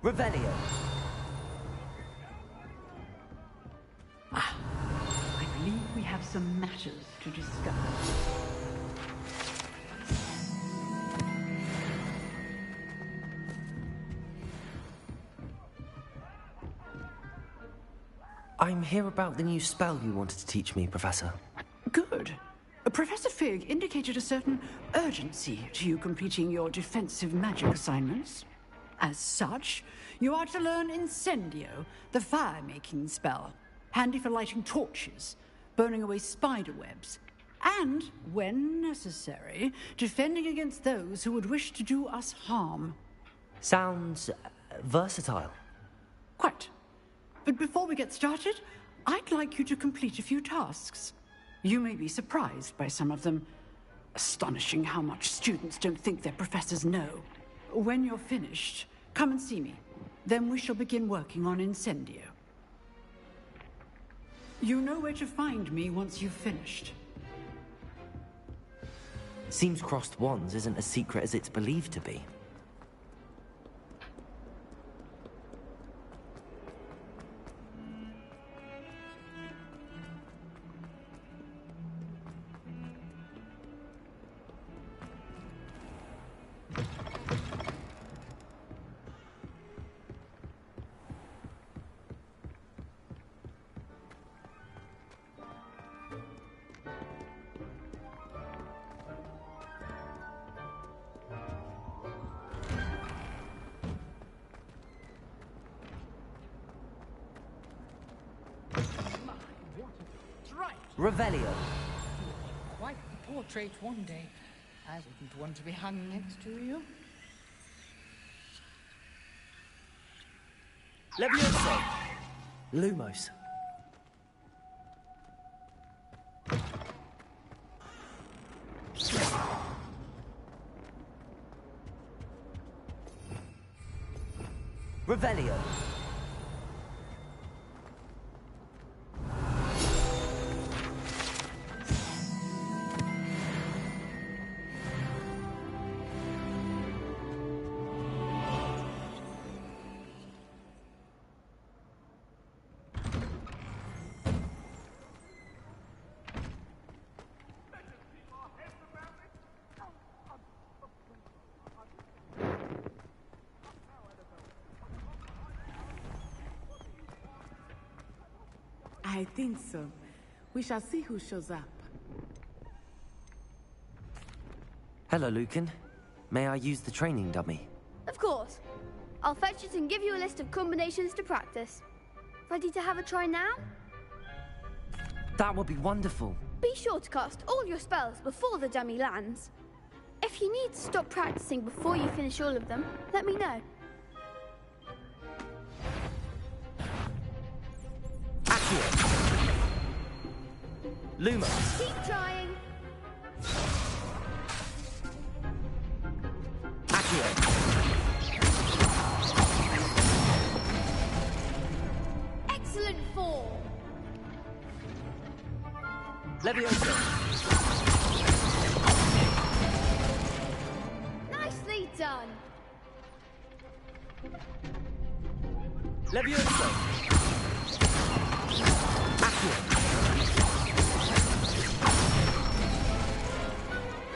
Revelio. I believe we have some matters to discuss. I'm here about the new spell you wanted to teach me, Professor. Good. Professor Fig indicated a certain urgency to you completing your defensive magic assignments. As such, you are to learn Incendio, the fire-making spell, handy for lighting torches, burning away spider webs, and, when necessary, defending against those who would wish to do us harm. Sounds versatile. Quite. But before we get started, I'd like you to complete a few tasks. You may be surprised by some of them. Astonishing how much students don't think their professors know. When you're finished, come and see me. Then we shall begin working on Incendio. You know where to find me once you've finished. Seems crossed wands isn't as secret as it's believed to be. Revelio. Quite the portrait one day. I wouldn't want to be hung next to you. Levioso. Lumos. Revelio. I think so. We shall see who shows up. Hello, Lucan. May I use the training dummy? Of course. I'll fetch it and give you a list of combinations to practice. Ready to have a try now? That would be wonderful. Be sure to cast all your spells before the dummy lands. If you need to stop practicing before you finish all of them, let me know. Accio. Lumos. Keep trying. Accio. Excellent form. Levioso. Nicely done. Levioso. Accio.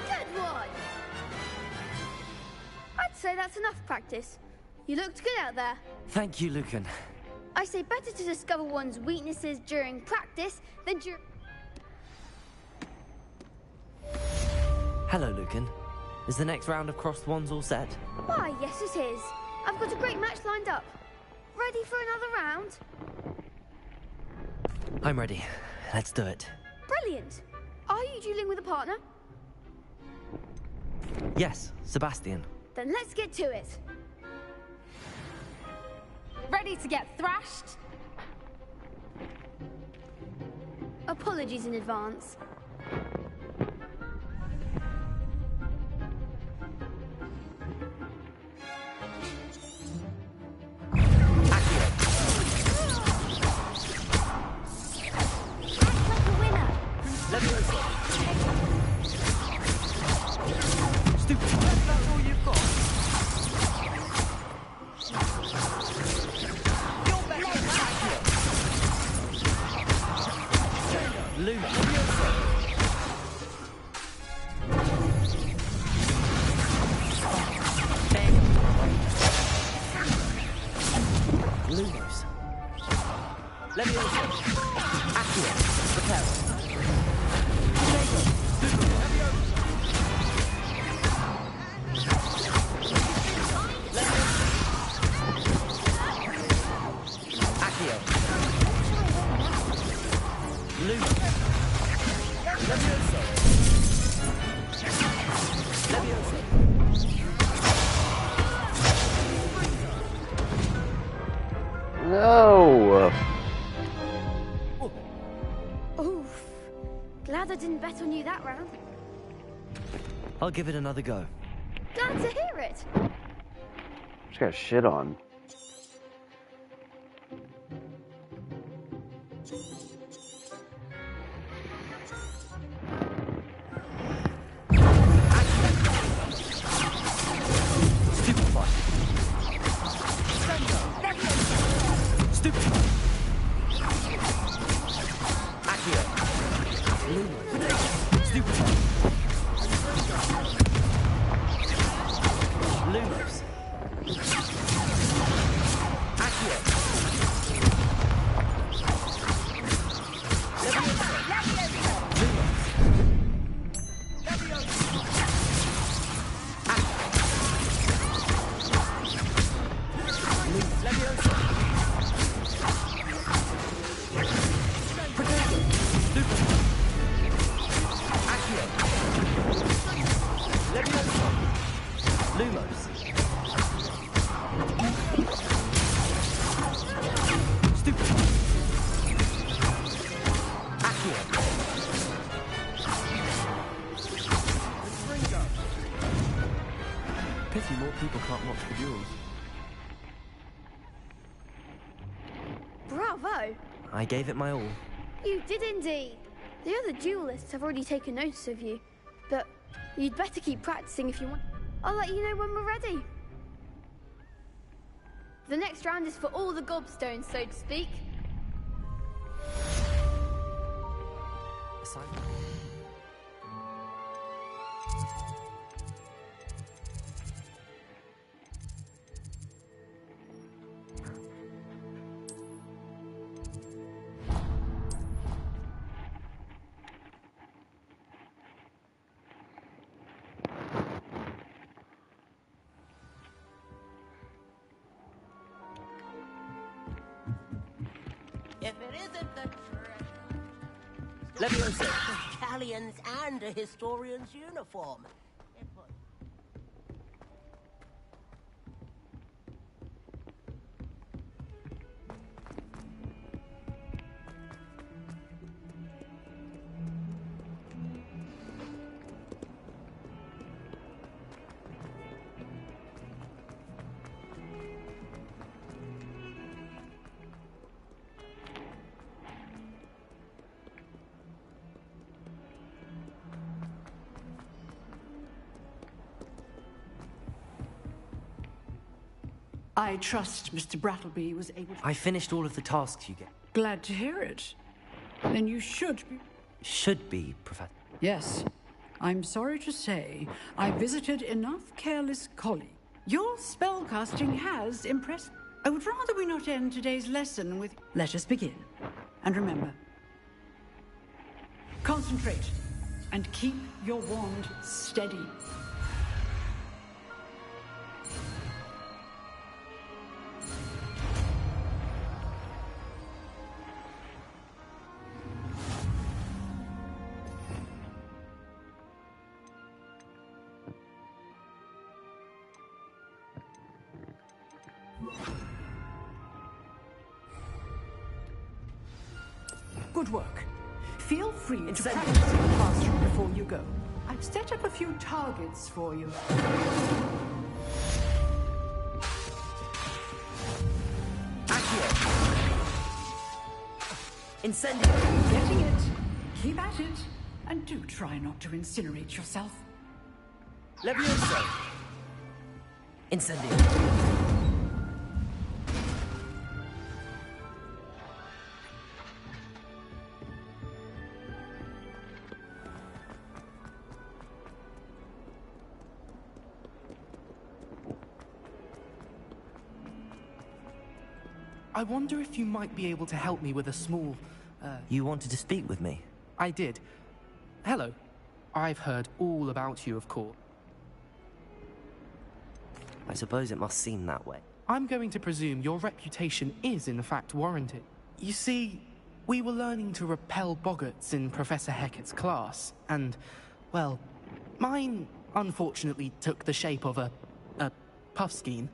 Good one. I'd say that's enough practice. You looked good out there. Thank you, Lucan. I say better to discover one's weaknesses during practice than during... Hello, Lucan. Is the next round of crossed wands all set? Why, yes it is. I've got a great match lined up. Ready for another round? I'm ready. Let's do it. Brilliant. Are you dueling with a partner? Yes, Sebastian. Then let's get to it. Ready to get thrashed? Apologies in advance. Luma. Lumos. Leviosa. Accio. Reparo. Accio. Luma. Leviosa. Leviosa. No! Oof. Glad I didn't bet on you that round. I'll give it another go. Glad to hear it. Just got shit on. Stupefy. Stupefy. Accio. Luma. Stupefy. Lumos. Accio. Lumos. Stupefy. Accio. Pity more people can't watch the duels. Bravo. I gave it my all. You did indeed. The other duelists have already taken notice of you. But you'd better keep practicing if you want. I'll let you know when we're ready. The next round is for all the gobstones, so to speak. If it isn't the Leviosa. Italians and a historian's uniform. I trust Mr. Brattleby was able to... I finished all of the tasks you gave. Glad to hear it. Then you should be... Should be, Professor. Yes. I'm sorry to say, I visited enough careless colleagues. Your spellcasting has impressed me. I would rather we not end today's lesson with... Let us begin. And remember, concentrate and keep your wand steady. Good work. Feel free to practice in the classroom before you go. I've set up a few targets for you. Accio. Incendio. Getting it. Keep at it. And do try not to incinerate yourself. Leviosa. Incendio. I wonder if you might be able to help me with a small, You wanted to speak with me? I did. Hello. I've heard all about you, of course. I suppose it must seem that way. I'm going to presume your reputation is in fact warranted. You see, we were learning to repel boggarts in Professor Hecat's class, and, well, mine unfortunately took the shape of a puffskein.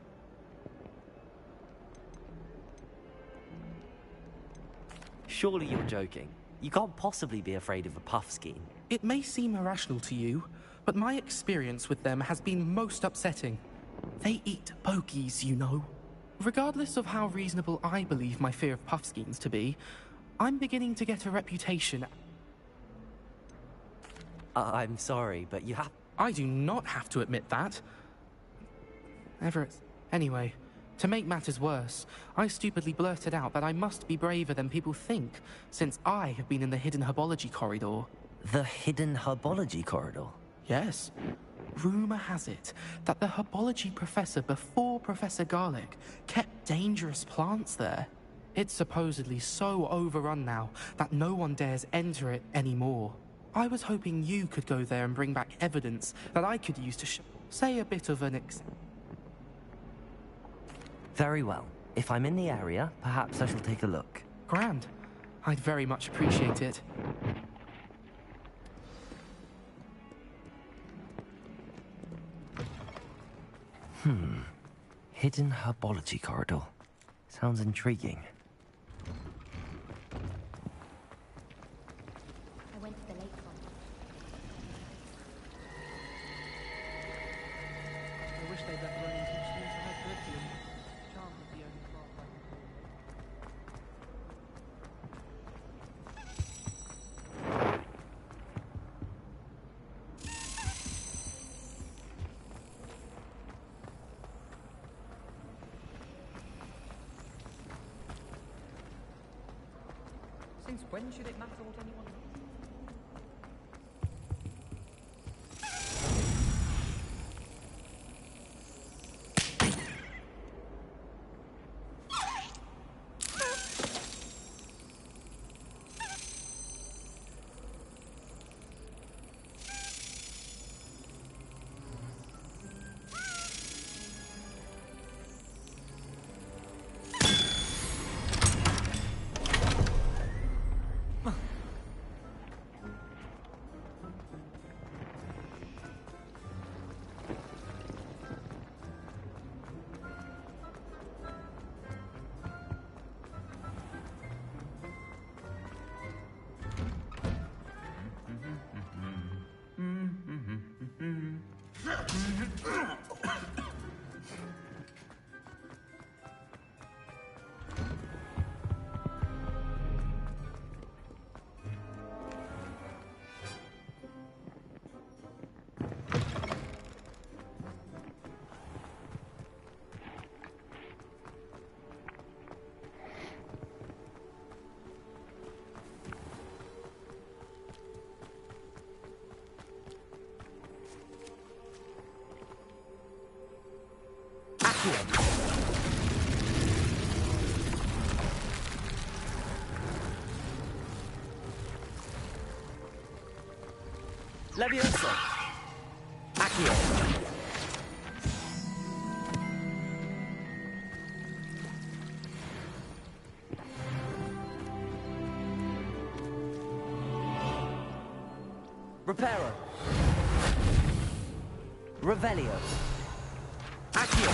Surely you're joking. You can't possibly be afraid of a puffskein. It may seem irrational to you, but my experience with them has been most upsetting. They eat bogies, you know. Regardless of how reasonable I believe my fear of puffskeins to be, I'm beginning to get a reputation. I'm sorry, but you have... I do not have to admit that. Anyway, to make matters worse, I stupidly blurted out that I must be braver than people think, since I have been in the hidden herbology corridor. The hidden herbology corridor? Yes. Rumor has it that the herbology professor before Professor Garlic kept dangerous plants there. It's supposedly so overrun now that no one dares enter it anymore. I was hoping you could go there and bring back evidence that I could use to say a bit of an Very well. If I'm in the area, perhaps I shall take a look. Grand. I'd very much appreciate it. Hidden herbology corridor. Sounds intriguing. I went to the lake one. I wish they'd let Ronan teach the entire curriculum. Charm would be only class by Since when should it matter what anyone knows? Levioso! Accio! Reparo! Revelio! Accio!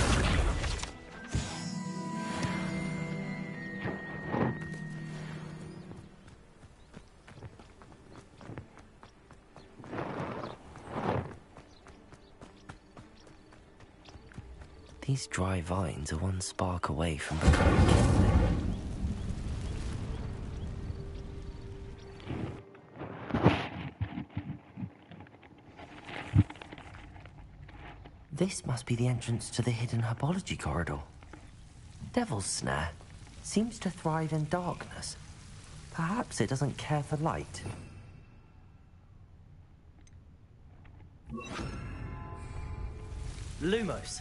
These dry vines are one spark away from becoming kindling. This must be the entrance to the hidden herbology corridor. Devil's Snare seems to thrive in darkness. Perhaps it doesn't care for light. Lumos.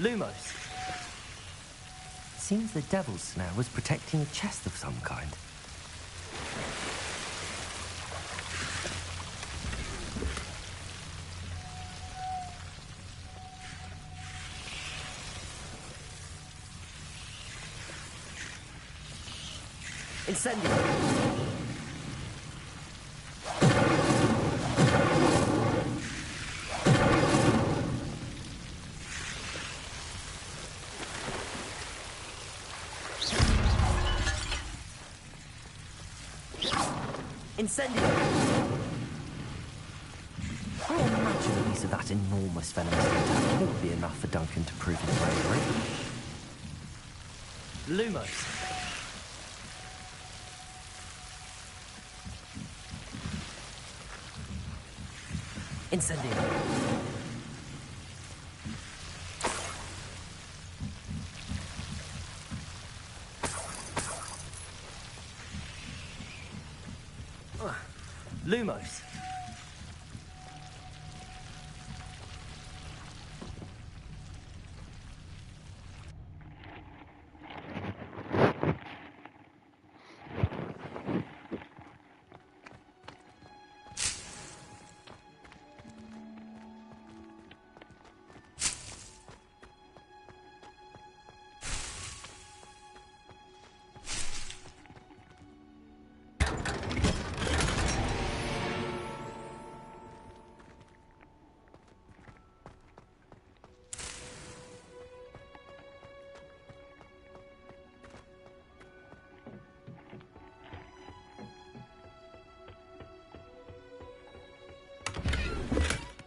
Lumos. Seems the devil's snare was protecting a chest of some kind. Incendio. Incendio. I imagine a piece of that enormous venomous attack won't be enough for Duncan to prove his bravery. Lumos. Incendio. Lumos.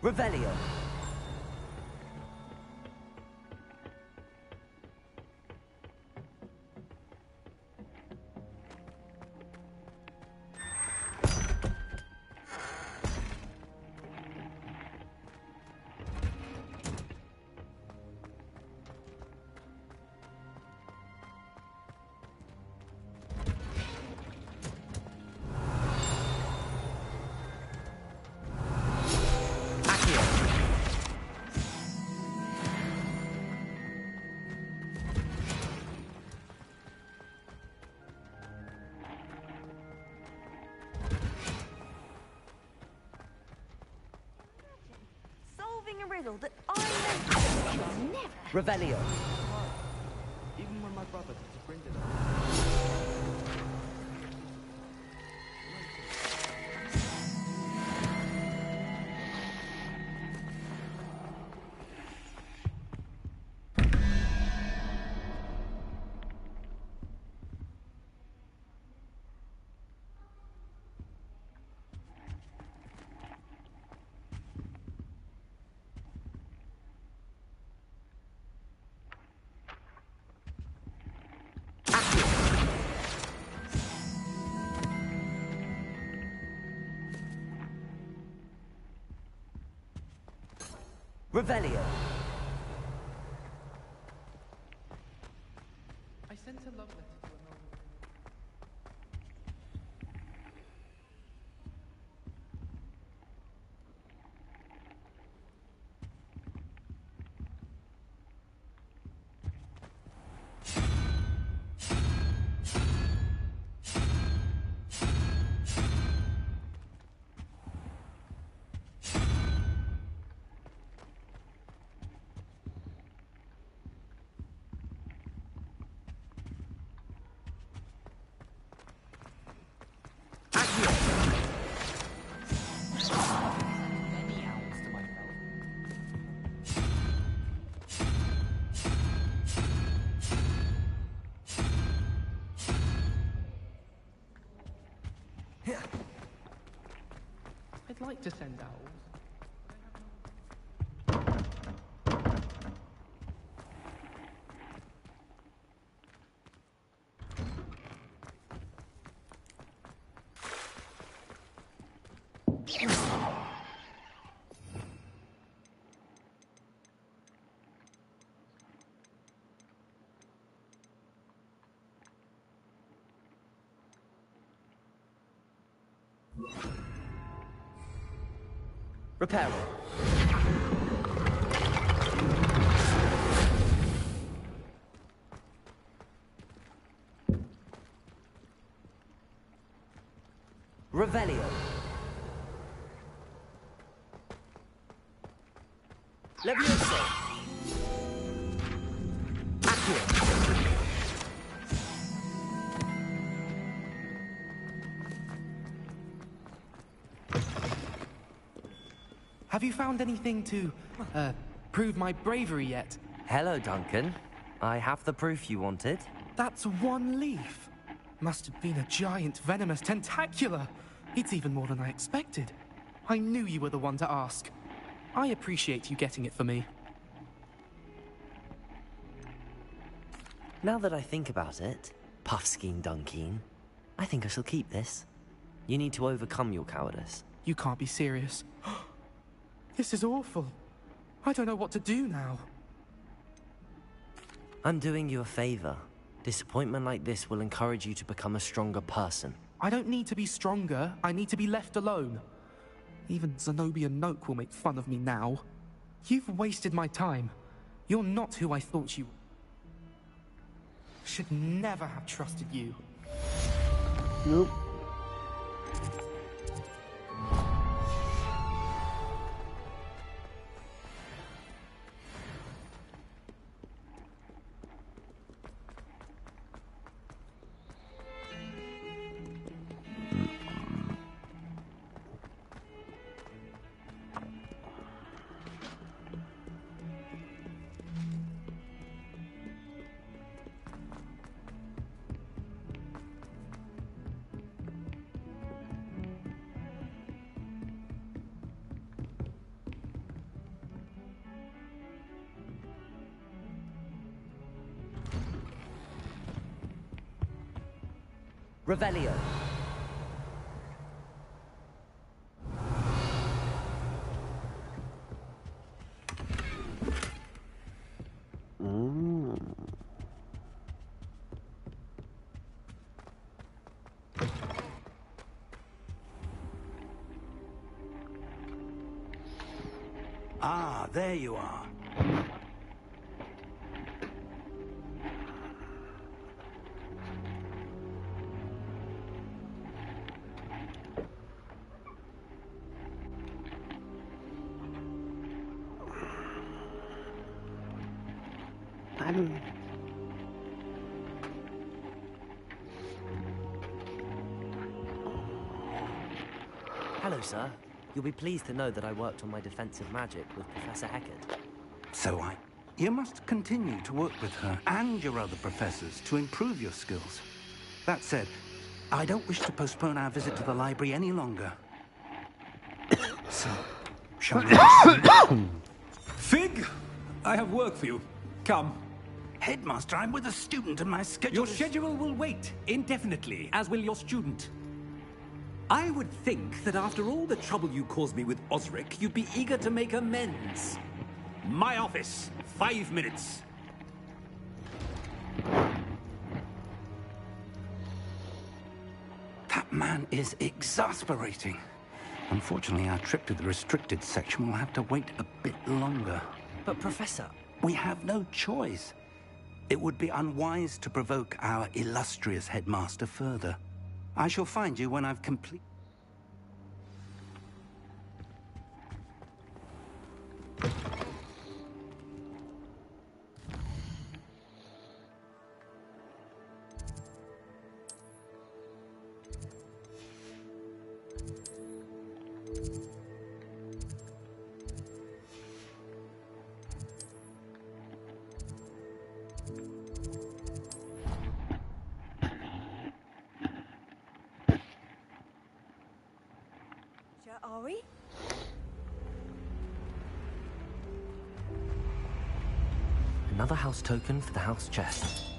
Revelio. A riddle that I never. Revelio. Even when my brother sprinted up. Revelio. I sent a love letter to a noble. I'd like to send owls. Reparo. Revelio. Levioso. Accio. Have you found anything to, prove my bravery yet? Hello, Duncan. I have the proof you wanted. That's one leaf. Must have been a giant venomous tentacula. It's even more than I expected. I knew you were the one to ask. I appreciate you getting it for me. Now that I think about it, Puffskein Dunkeen, I think I shall keep this. You need to overcome your cowardice. You can't be serious. This is awful. I don't know what to do now. I'm doing you a favor. Disappointment like this will encourage you to become a stronger person. I don't need to be stronger. I need to be left alone. Even Zenobia Noak will make fun of me now. You've wasted my time. You're not who I thought you were. Should never have trusted you. Nope. Revelio. Ah, there you are. Hello, sir. You'll be pleased to know that I worked on my defensive magic with Professor Eckert. You must continue to work with her and your other professors to improve your skills. That said, I don't wish to postpone our visit to the library any longer. So, shall we? Fig, I have work for you. Come. Headmaster, I'm with a student and my schedule Your schedule will wait indefinitely, as will your student. I would think that after all the trouble you caused me with Osric, you'd be eager to make amends. My office, 5 minutes. That man is exasperating. Unfortunately, our trip to the restricted section will have to wait a bit longer. But, Professor... We have no choice. It would be unwise to provoke our illustrious headmaster further. I shall find you when I've completed... Are we? Another house token for the house chest.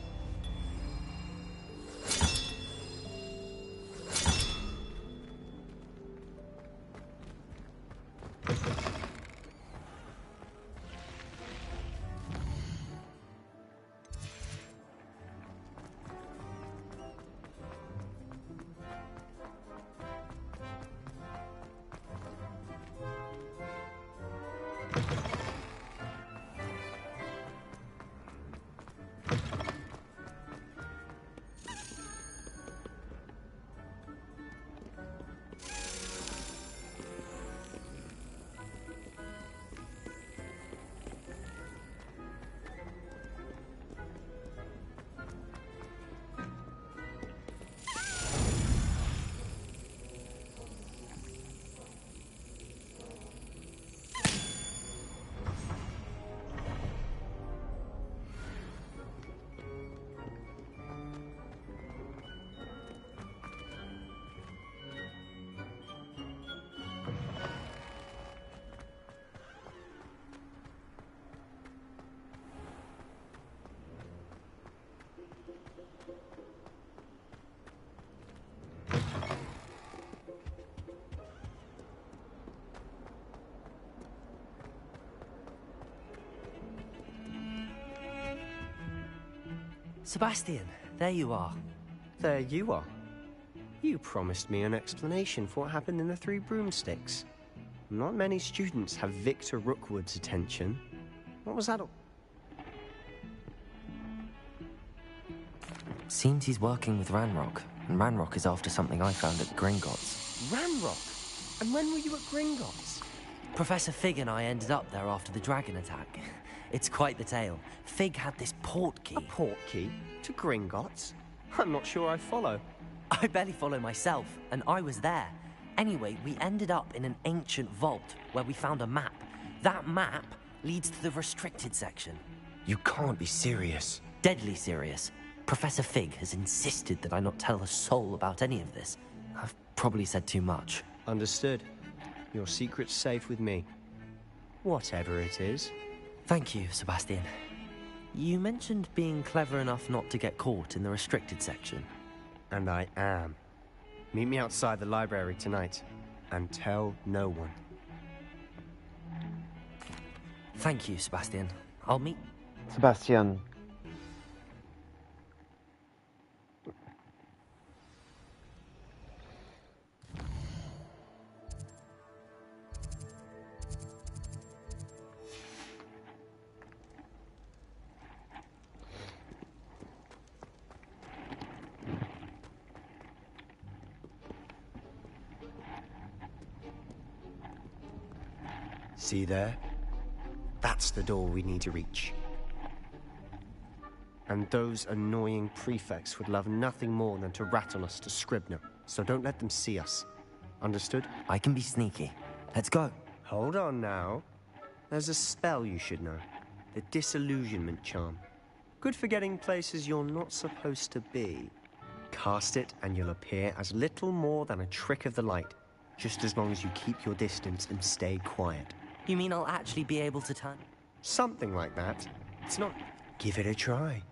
Sebastian, there you are. There you are. You promised me an explanation for what happened in the Three Broomsticks. Not many students have Victor Rookwood's attention. What was that all? Seems he's working with Ranrock, and Ranrock is after something I found at Gringotts. Ranrock? And when were you at Gringotts? Professor Fig and I ended up there after the dragon attack. It's quite the tale. Fig had this port key. A port key? To Gringotts? I'm not sure I follow. I barely follow myself, and I was there. Anyway, we ended up in an ancient vault where we found a map. That map leads to the restricted section. You can't be serious. Deadly serious. Professor Fig has insisted that I not tell a soul about any of this. I've probably said too much. Understood. Your secret's safe with me. Whatever it is. Thank you, Sebastian. You mentioned being clever enough not to get caught in the restricted section. And I am. Meet me outside the library tonight, and tell no one. Thank you, Sebastian. I'll meet... Sebastian. See there? That's the door we need to reach. And those annoying prefects would love nothing more than to rat on us to Scribner, so don't let them see us. Understood? I can be sneaky. Let's go. Hold on now. There's a spell you should know. The Disillusionment Charm. Good for getting places you're not supposed to be. Cast it and you'll appear as little more than a trick of the light, just as long as you keep your distance and stay quiet. You mean I'll actually be able to turn? Something like that. It's not... Give it a try.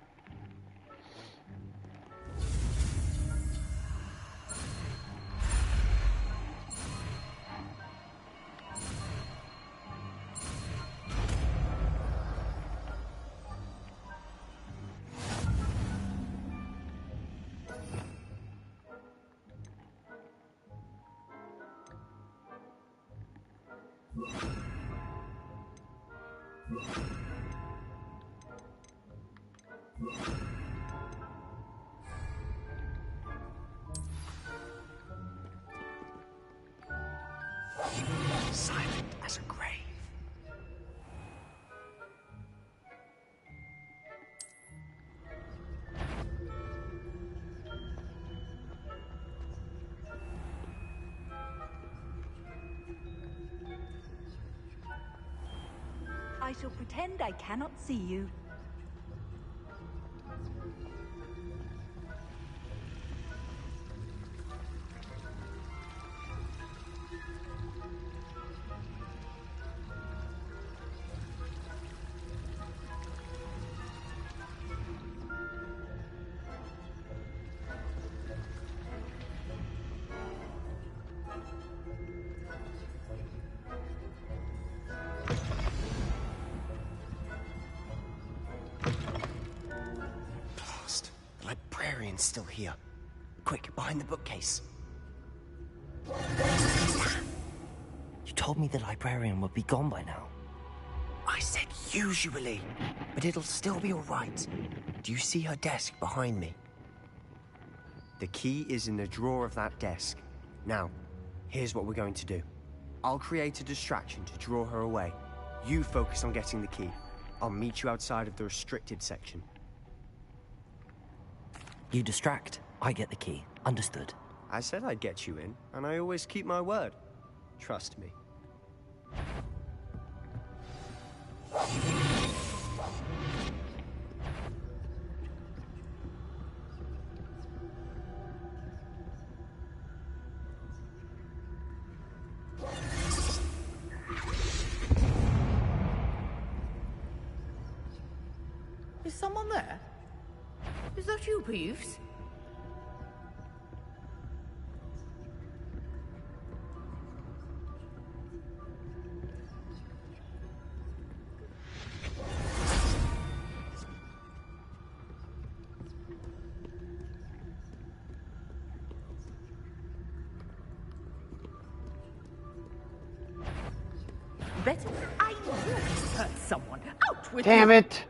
Silent as a grave. I shall pretend I cannot see you. Still here. Quick, behind the bookcase. You told me the librarian would be gone by now. I said usually, but it'll still be all right. Do you see her desk behind me? The key is in the drawer of that desk. Now, here's what we're going to do. I'll create a distraction to draw her away. You focus on getting the key. I'll meet you outside of the restricted section. You distract, I get the key. Understood. I said I'd get you in, and I always keep my word. Trust me. Is someone there? Is that you, Peeves? better. I knew it hurt someone. Out with Damn you. it!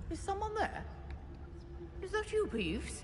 Is someone there? Is that you, Peeves?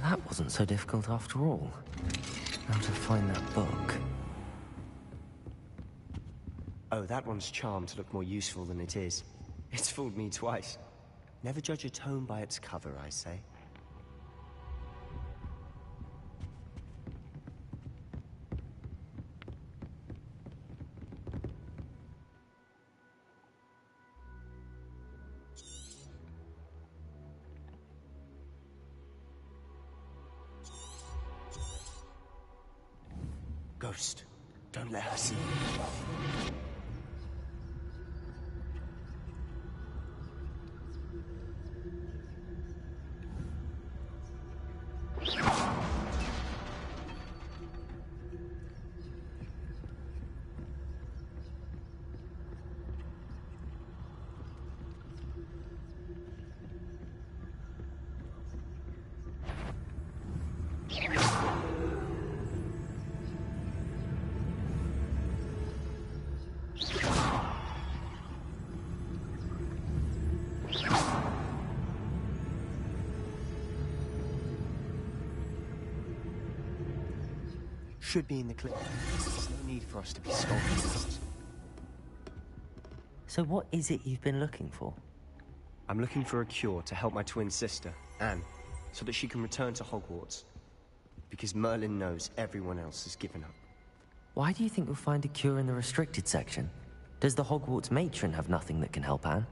That wasn't so difficult after all. How to find that book. Oh, that one's charmed to look more useful than it is. It's fooled me twice. Never judge a tome by its cover, I say. Ghost, don't let her see you. Should be in the clip. There's no need for us to be stalking about. So what is it you've been looking for? I'm looking for a cure to help my twin sister, Anne, so that she can return to Hogwarts. Because Merlin knows everyone else has given up. Why do you think we'll find a cure in the restricted section? Does the Hogwarts matron have nothing that can help Anne?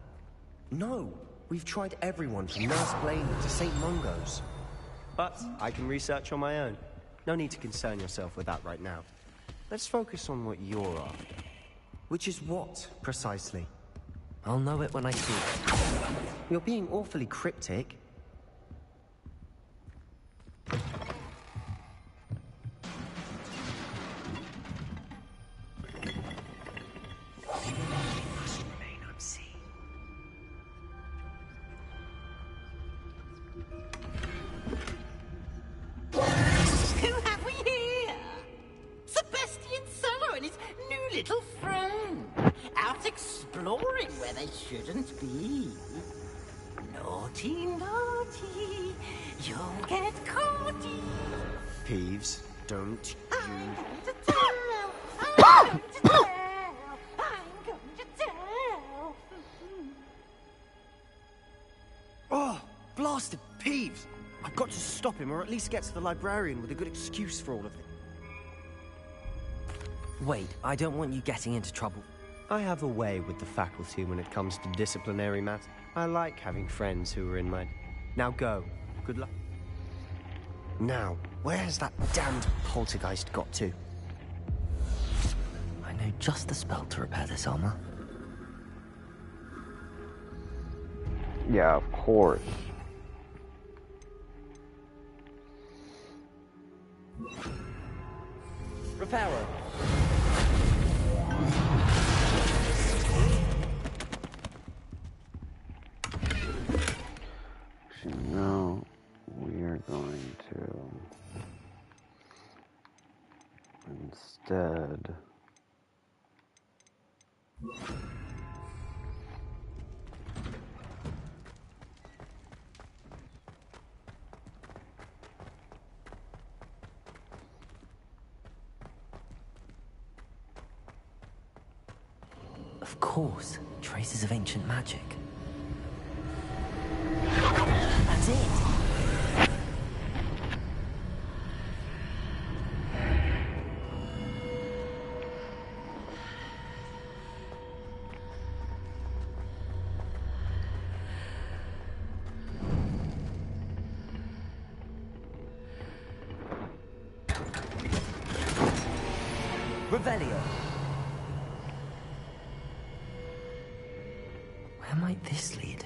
No! We've tried everyone from Nurse Blaine to St. Mungo's. But I can research on my own. No need to concern yourself with that right now. Let's focus on what you're after. Which is what, precisely? I'll know it when I see it. You're being awfully cryptic. Little friend, out exploring where they shouldn't be. Naughty, naughty, you'll get caughty. Peeves, don't you... I'm going to tell, I'm going to tell, I'm going to tell. Oh, blasted Peeves! I've got to stop him, or at least get to the librarian with a good excuse for all of this. Wait, I don't want you getting into trouble. I have a way with the faculty when it comes to disciplinary matters. I like having friends who are in my... Now go. Good luck. Now, where has that damned poltergeist got to? I know just the spell to repair this armor. Yeah, of course. Repairer. Actually, no. We are going to instead Of course, traces of ancient magic. That's it! Revelio. Where might this lead?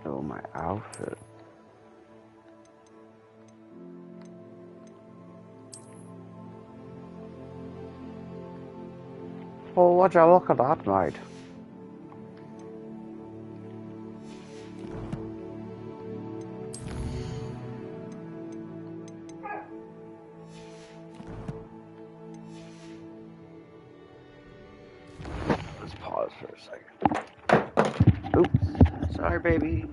Oh, my outfit. Oh, would you look at that, mate? Let's pause for a second. Oops. Sorry, baby.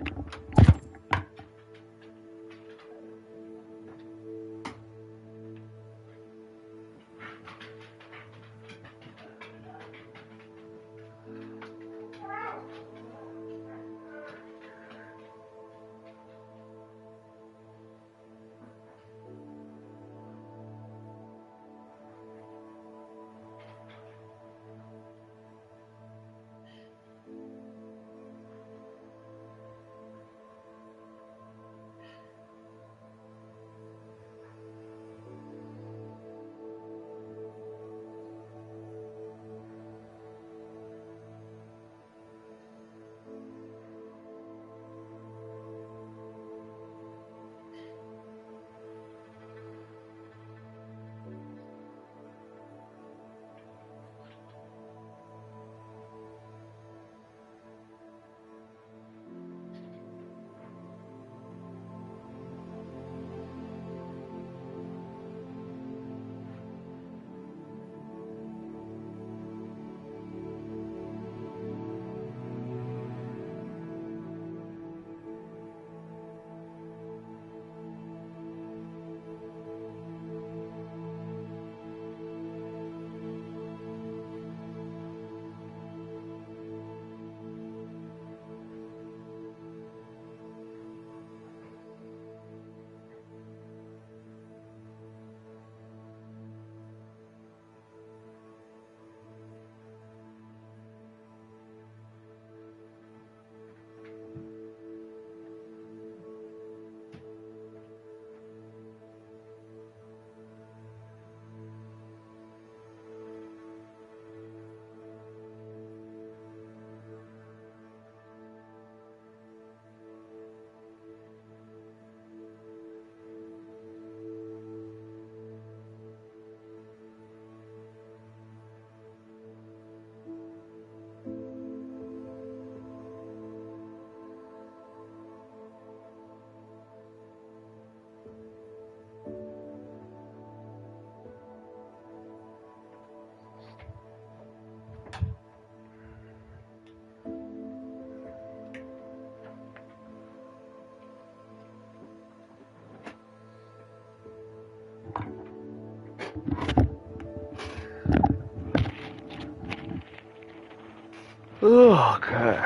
Okay.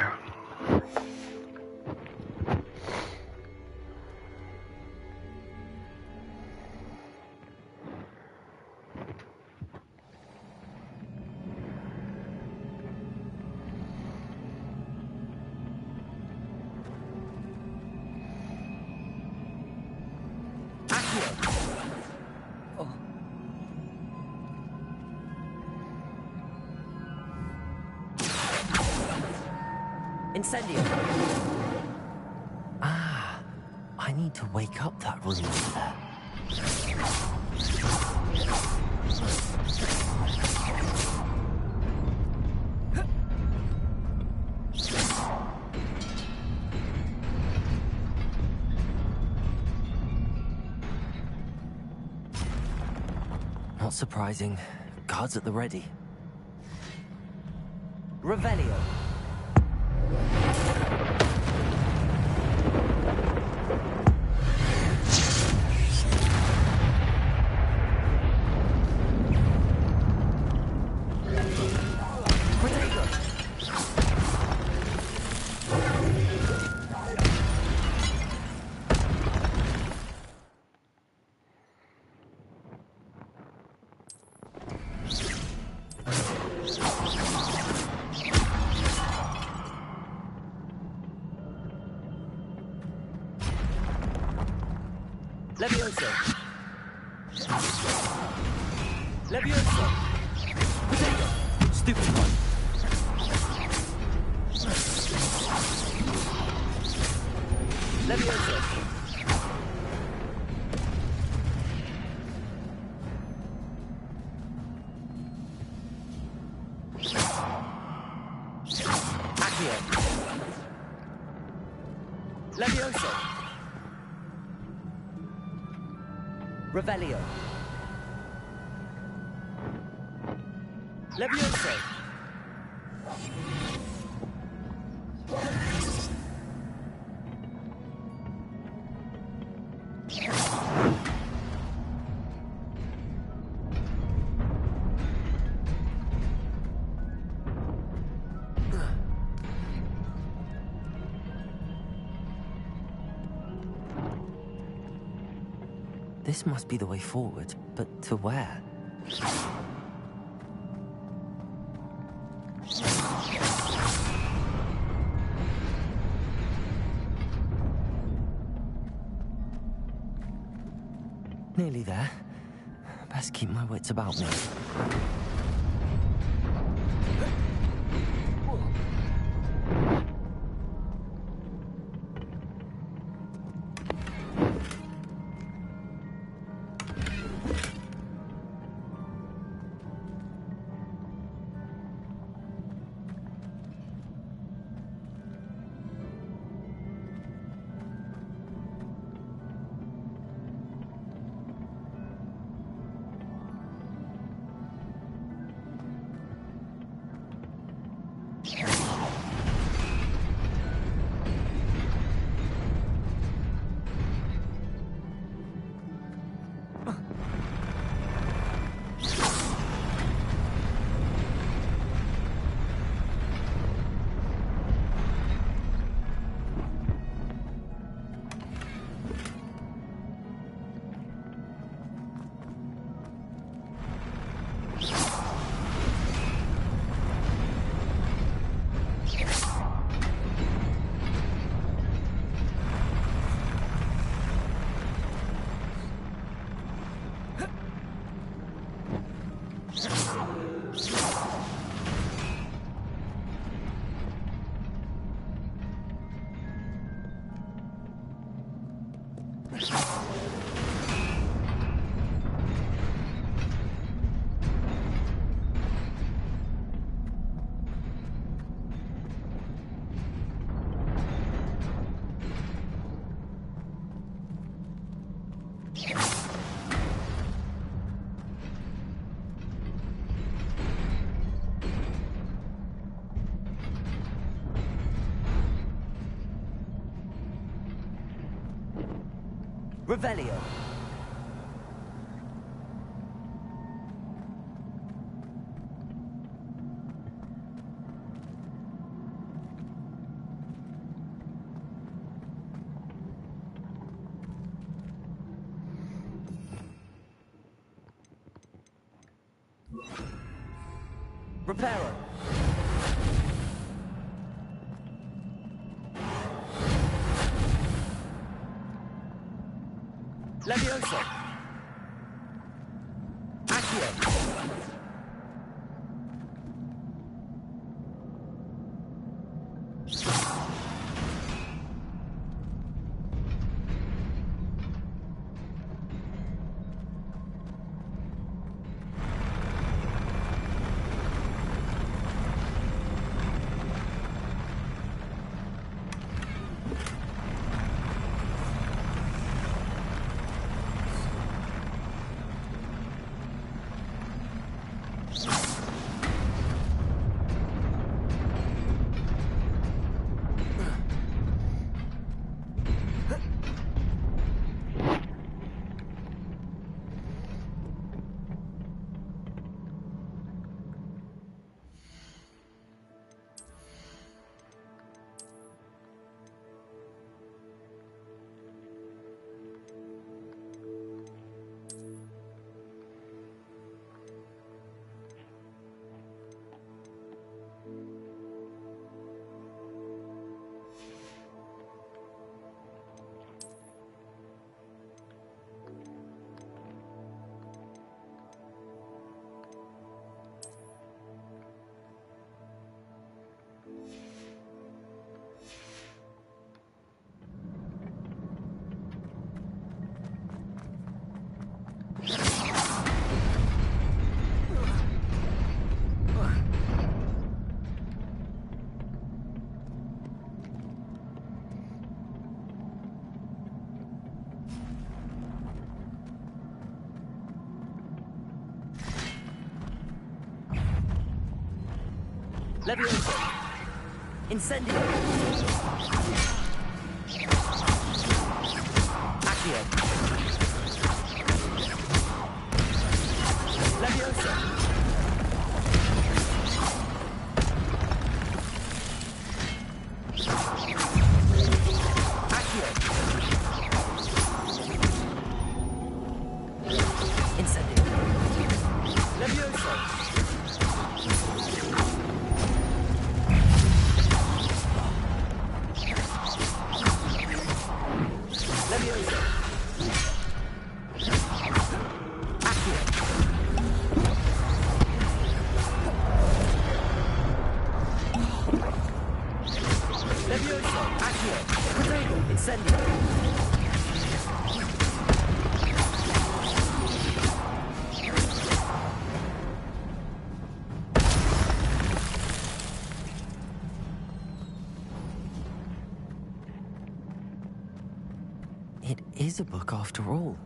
Incendio! Ah, I need to wake up that room over there. Not surprising. Guards at the ready. Revelio. Levioso. Levioso. Potato. Stupid one. Levioso. Accio. Levioso. Revelio. Levioso. This must be the way forward, but to where? Nearly there. Best keep my wits about me. Revelio. Reparo. Levioso. Accio. Leviosa! Incendio! Accio! Leviosa! Accio! Incendio! Leviosa! Leviosa! Accio! Leviosa! Accio! Protego! Incendio! It is a book after all.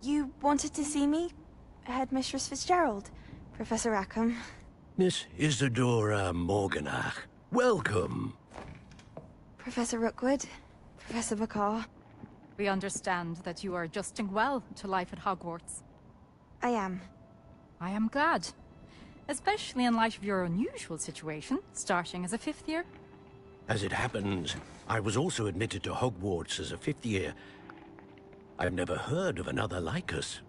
You wanted to see me? Headmistress Fitzgerald? Professor Rackham? Miss Isadora Morganach, welcome. Professor Rookwood? Professor Bakar? We understand that you are adjusting well to life at Hogwarts. I am. I am glad. Especially in light of your unusual situation, starting as a 5th year. As it happens, I was also admitted to Hogwarts as a 5th year. I've never heard of another like us.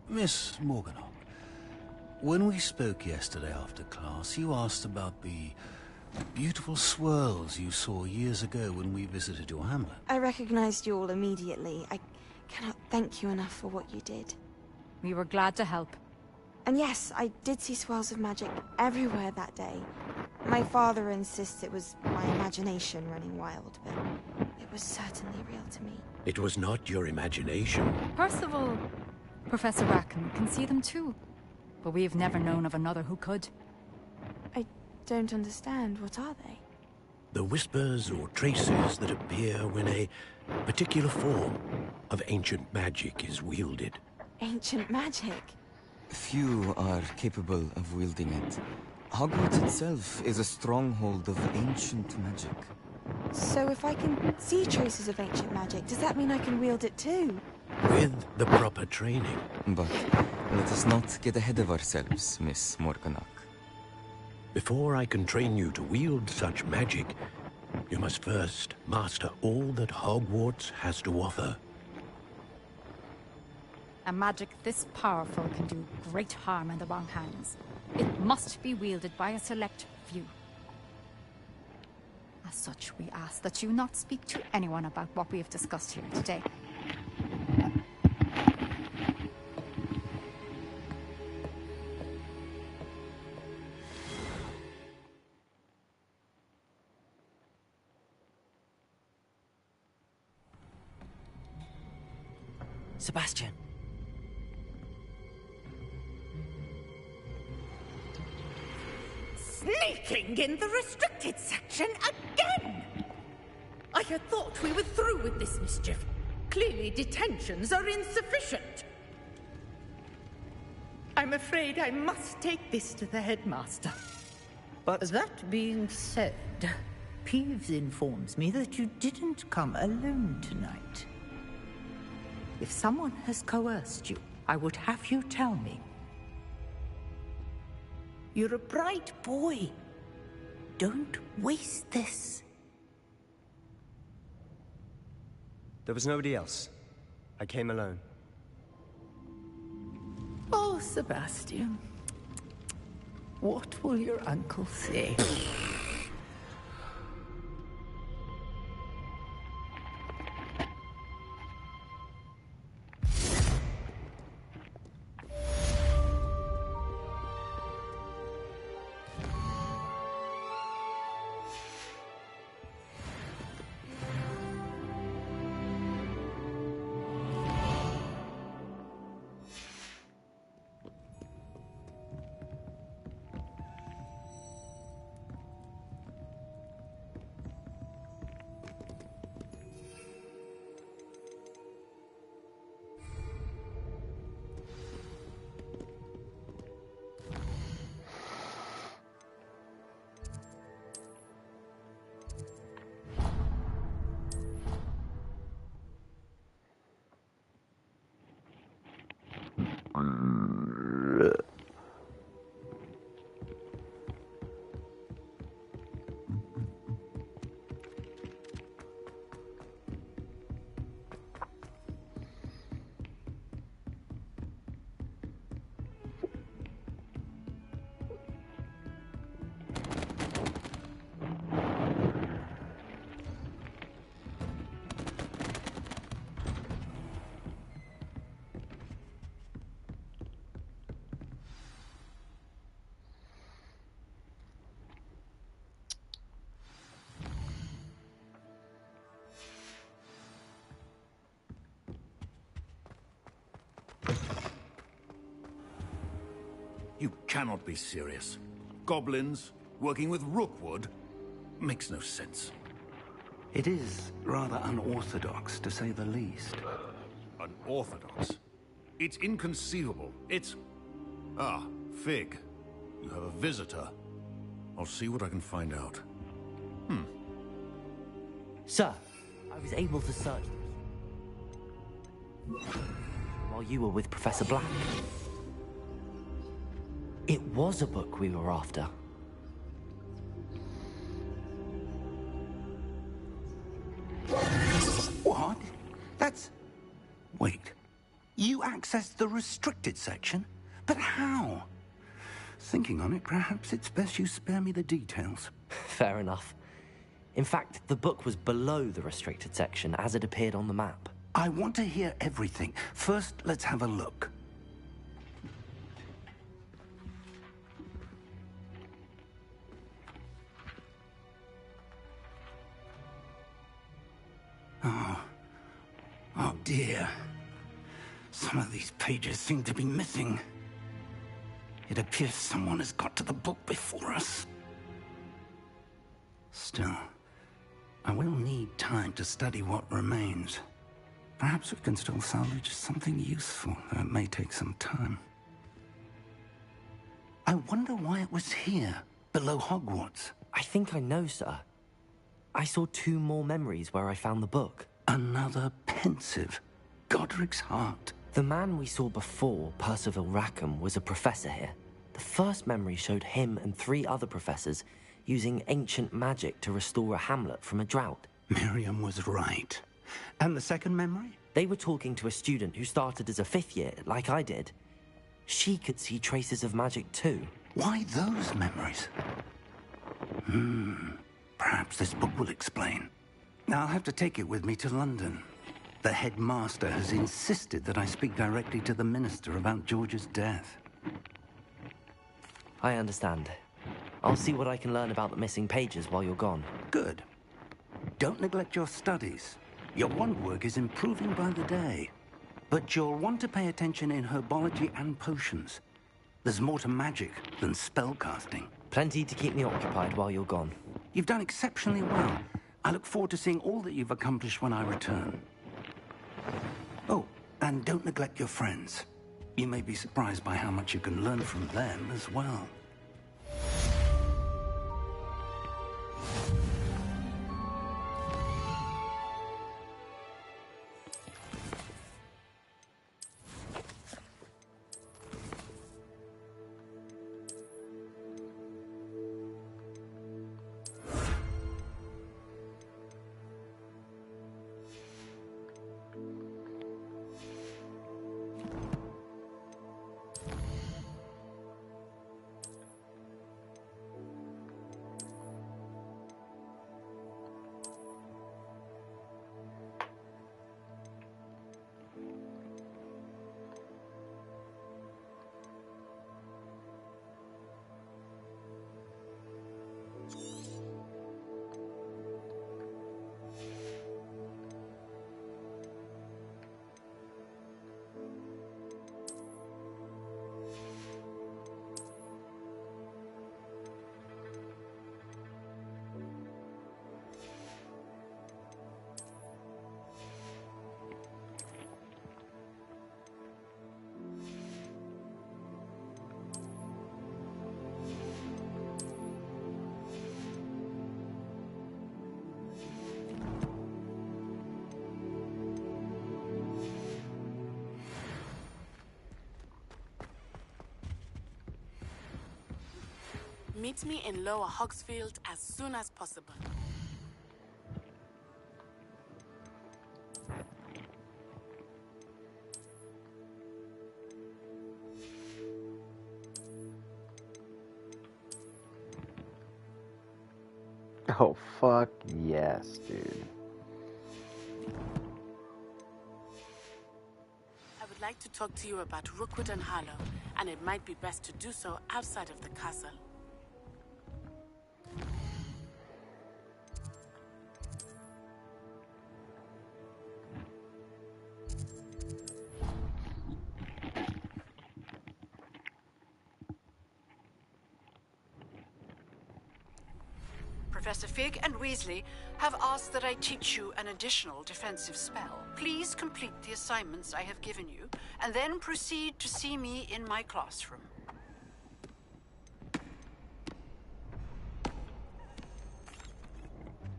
Miss Morganach, when we spoke yesterday after class, you asked about the beautiful swirls you saw years ago when we visited your hamlet. I recognized you all immediately. I cannot thank you enough for what you did. We were glad to help. And yes, I did see swirls of magic everywhere that day. My father insists it was my imagination running wild, but it was certainly real to me. It was not your imagination. Percival, Professor Rackham can see them too. But we've never known of another who could. I don't understand. What are they? The whispers or traces that appear when a particular form of ancient magic is wielded. Ancient magic? Few are capable of wielding it. Hogwarts itself is a stronghold of ancient magic. So if I can see traces of ancient magic, does that mean I can wield it too? With the proper training. But let us not get ahead of ourselves, Miss Morganach. Before I can train you to wield such magic, you must first master all that Hogwarts has to offer. A magic this powerful can do great harm in the wrong hands. It must be wielded by a select few. As such, we ask that you not speak to anyone about what we have discussed here today. Sebastian. Sneaking in the restricted section again! I had thought we were through with this mischief. Clearly detentions are insufficient. I'm afraid I must take this to the headmaster. But that being said, Peeves informs me that you didn't come alone tonight. If someone has coerced you, I would have you tell me. You're a bright boy. Don't waste this. there was nobody else. I came alone. Oh, Sebastian. What will your uncle say? You cannot be serious. Goblins working with Rookwood makes no sense. It is rather unorthodox, to say the least. Unorthodox? It's inconceivable. It's... Ah, Fig. You have a visitor. I'll see what I can find out. Sir, I was able to search while you were with Professor Black. It was a book we were after. What? That's... Wait. You accessed the restricted section? But how? Thinking on it, perhaps it's best you spare me the details. Fair enough. In fact, the book was below the restricted section as it appeared on the map. I want to hear everything. First, let's have a look. Oh dear. Some of these pages seem to be missing. It appears someone has got to the book before us. Still, I will need time to study what remains. Perhaps we can still salvage something useful, though it may take some time. I wonder why it was here, below Hogwarts. I think I know, sir. I saw 2 more memories where I found the book. Another pensive. Godric's heart. The man we saw before, Percival Rackham, was a professor here. The first memory showed him and 3 other professors using ancient magic to restore a hamlet from a drought. Miriam was right. And the second memory? They were talking to a student who started as a 5th year, like I did. She could see traces of magic too. Why those memories? Perhaps this book will explain. I'll have to take it with me to London. The headmaster has insisted that I speak directly to the minister about George's death. I understand. I'll see what I can learn about the missing pages while you're gone. Good. Don't neglect your studies. Your wand work is improving by the day. But you'll want to pay attention in herbology and potions. There's more to magic than spellcasting. Plenty to keep me occupied while you're gone. You've done exceptionally well. I look forward to seeing all that you've accomplished when I return. Oh, and don't neglect your friends. You may be surprised by how much you can learn from them as well. Meet me in Lower Hogsfield as soon as possible. Oh, fuck yes, dude. I would like to talk to you about Rookwood and Harlow, and it might be best to do so outside of the castle. Professor Fig and Weasley have asked that I teach you an additional defensive spell. Please complete the assignments I have given you, and then proceed to see me in my classroom.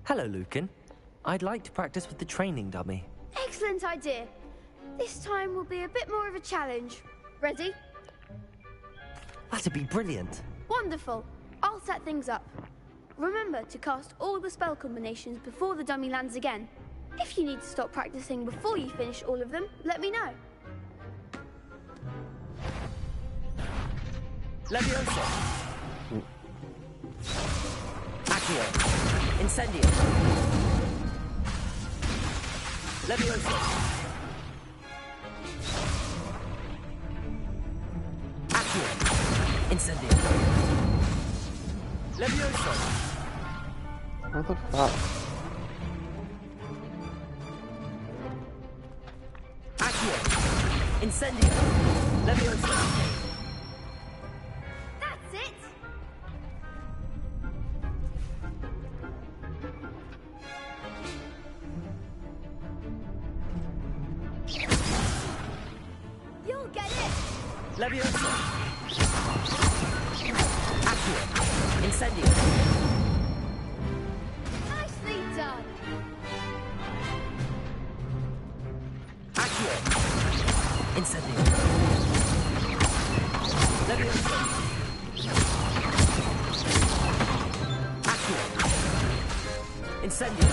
Hello, Lucan. I'd like to practice with the training dummy. Excellent idea. This time will be a bit more of a challenge. Ready? That'd be brilliant. Wonderful. I'll set things up. Remember to cast all the spell combinations before the dummy lands again. If you need to stop practicing before you finish all of them, let me know. Leviosa. Accio. Incendio. Leviosa. Accio. Incendio. Leviosa. What the fuck? Accio. Incendio. Leviosa. That's it! You'll get it! Leviosa. Accio. Incendio. Nicely done! Accio. Incendio. Leviosa. Accio. Incendio.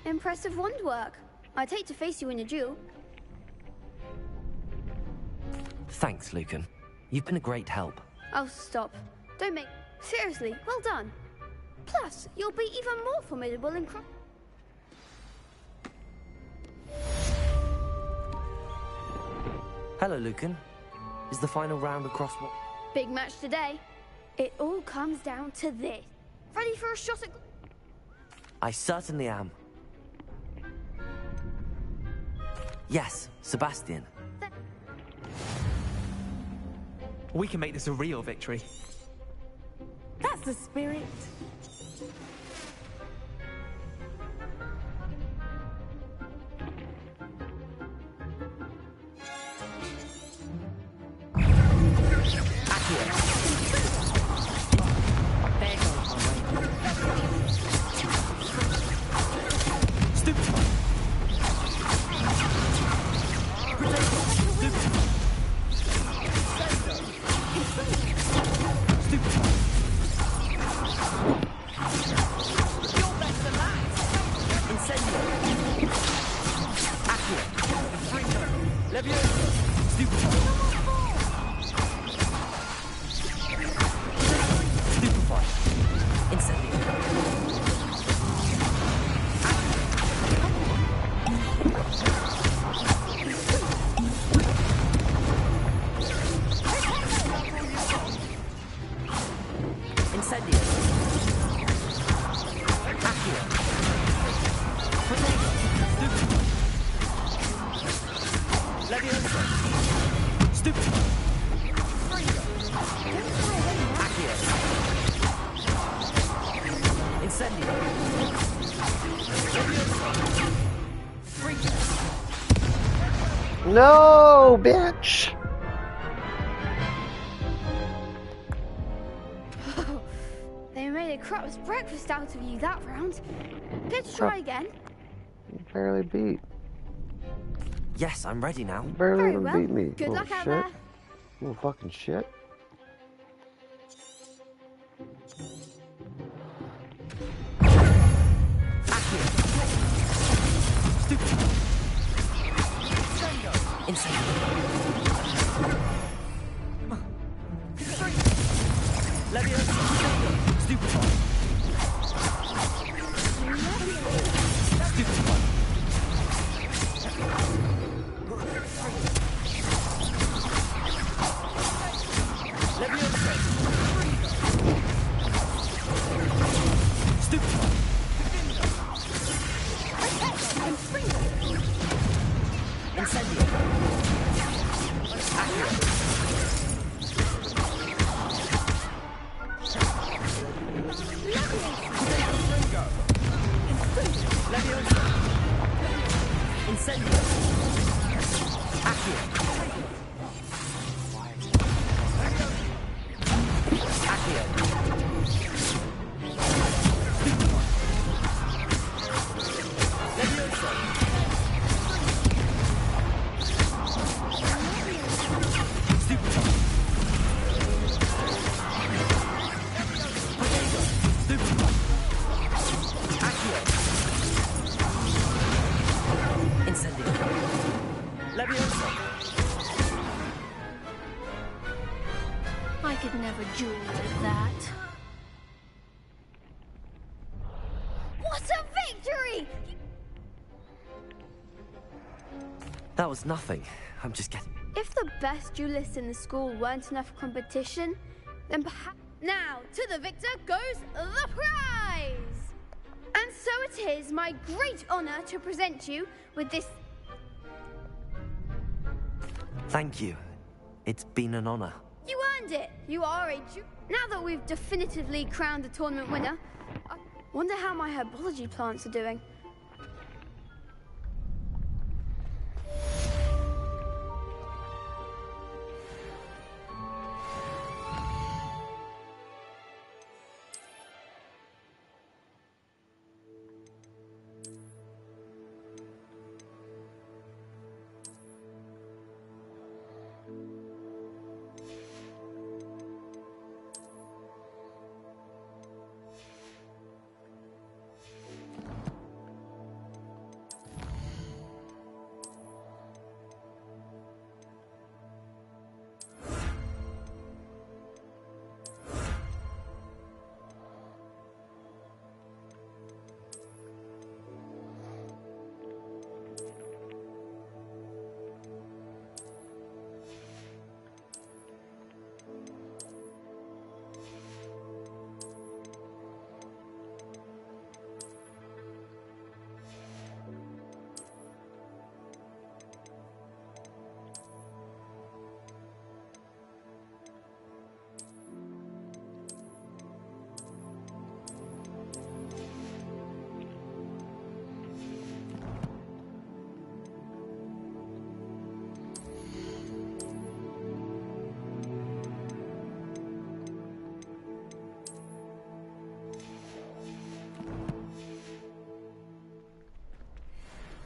Impressive wand work. I'd hate to face you in a duel. Thanks, Lucan. You've been a great help. Oh, stop. Don't make... Seriously, well done. Plus, you'll be even more formidable in Hello, Lucan. Is the final round across what? Big match today. It all comes down to this. Ready for a shot at... I certainly am. Yes, Sebastian. We can make this a real victory. That's the spirit. No, bitch! They made a crap's breakfast out of you that round. Let's try again. You barely beat. Yes, I'm ready now. You barely Very even well. beat me. Good little luck out shit. there. Little fucking shit. I could never duel with that. What a victory! That was nothing. I'm just getting... If the best duelists in the school weren't enough competition, then perhaps... Now, to the victor goes the prize! And so it is my great honor to present you with this... Thank you. It's been an honor. You earned it! You are a Now that we've definitively crowned the tournament winner, I wonder how my herbology plants are doing.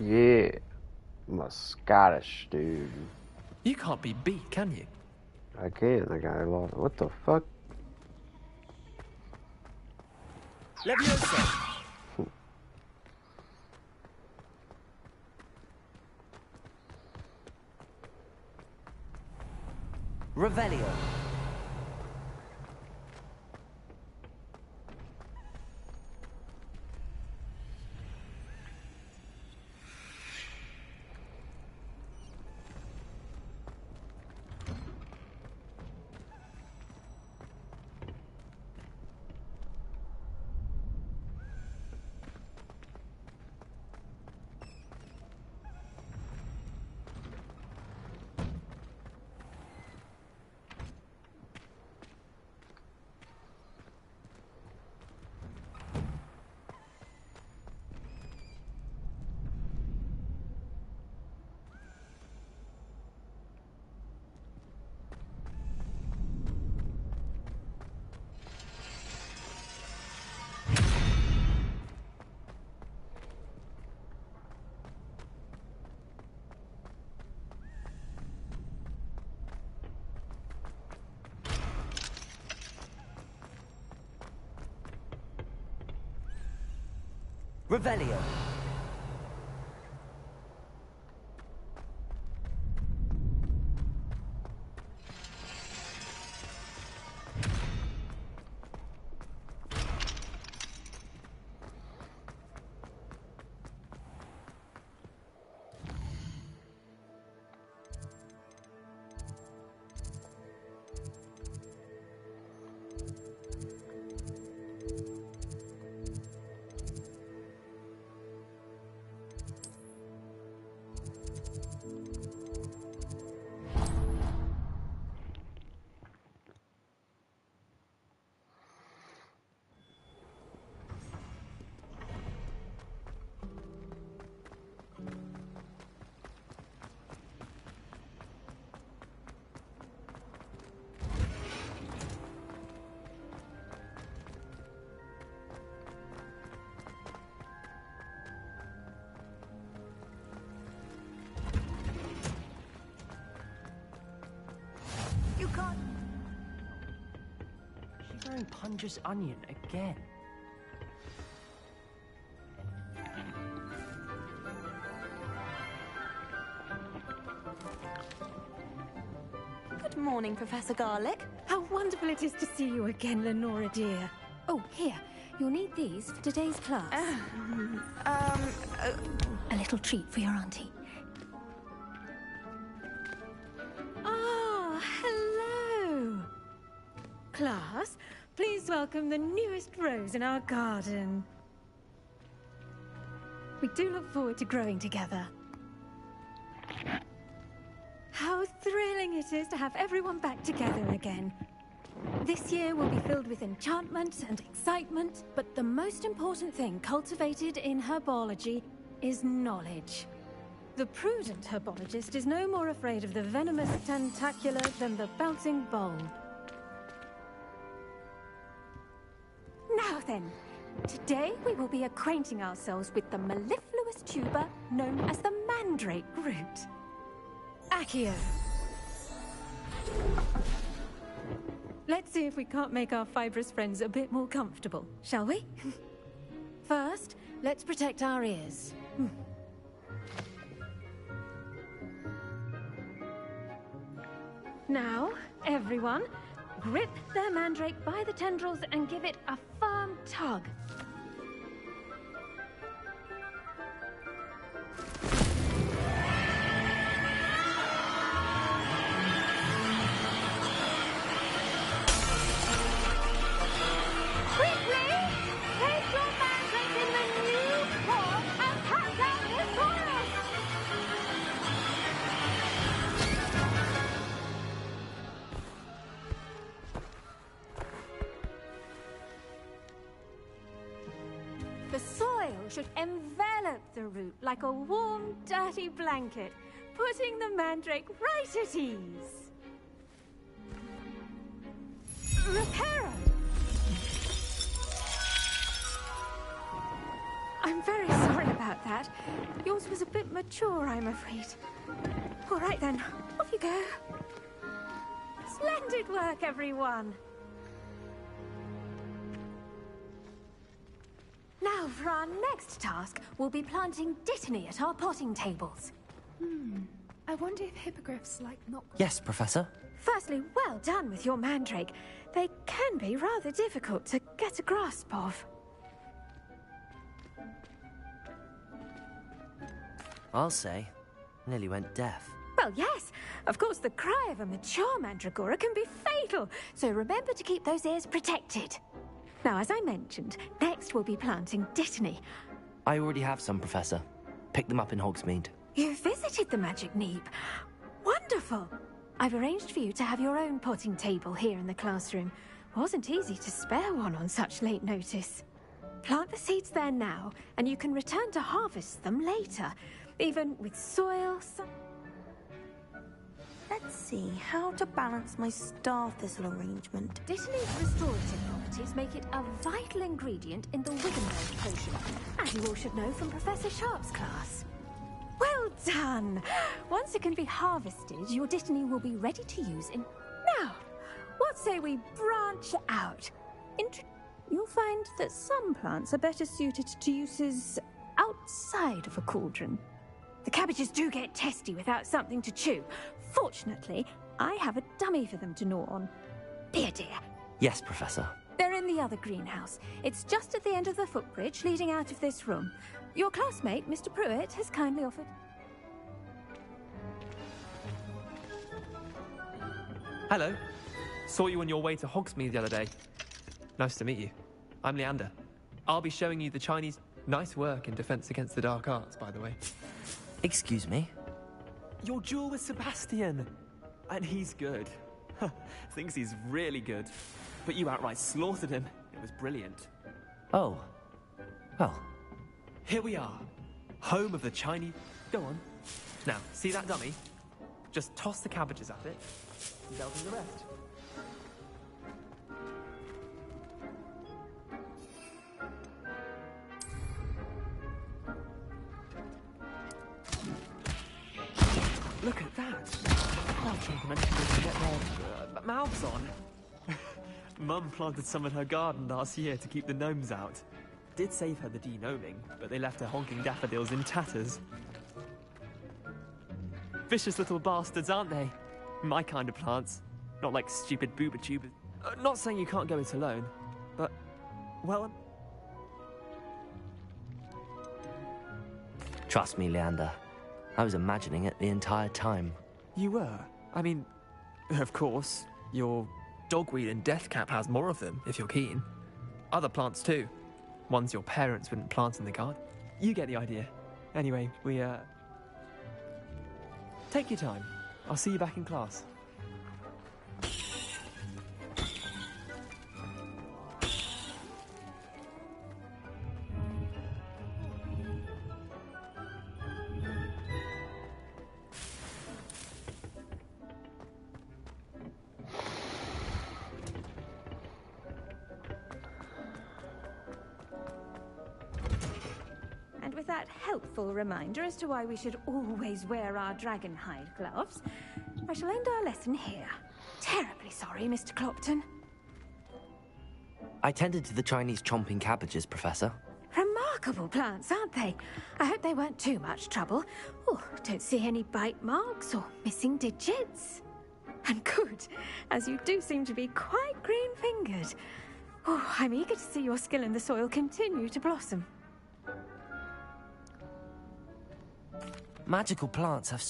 Yeah. I'm a Scottish dude. You can't be beat, can you? I can't. I got a lot. What the fuck? Leviosa! Revelio. Revelio. She's wearing Punja's onion again. Good morning, Professor Garlic. How wonderful it is to see you again, Lenora dear. Oh, here. You'll need these for today's class. A little treat for your auntie. Ah, hello. Class, please welcome the newest rose in our garden. We do look forward to growing together. How thrilling it is to have everyone back together again. This year will be filled with enchantment and excitement, but the most important thing cultivated in herbology is knowledge. The prudent herbologist is no more afraid of the venomous tentacular than the bouncing bowl. Now then, today we will be acquainting ourselves with the mellifluous tuber known as the mandrake root. Accio. Let's see if we can't make our fibrous friends a bit more comfortable, shall we? First, let's protect our ears. Now, everyone, grip their mandrake by the tendrils and give it a firm tug. The soil should envelop the root like a warm, dirty blanket, putting the mandrake right at ease. Reparo! I'm very sorry about about that. Yours was a bit mature, I'm afraid. All right then, off you go. Splendid work, everyone. Now, for our next task, we'll be planting dittany at our potting tables. I wonder if hippogriffs like not... Yes, Professor. Firstly, well done with your mandrake. They can be rather difficult to get a grasp of. I'll say. Nearly went deaf. Well, yes. Of course, the cry of a mature mandragora can be fatal, so remember to keep those ears protected. Now, as I mentioned, next we'll be planting dittany. I already have some, Professor. Picked them up in Hogsmeade. You visited the Magic Neep. Wonderful! I've arranged for you to have your own potting table here in the classroom. Wasn't easy to spare one on such late notice. Plant the seeds there now, and you can return to harvest them later, even with soil, Let's see how to balance my star thistle arrangement. Dittany's restorative properties make it a vital ingredient in the Wiggenberg potion, as you all should know from Professor Sharp's class. Well done! Once it can be harvested, your dittany will be ready to use in... Now, what say we branch out? You'll find that some plants are better suited to uses outside of a cauldron. The cabbages do get testy without something to chew. Fortunately, I have a dummy for them to gnaw on. Dear. Yes, Professor. They're in the other greenhouse. It's just at the end of the footbridge leading out of this room. Your classmate, Mr. Pruitt, has kindly offered... Hello. Saw you on your way to Hogsmeade the other day. Nice to meet you. I'm Leander. I'll be showing you the Chinese... Nice work in Defense Against the Dark Arts, by the way. Excuse me? Your duel with Sebastian. And he's good. Thinks he's really good. But you outright slaughtered him. It was brilliant. Oh. Well. Here we are. Home of the Chinese... Go on. Now, see that dummy? Just toss the cabbages at it. And they'll do the rest. Look at that! Well, children to get their mouths on. Mum planted some in her garden last year to keep the gnomes out. Did save her the de-gnoming, but they left her honking daffodils in tatters. Vicious little bastards, aren't they? My kind of plants. Not like stupid booba tubers. Not saying you can't go it alone, but, well... Trust me, Leander. I was imagining it the entire time. You were? I mean, of course, your dogweed and deathcap has more of them, if you're keen. Other plants too. Ones your parents wouldn't plant in the garden. You get the idea. Anyway, we, take your time. I'll see you back in class. And with that helpful reminder as to why we should always wear our dragon hide gloves, I shall end our lesson here. Terribly sorry, Mr. Clopton. I tended to the Chinese chomping cabbages, Professor. Remarkable plants, aren't they? I hope they weren't too much trouble. Oh, don't see any bite marks or missing digits. And good, as you do seem to be quite green-fingered. Oh, I'm eager to see your skill in the soil continue to blossom. Magical plants have...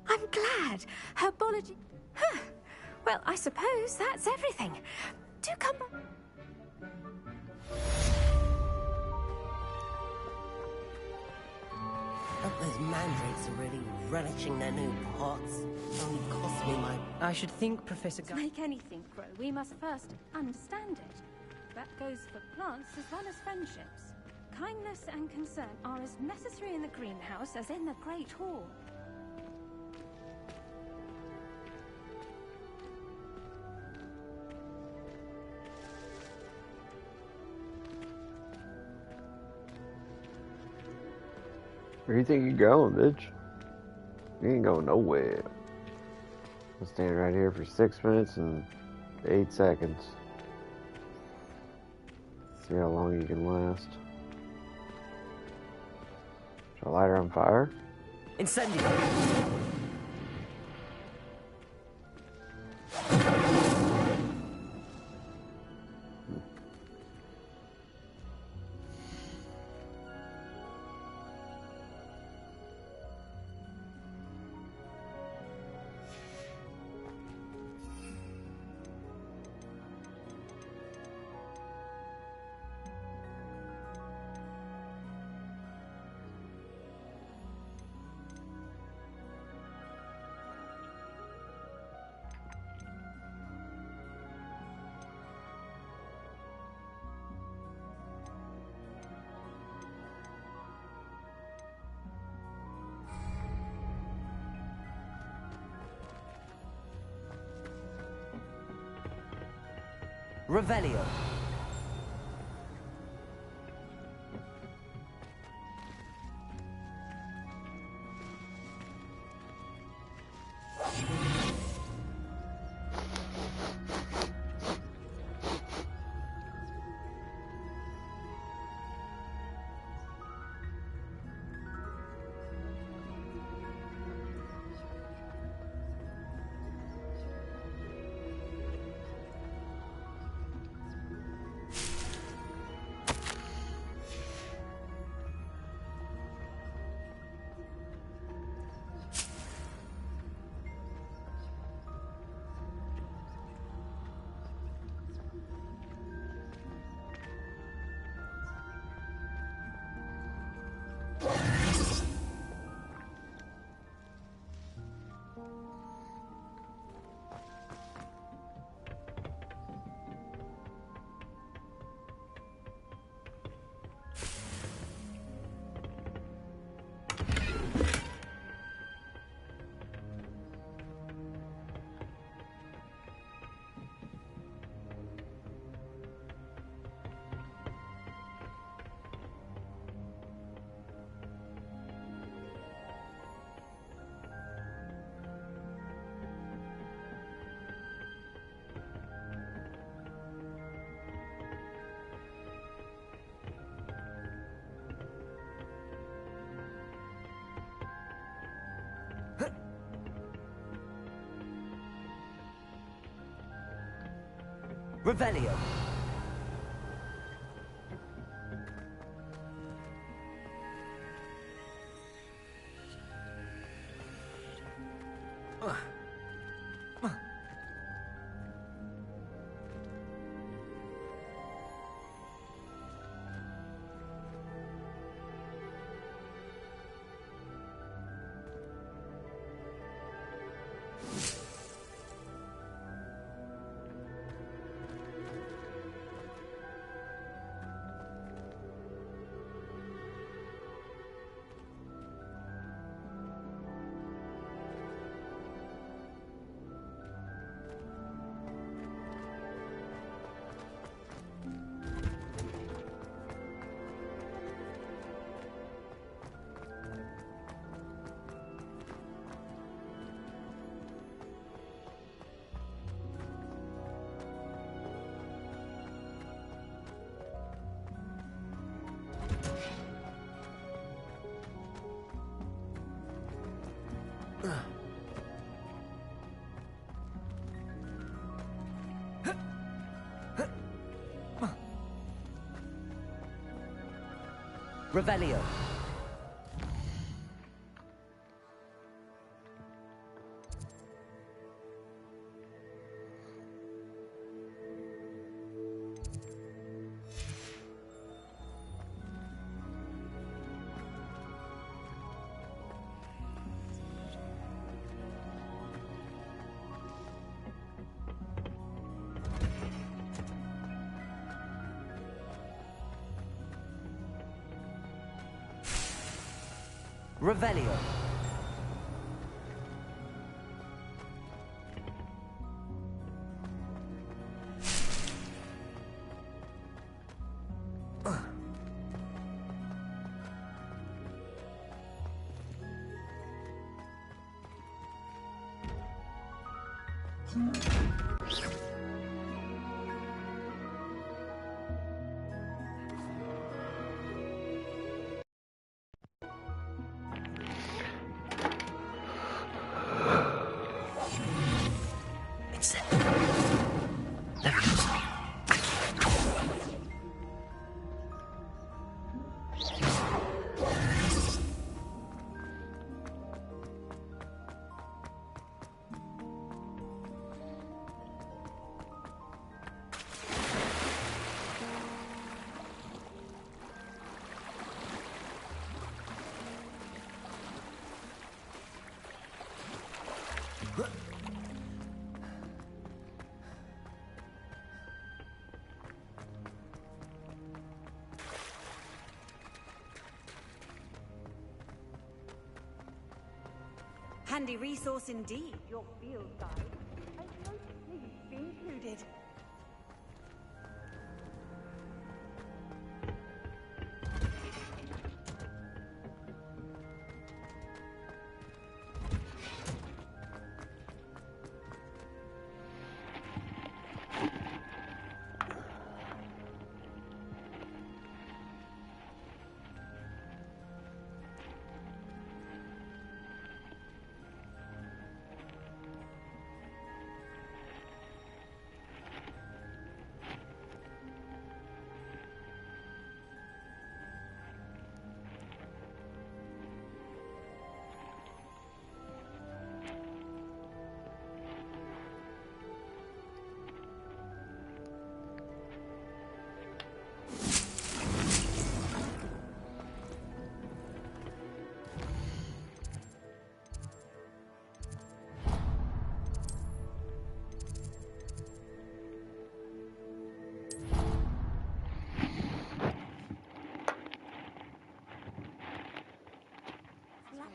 I'm glad. Herbology... Huh. Well, I suppose that's everything. Do come back... Those mandrakes are really relishing their new pots. Only cost me my... I should think, Professor... To make anything grow, we must first understand it. That goes for plants as well as friendships. Kindness and concern are as necessary in the greenhouse as in the Great Hall. Where you think you're going, bitch? You ain't going nowhere. I'll stand right here for 6 minutes and 8 seconds. See how long you can last. Should I light her on fire? Incendio! Revelio. Revelio. Revelio. Revelio. It's there. There he is. Handy resource indeed, your field guide. I noticed please be included.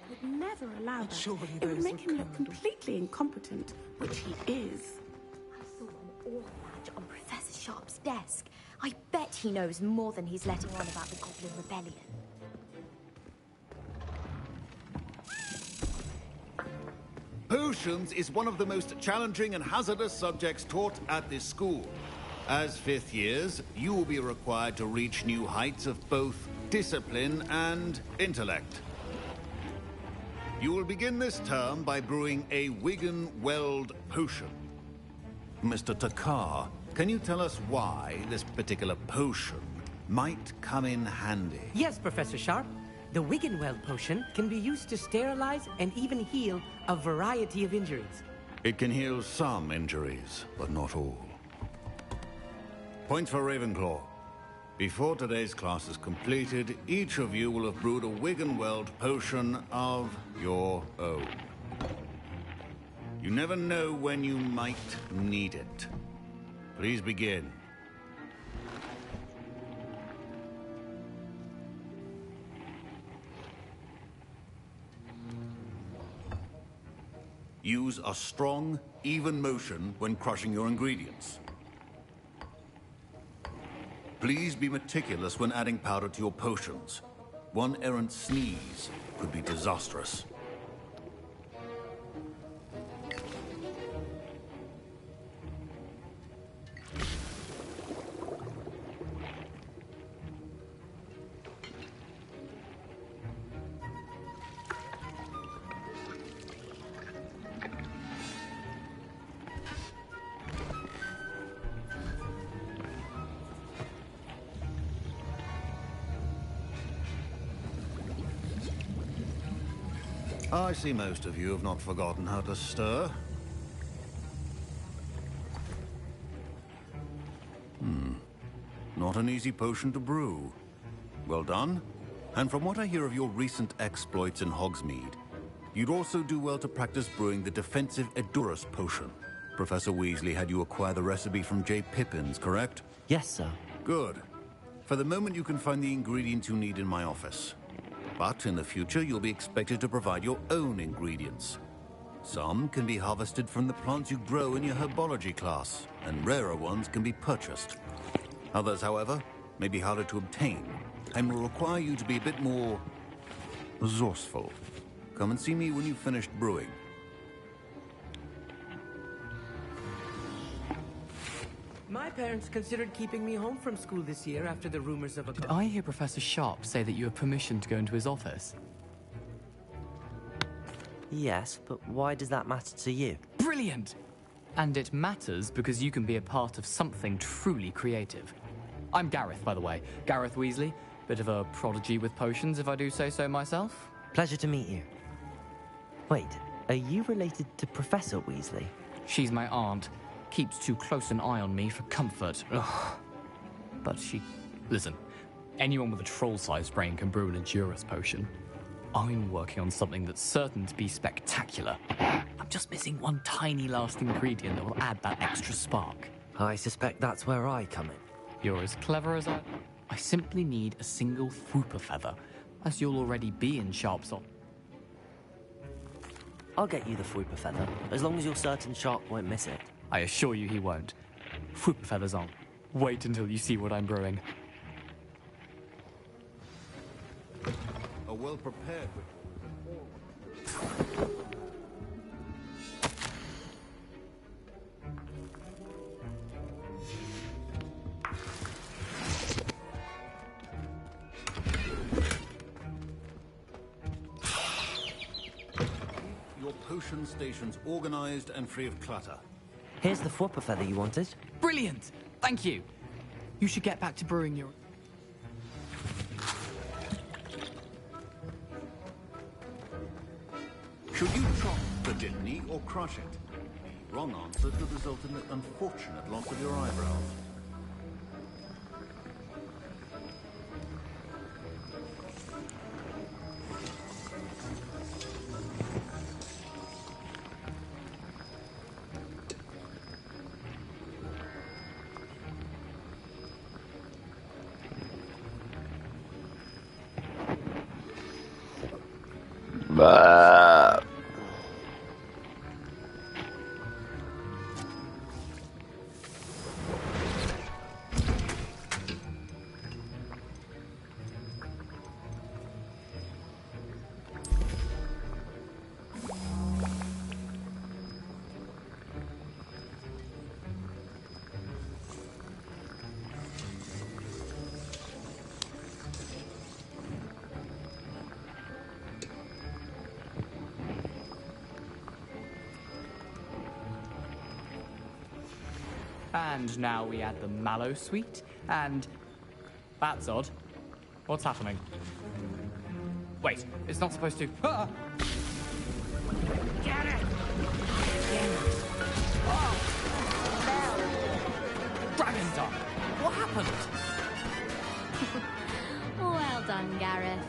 Would never allow that. Surely It would those make were him look completely incompetent, which he is. I saw an ore badge on Professor Sharp's desk. I bet he knows more than he's letting on about the Goblin Rebellion. Potions is one of the most challenging and hazardous subjects taught at this school. As fifth years, you will be required to reach new heights of both discipline and intellect. You will begin this term by brewing a Wigan Weld potion. Mr. Takar, can you tell us why this particular potion might come in handy? Yes, Professor Sharp. The Wiggenweld potion can be used to sterilize and even heal a variety of injuries. It can heal some injuries, but not all. Points for Ravenclaw. Before today's class is completed, each of you will have brewed a Wiggenweld potion of your own. You never know when you might need it. Please begin. Use a strong, even motion when crushing your ingredients. Please be meticulous when adding powder to your potions. One errant sneeze could be disastrous. I see most of you have not forgotten how to stir. Not an easy potion to brew. Well done. And from what I hear of your recent exploits in Hogsmeade, you'd also do well to practice brewing the defensive Edurus potion. Professor Weasley had you acquire the recipe from J. Pippins, correct? Yes, sir. Good. For the moment, you can find the ingredients you need in my office. But in the future, you'll be expected to provide your own ingredients. Some can be harvested from the plants you grow in your herbology class, and rarer ones can be purchased. Others, however, may be harder to obtain, and will require you to be a bit more resourceful. Come and see me when you've finished brewing. My parents considered keeping me home from school this year after the rumors of a... Did I hear Professor Sharp say that you have permission to go into his office? Yes, but why does that matter to you? Brilliant! And it matters because you can be a part of something truly creative. I'm Gareth, by the way. Gareth Weasley. Bit of a prodigy with potions, if I do say so myself. Pleasure to meet you. Wait, are you related to Professor Weasley? She's my aunt. Keeps too close an eye on me for comfort. Ugh. But she... Listen, anyone with a troll-sized brain can brew an Endurus potion. I'm working on something that's certain to be spectacular. I'm just missing one tiny last ingredient that will add that extra spark. I suspect that's where I come in. You're as clever as I simply need a single Fwooper feather, as you'll already be in Sharp's office. I'll get you the Fwooper feather, as long as you're certain Sharp won't miss it. I assure you he won't. Fwooper feathers on. Wait until you see what I'm brewing. A well-prepared... Your potion stations organized and free of clutter. Here's the Fwooper feather you wanted. Brilliant! Thank you. You should get back to brewing your... Should you chop the Dittany or crush it? The wrong answer could result in an unfortunate loss of your eyebrows. And now we add the mallow sweet, and... That's odd. What's happening? Wait, it's not supposed to... Ah! Get it! Dragon Dog! What happened? Well done, Gareth.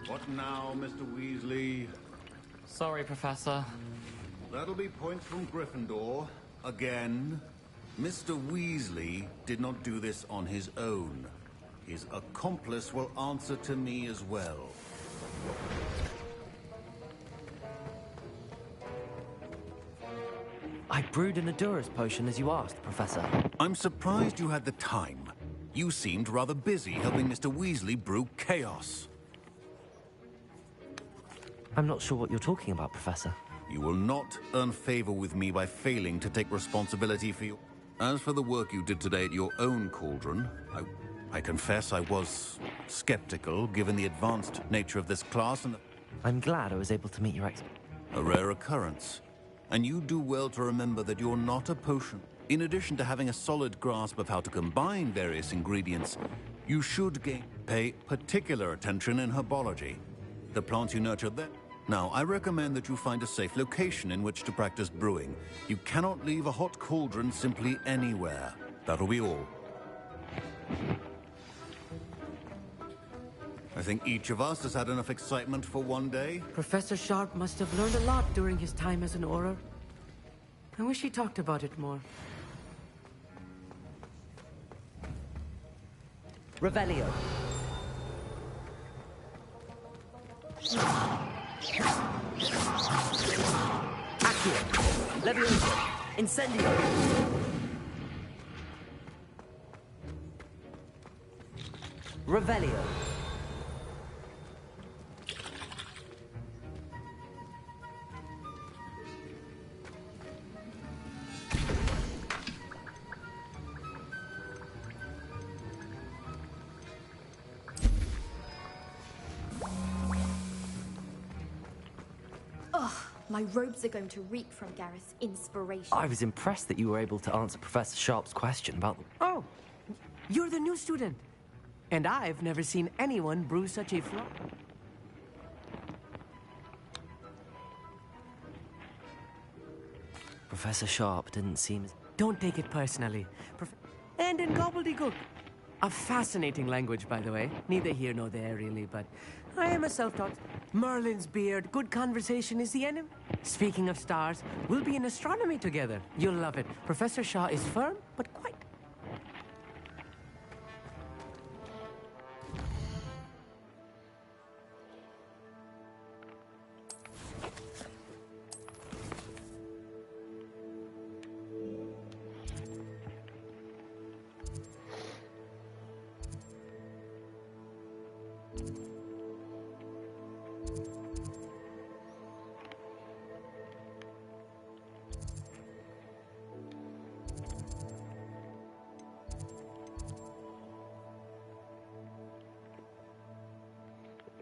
What now, Mr. Weasley? Sorry, Professor. That'll be points from Gryffindor. Again. Mr. Weasley did not do this on his own. His accomplice will answer to me as well. I brewed an Endurus potion as you asked, Professor. I'm surprised you had the time. You seemed rather busy helping Mr. Weasley brew chaos. I'm not sure what you're talking about, Professor. You will not earn favor with me by failing to take responsibility for you. As for the work you did today at your own cauldron, I confess I was skeptical given the advanced nature of this class and... I'm glad I was able to meet your A rare occurrence. And you do well to remember that you're not a potion. In addition to having a solid grasp of how to combine various ingredients, you should pay particular attention in herbology. The plants you nurture there. Now, I recommend that you find a safe location in which to practice brewing. You cannot leave a hot cauldron simply anywhere. That'll be all. I think each of us has had enough excitement for one day. Professor Sharp must have learned a lot during his time as an Auror. I wish he talked about it more. Revelio. Accio. Levioso. Incendio. Revelio. My robes are going to reek from Gareth's inspiration. I was impressed that you were able to answer Professor Sharp's question about the... Oh, you're the new student. And I've never seen anyone brew such a flaw. Professor Sharp didn't seem as... Don't take it personally. And in gobbledygook. A fascinating language, by the way. Neither here nor there, really, but I am a self-taught. Merlin's beard, good conversation is the enemy. Speaking of stars, we'll be in astronomy together. You'll love it. Professor Shaw is firm, but quite.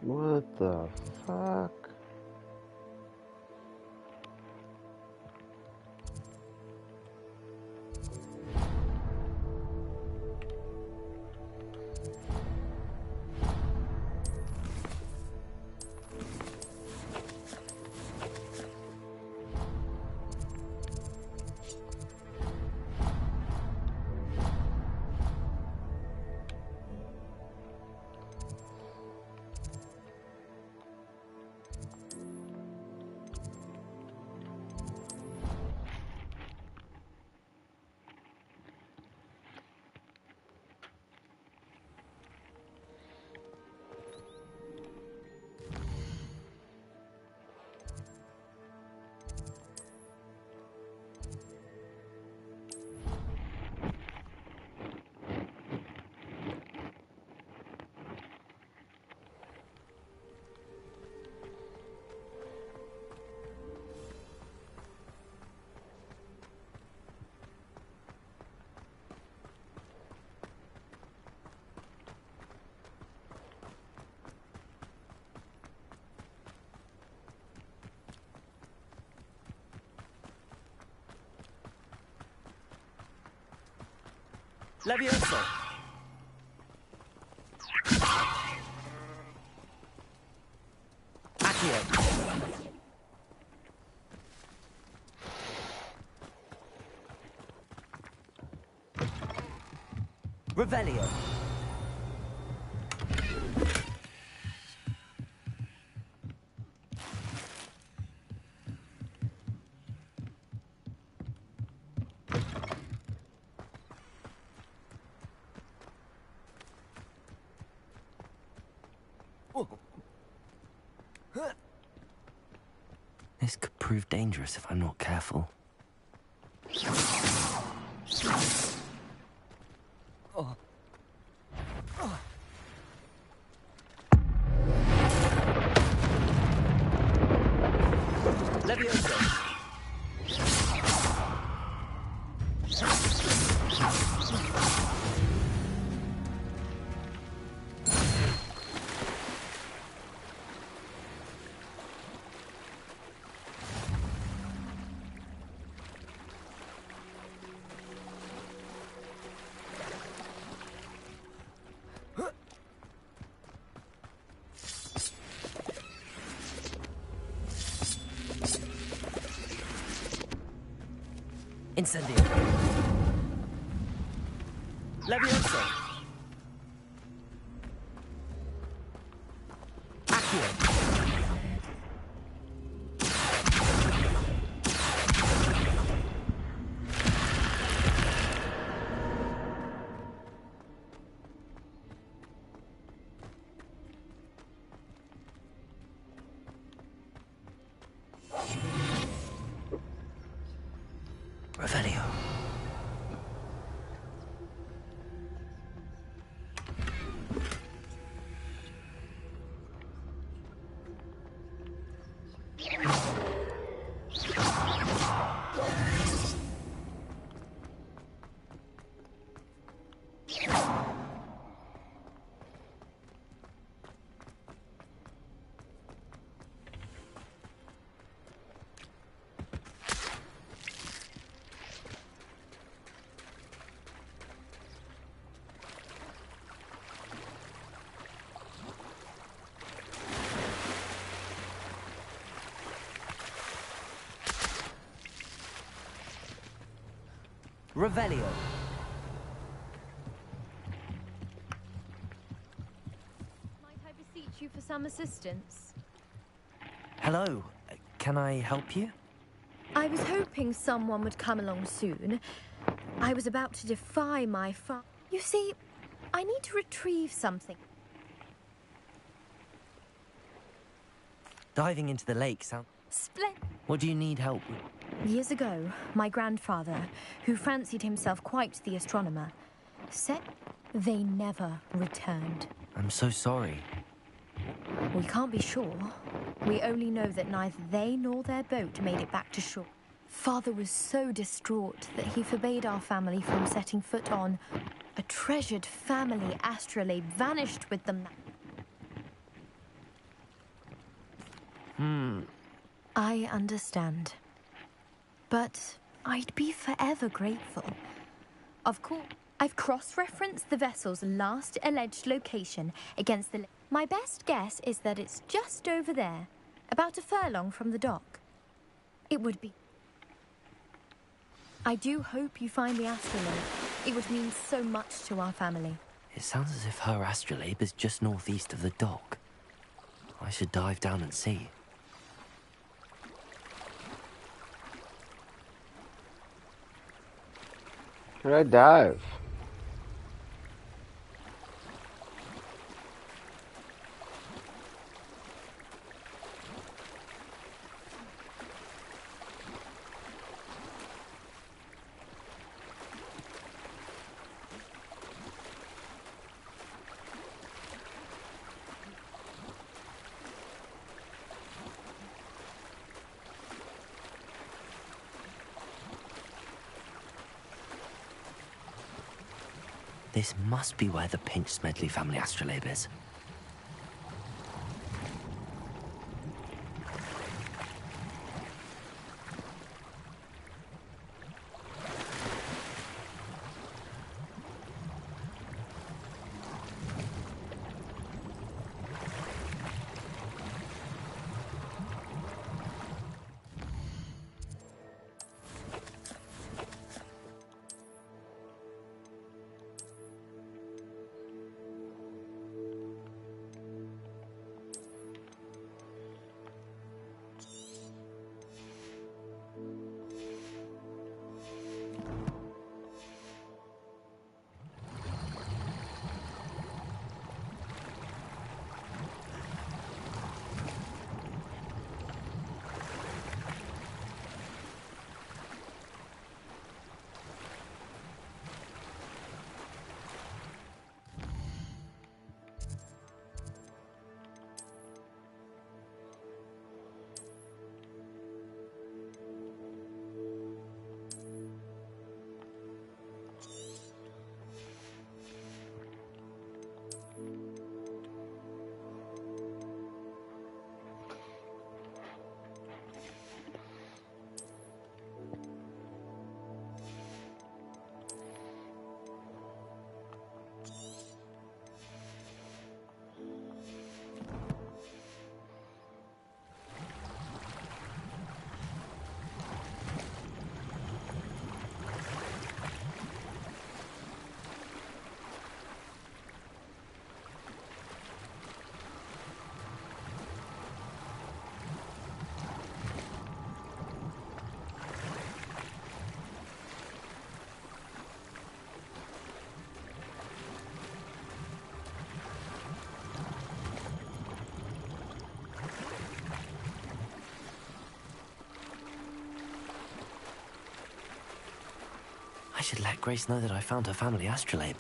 What the fuck? Levioso. Accio. Revelio. This could prove dangerous if I'm not careful. Incendio. Levioso. Accio. Revelio. Revelio. Might I beseech you for some assistance? Hello. Can I help you? I was hoping someone would come along soon. I was about to defy my father. You see, I need to retrieve something. Diving into the lake sounds... Splendid. What do you need help with? Years ago, my grandfather, who fancied himself quite the astronomer, said they never returned. I'm so sorry. We can't be sure. We only know that neither they nor their boat made it back to shore. Father was so distraught that he forbade our family from setting foot on. A treasured family astrolabe vanished with them. I understand. But I'd be forever grateful. Of course, I've cross-referenced the vessel's last alleged location against the... My best guess is that it's just over there, about a furlong from the dock. It would be... I do hope you find the astrolabe. It would mean so much to our family. It sounds as if her astrolabe is just northeast of the dock. I should dive down and see. Should I dive? This must be where the Pinch Smedley family astrolabe is. I should let Grace know that I found her family astrolabe.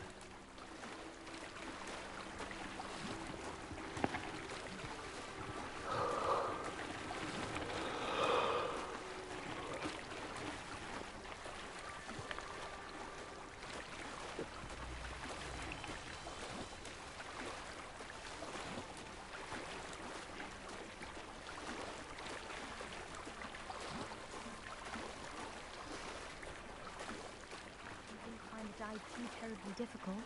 Too terribly difficult.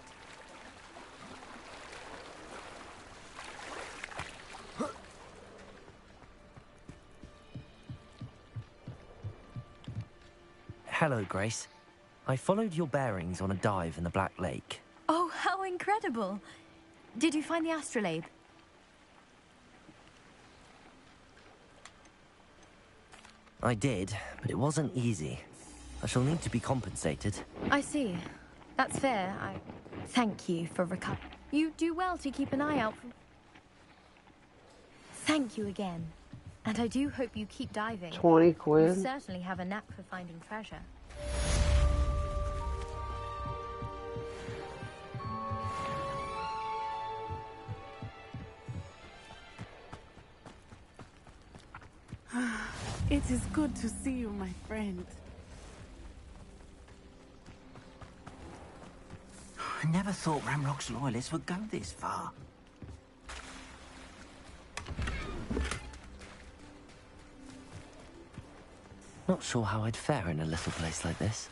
Hello, Grace. I followed your bearings on a dive in the Black Lake. Oh, how incredible! Did you find the astrolabe? I did, but it wasn't easy. I shall need to be compensated. I see. That's fair. I thank you for You do well to keep an eye out for... Thank you again. And I do hope you keep diving. 20 quid? You certainly have a knack for finding treasure. It is good to see you, my friend. I never thought Ramrock's loyalists would go this far. Not sure how I'd fare in a little place like this.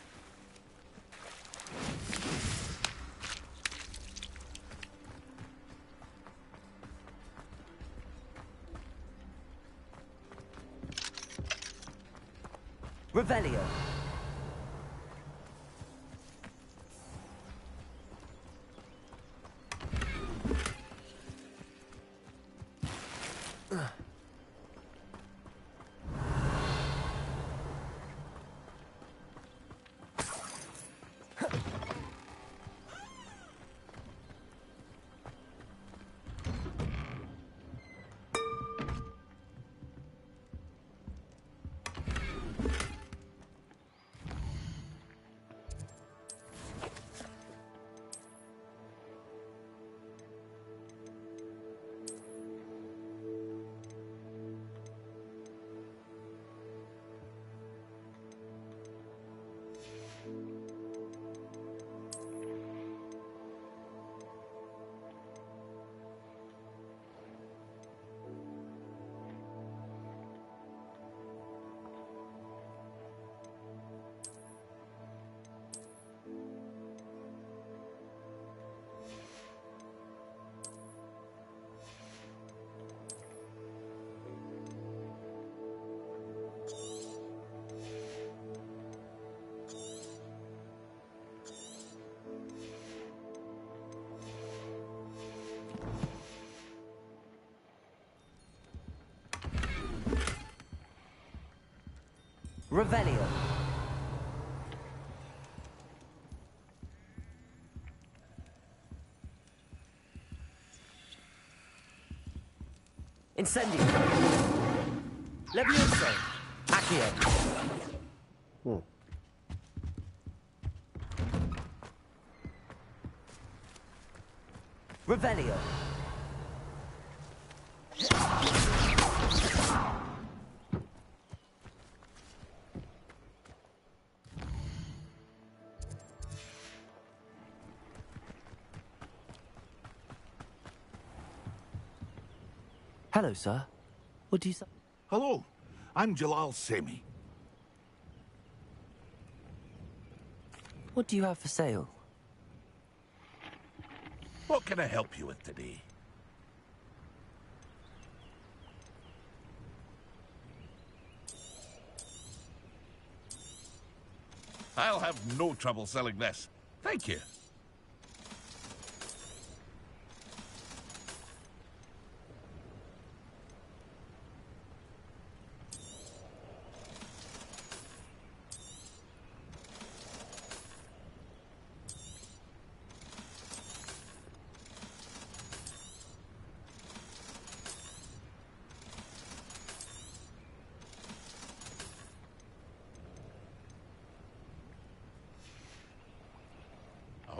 Revelio. Revelio. Incendio. Levioso. Accio. Revelio. Hello, sir. What do you say? Hello, I'm Jalal Semi. What do you have for sale? What can I help you with today? I'll have no trouble selling this. Thank you.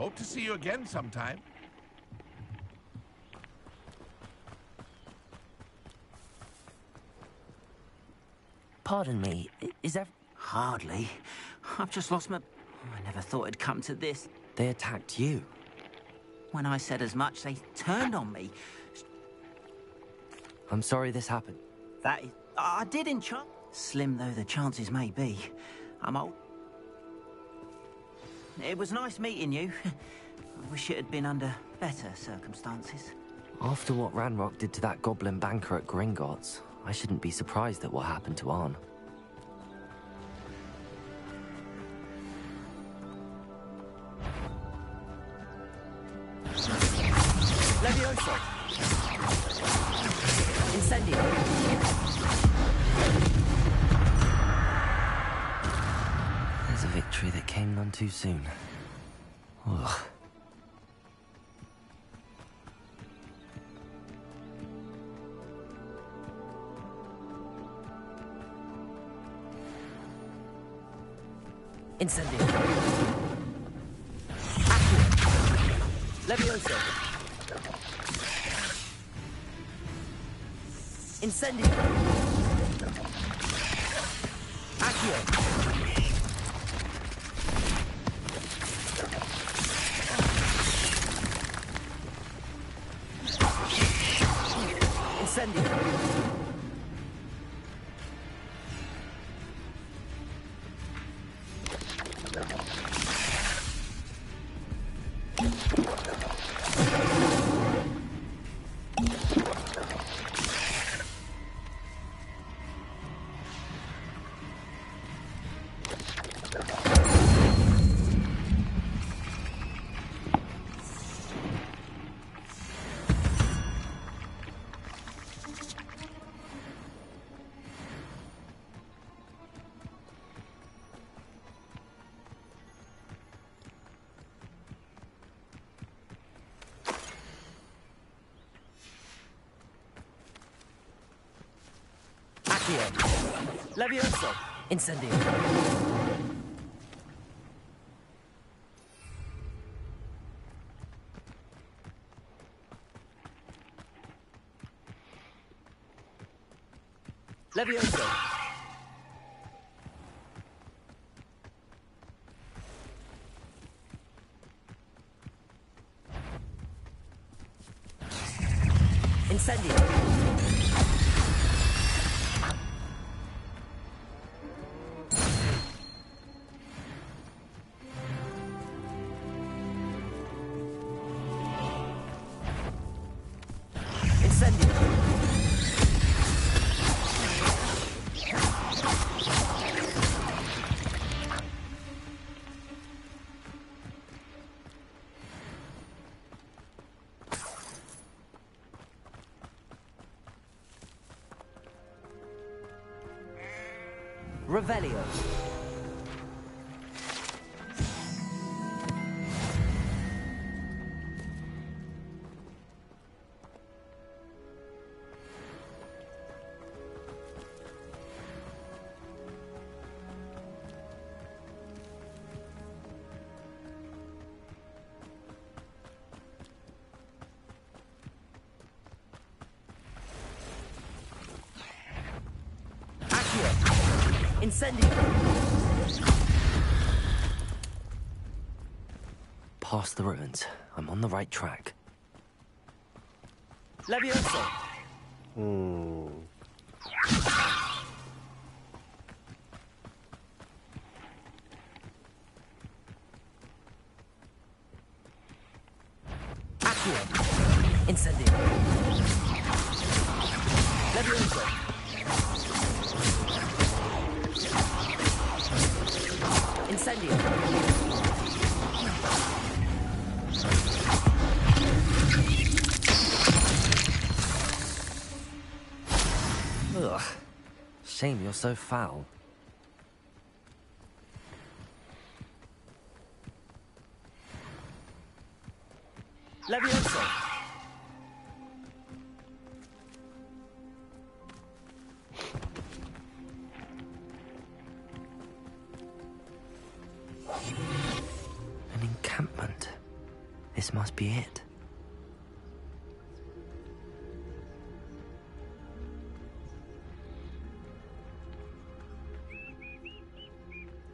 I hope to see you again sometime. Pardon me, is that... Hardly. I've just lost my... I never thought it'd come to this. They attacked you. When I said as much, they turned on me. I'm sorry this happened. That is... I did enchant... Slim though the chances may be, I'm old. It was nice meeting you. I wish it had been under better circumstances. After what Ranrock did to that goblin banker at Gringotts, I shouldn't be surprised at what happened to Arn. too soon. Ugh. Incendio. Levioso. Incendio. Accio. Incendio. Levioso. Incendio. Levioso. Incendio. Revelio. Incendio. Past the ruins. I'm on the right track. Levioso. Accio. Incendio. Levioso. Incendio. Ugh. Shame you're so foul. Levioso. An encampment. This must be it.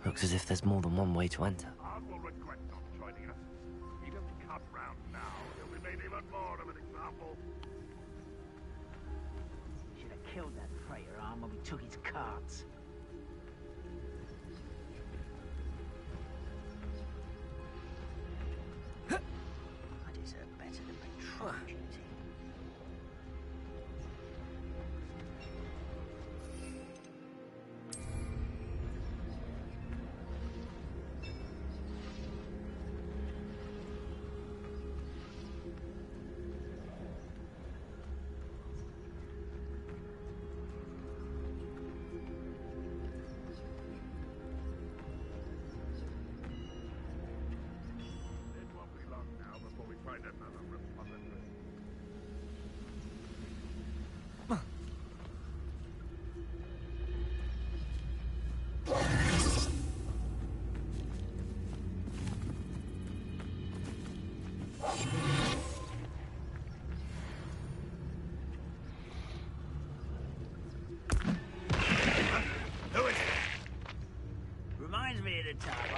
Looks as if there's more than one way to enter. Ard will regret not joining us. He doesn't come round now. He'll be made even more of an example. Should have killed that traitor arm when we took his cards. I deserve better than patrol duty.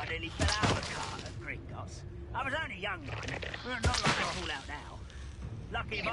I nearly fell out of a cart at Gringotts. I was only young, mind. Not like I fall out now. Lucky if I...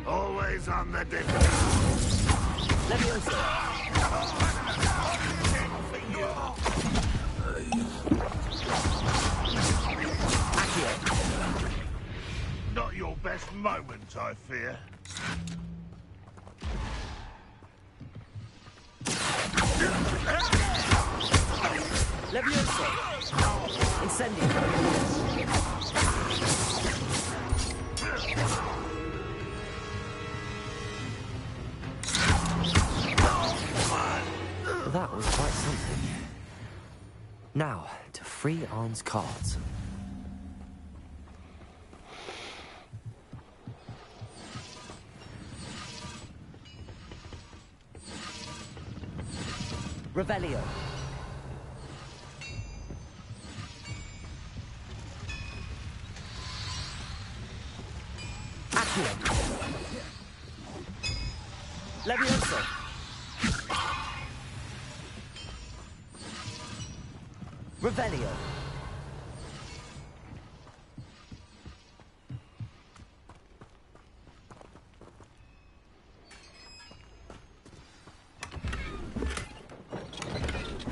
Always on the defense. Not your best moment, I fear. Levioso! Incendio! That was quite something. Now, to free Arn's cards. Revelio. Accio. Levioso. Revelio.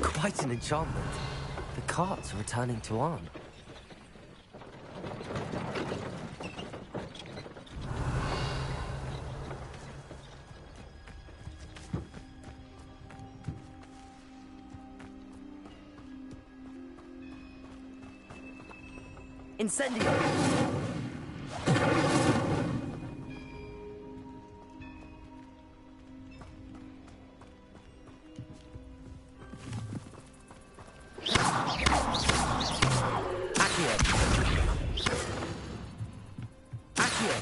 Quite an enchantment. The carts are returning to Arn. Incendio! Accio! Accio!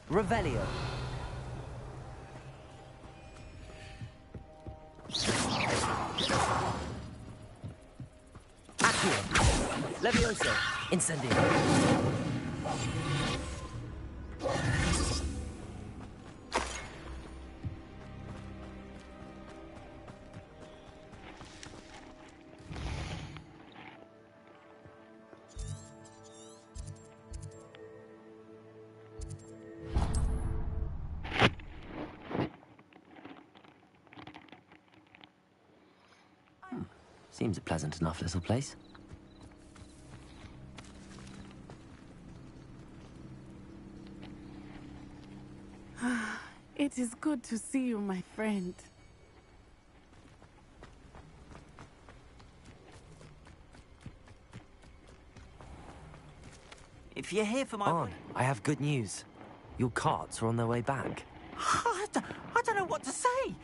Revelio! Levioso. Incendio. Seems a pleasant enough little place. It is good to see you, my friend. If you're here for my... On, I have good news. Your carts are on their way back. I don't know what to say.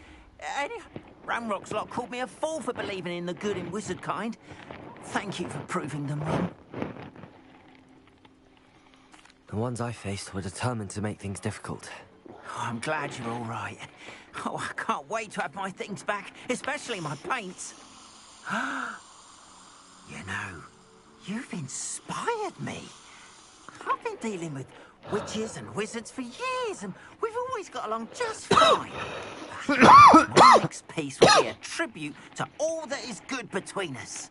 Ramrock's lot called me a fool for believing in the good in wizard kind. Thank you for proving them wrong. The ones I faced were determined to make things difficult. Oh, I'm glad you're all right. Oh, I can't wait to have my things back, especially my paints. You know, you've inspired me. I've been dealing with witches and wizards for years, and we've always got along just fine. Perhaps my next piece will be a tribute to all that is good between us.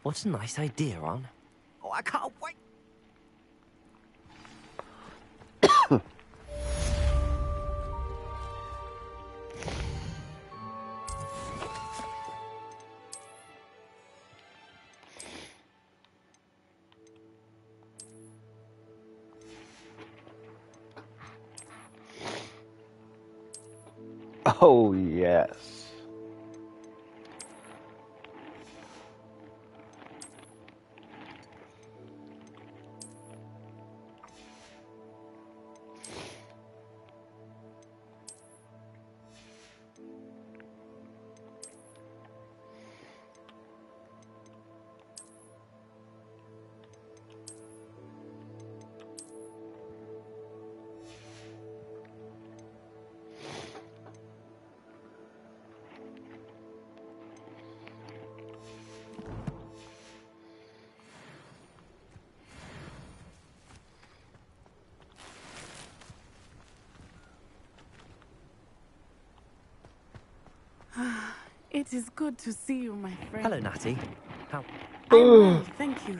What a nice idea, Ron. Oh, I can't wait. Oh, yes. It is good to see you, my friend. Hello, Natty. How? I'm well, thank you.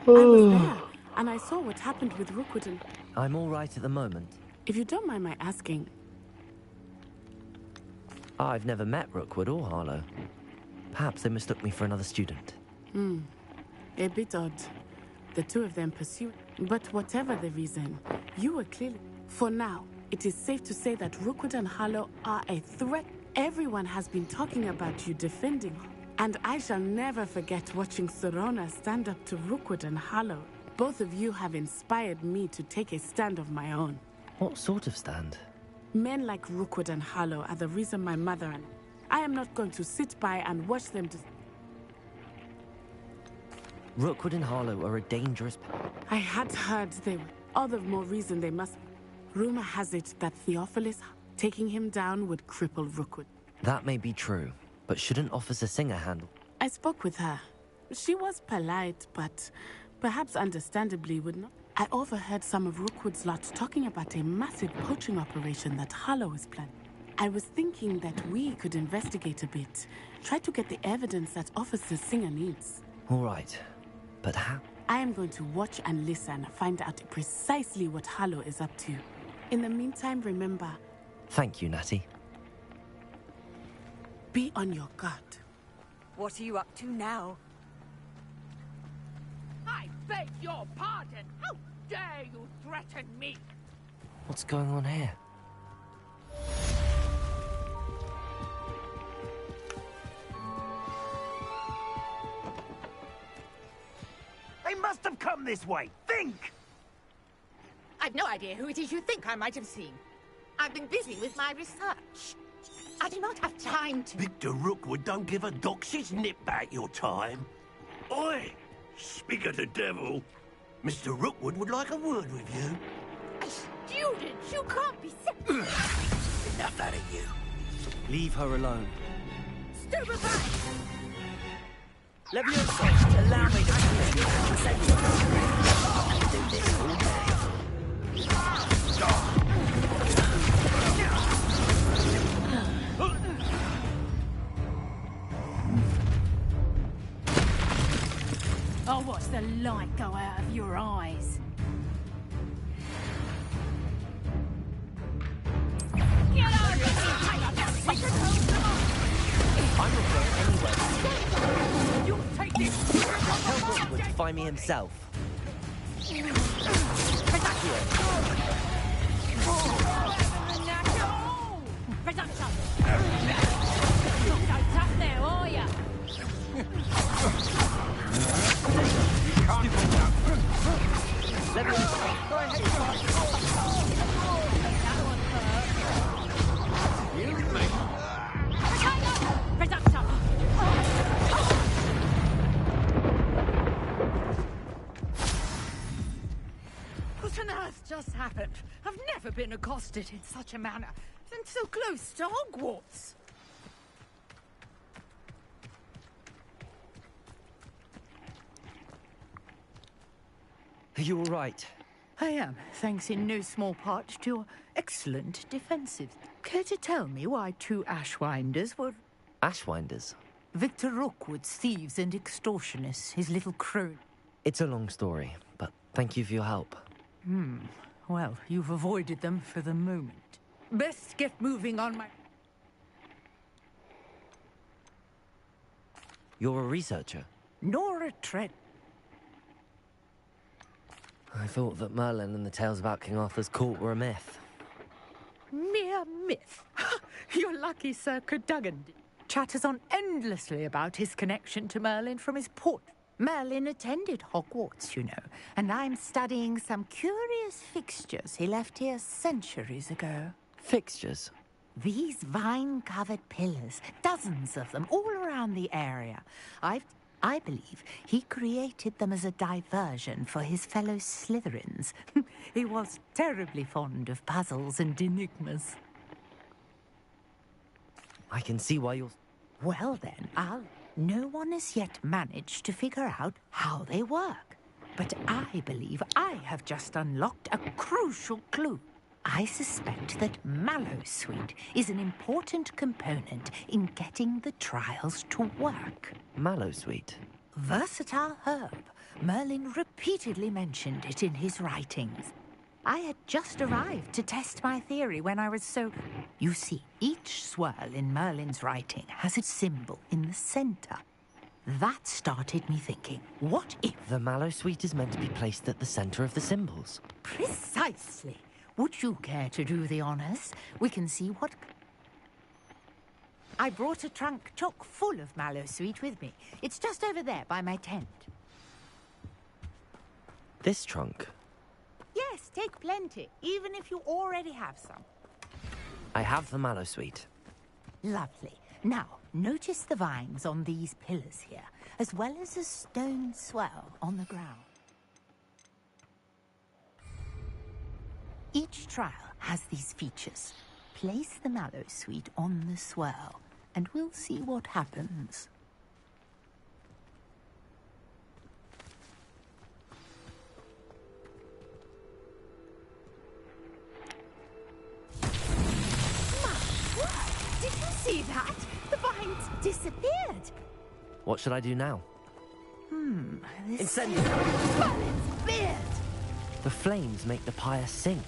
I was there, and I saw what happened with Rookwood and... I'm all right at the moment. If you don't mind my asking... I've never met Rookwood or Harlow. Perhaps they mistook me for another student. A bit odd. The two of them pursue... But whatever the reason, you were clearly... For now, it is safe to say that Rookwood and Harlow are a threat. Everyone has been talking about you defending, and I shall never forget watching Serona stand up to Rookwood and Harlow. Both of you have inspired me to take a stand of my own. What sort of stand? Men like Rookwood and Harlow are the reason my mother and I am not going to sit by and watch them Rookwood and Harlow are a dangerous... I had heard they were. All the more reason they must... Rumor has it that Theophilus... Taking him down would cripple Rookwood. That may be true, but shouldn't Officer Singer handle... I spoke with her. She was polite, but perhaps understandably would not. I overheard some of Rookwood's lot talking about a massive poaching operation that Harlow is planning. I was thinking that we could investigate a bit. Try to get the evidence that Officer Singer needs. All right, but how? I am going to watch and listen, find out precisely what Harlow is up to. In the meantime, remember... Thank you, Natty. Be on your guard. What are you up to now? I beg your pardon! How dare you threaten me? What's going on here? They must have come this way. Think! I've no idea who it is you think I might have seen. I've been busy with my research. I do not have time to... Victor Rookwood don't give a doxy's nip back your time. Oi! Speak of the devil. Mr. Rookwood would like a word with you. Students, you can't be sick. Enough out of you. Leave her alone. Stupefy! Leviosa, allow me to do this all day. I'll watch the light go out of your eyes. Get out of here! I'm not going anywhere. You'll take this! Tell Rookwood to find me himself. Let me... Go ahead. What on earth just happened? I've never been accosted in such a manner. And so close to Hogwarts. Are you all right? I am, thanks in no small part to your excellent defensive. Care to tell me why 2 Ashwinders were... Ashwinders? Victor Rookwood's thieves and extortionists, his little crone. It's a long story, but thank you for your help. Well, you've avoided them for the moment. Best get moving on my... You're a researcher? Nora Tread. I thought that Merlin and the tales about King Arthur's court were a myth. Mere myth. You're lucky Sir Cadogan chatters on endlessly about his connection to Merlin from his port. Merlin attended Hogwarts, you know, and I'm studying some curious fixtures he left here centuries ago. Fixtures? These vine-covered pillars, dozens of them, all around the area. I believe he created them as a diversion for his fellow Slytherins. He was terribly fond of puzzles and enigmas. I can see why you're... Well then, no one has yet managed to figure out how they work. But I believe I have just unlocked a crucial clue. I suspect that Mallowsweet is an important component in getting the trials to work. Mallowsweet? Versatile herb. Merlin repeatedly mentioned it in his writings. I had just arrived to test my theory when I was so... You see, each swirl in Merlin's writing has a symbol in the center. That started me thinking, what if... The Mallowsweet is meant to be placed at the center of the symbols. Precisely. Would you care to do the honors? We can see what... I brought a trunk chock full of Mallowsweet with me. It's just over there by my tent. This trunk? Yes, take plenty, even if you already have some. I have the Mallowsweet. Lovely. Now, notice the vines on these pillars here, as well as a stone swell on the ground. Each trial has these features. Place the Mallowsweet on the swirl, and we'll see what happens. Did you see that? The vines disappeared. What should I do now? This... Incendio! Merlin's beard! The flames make the pyre sink.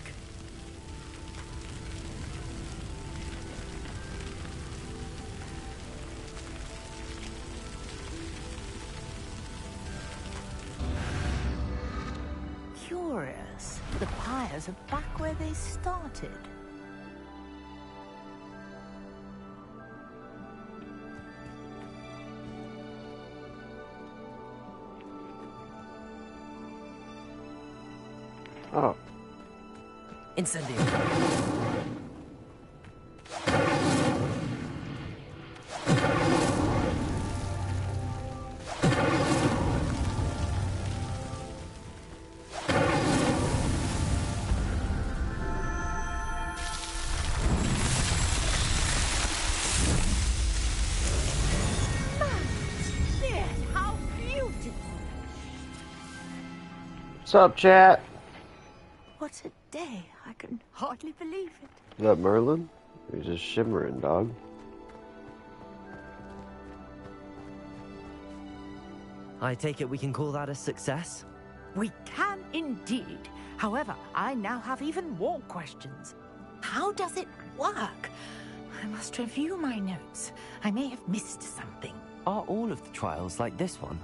Curious. The pyres are back where they started. Oh. Incendio. How beautiful! What's up, chat? What a day. I can hardly believe it. Is that Merlin? He's just shimmering, dog. I take it we can call that a success? We can indeed. However, I now have even more questions. How does it work? I must review my notes. I may have missed something. Are all of the trials like this one?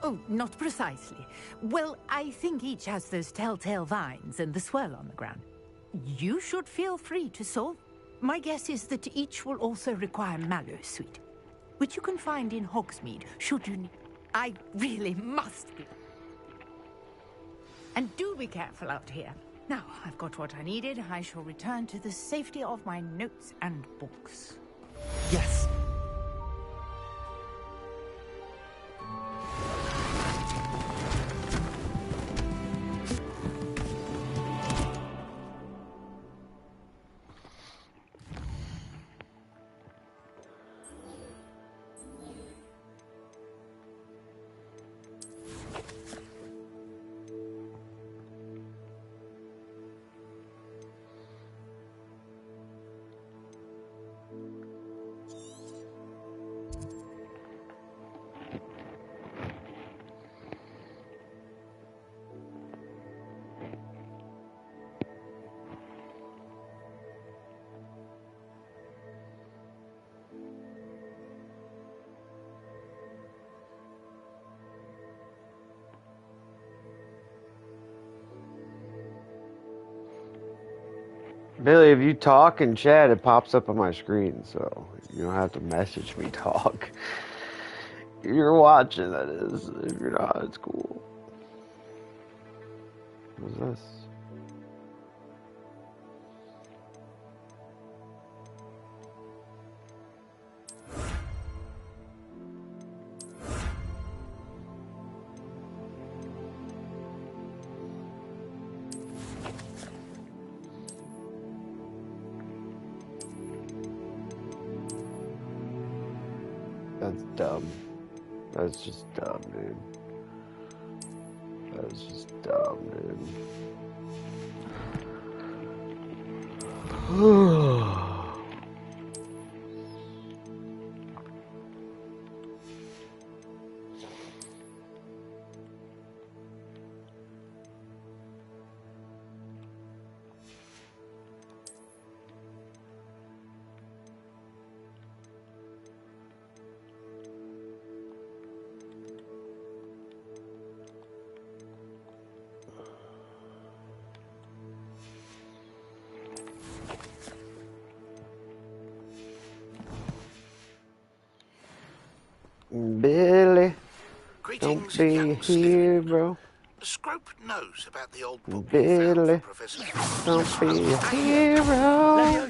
Oh, not precisely. Well, I think each has those telltale vines and the swirl on the ground. You should feel free to solve. My guess is that each will also require mallow sweet, which you can find in Hogsmeade, should you need. I really must be. And do be careful out here. Now, I've got what I needed. I shall return to the safety of my notes and books. Yes. Billy, if you talk and chat, it pops up on my screen, so you don't have to message me talk. If you're watching, that is. If you're not, it's cool. What's this? That's dumb. That's just dumb, dude. That's just dumb, dude. Billy, Greetings, don't be young here, bro. Scrope knows about the old book Billy, Professor. don't be a hero.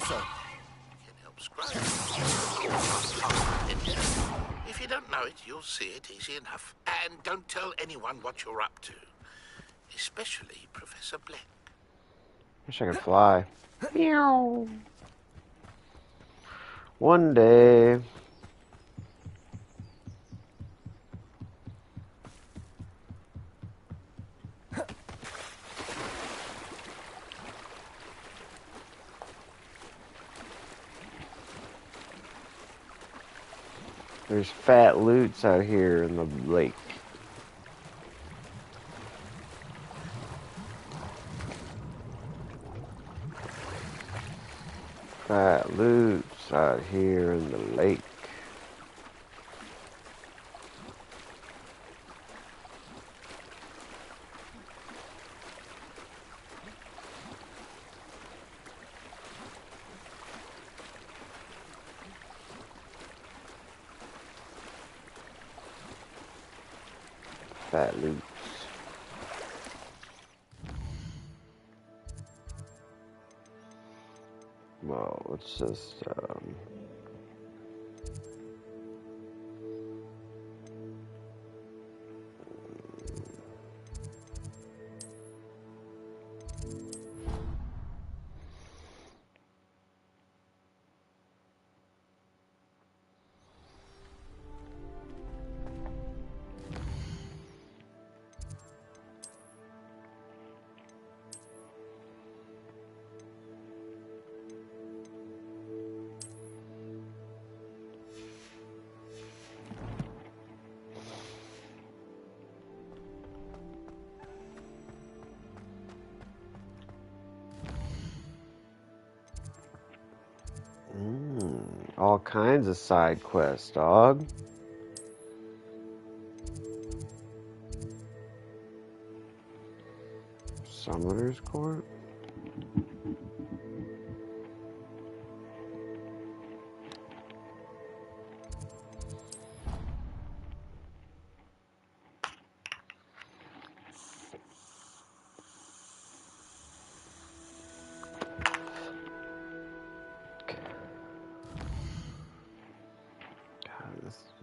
If you don't know it, you'll see it easy enough. And don't tell anyone what you're up to. Especially Professor Black. Wish I could fly. Meow. One day. There's fat loots out here in the lake. Fat loots out here in the lake. Fat loots. Well, let's just kinds of side quests, dog. Summoner's Court?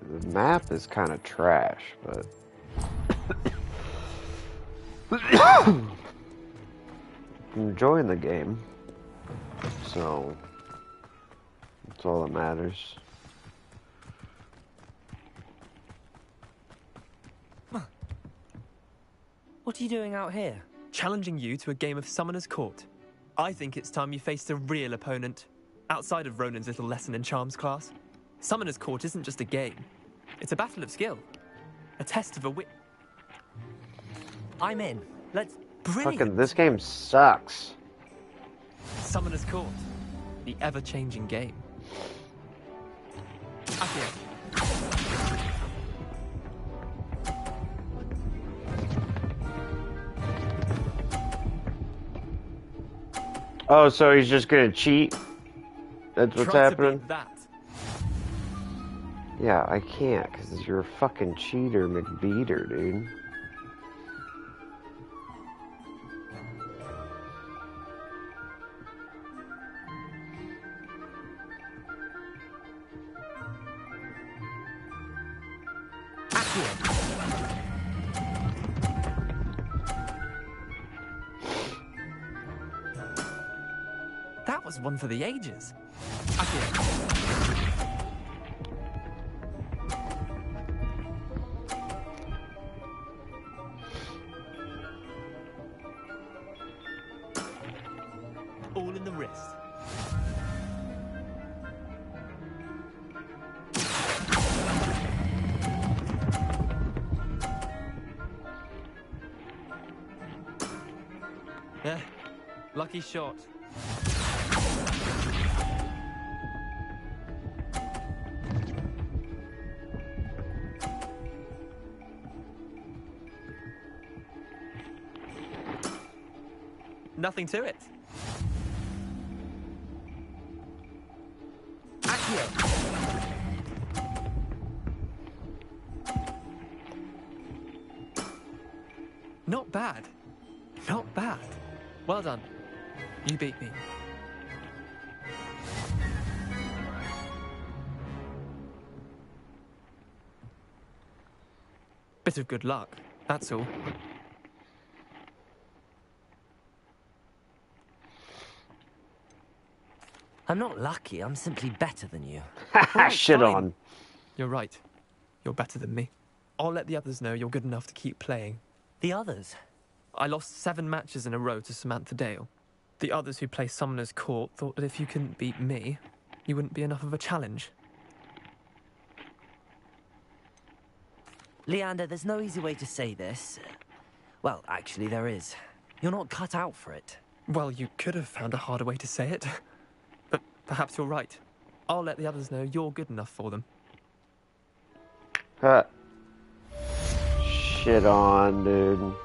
The map is kind of trash, but I'm enjoying the game, so that's all that matters. What are you doing out here? Challenging you to a game of Summoner's Court. I think it's time you faced a real opponent, outside of Ronan's little lesson in charms class. Summoner's Court isn't just a game. It's a battle of skill. A test of a wit. I'm in. Let's... Brilliant! Fucking, this game sucks. Summoner's Court. The ever-changing game. Akio. Oh, so he's just gonna cheat? That's what's happening? Yeah, I can't, because you're a fucking cheater, McBeater, dude. That was one for the ages. All in the wrist. Yeah, lucky shot. Nothing to it. Accio. Not bad. Not bad. Well done. You beat me. Bit of good luck, that's all. I'm not lucky, I'm simply better than you. Shit on. You're right. You're better than me. I'll let the others know you're good enough to keep playing. The others? I lost 7 matches in a row to Samantha Dale. The others who play Summoner's Court thought that if you couldn't beat me, you wouldn't be enough of a challenge. Leander, there's no easy way to say this. Well, actually, there is. You're not cut out for it. Well, you could have found a harder way to say it. But perhaps you're right. I'll let the others know you're good enough for them. Shit on, dude.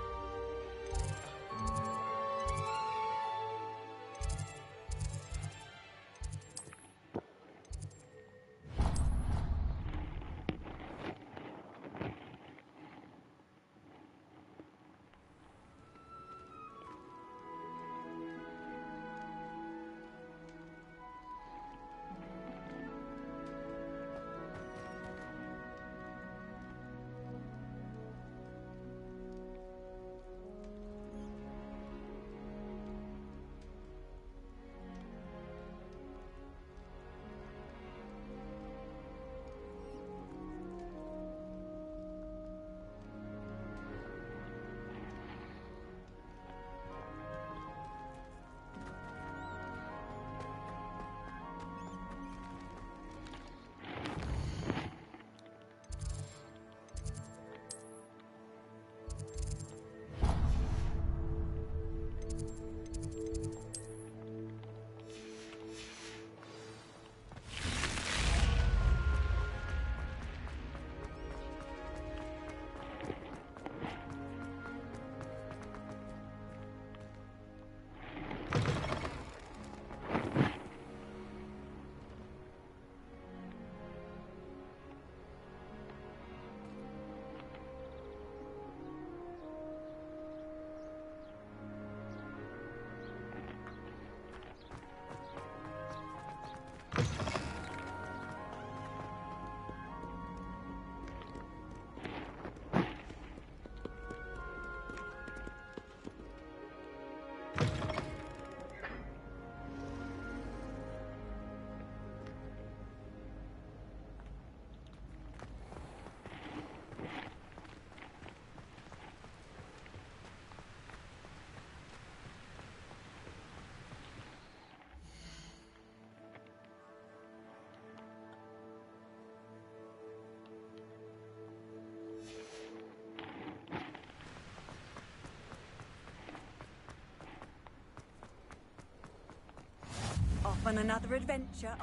off on another adventure.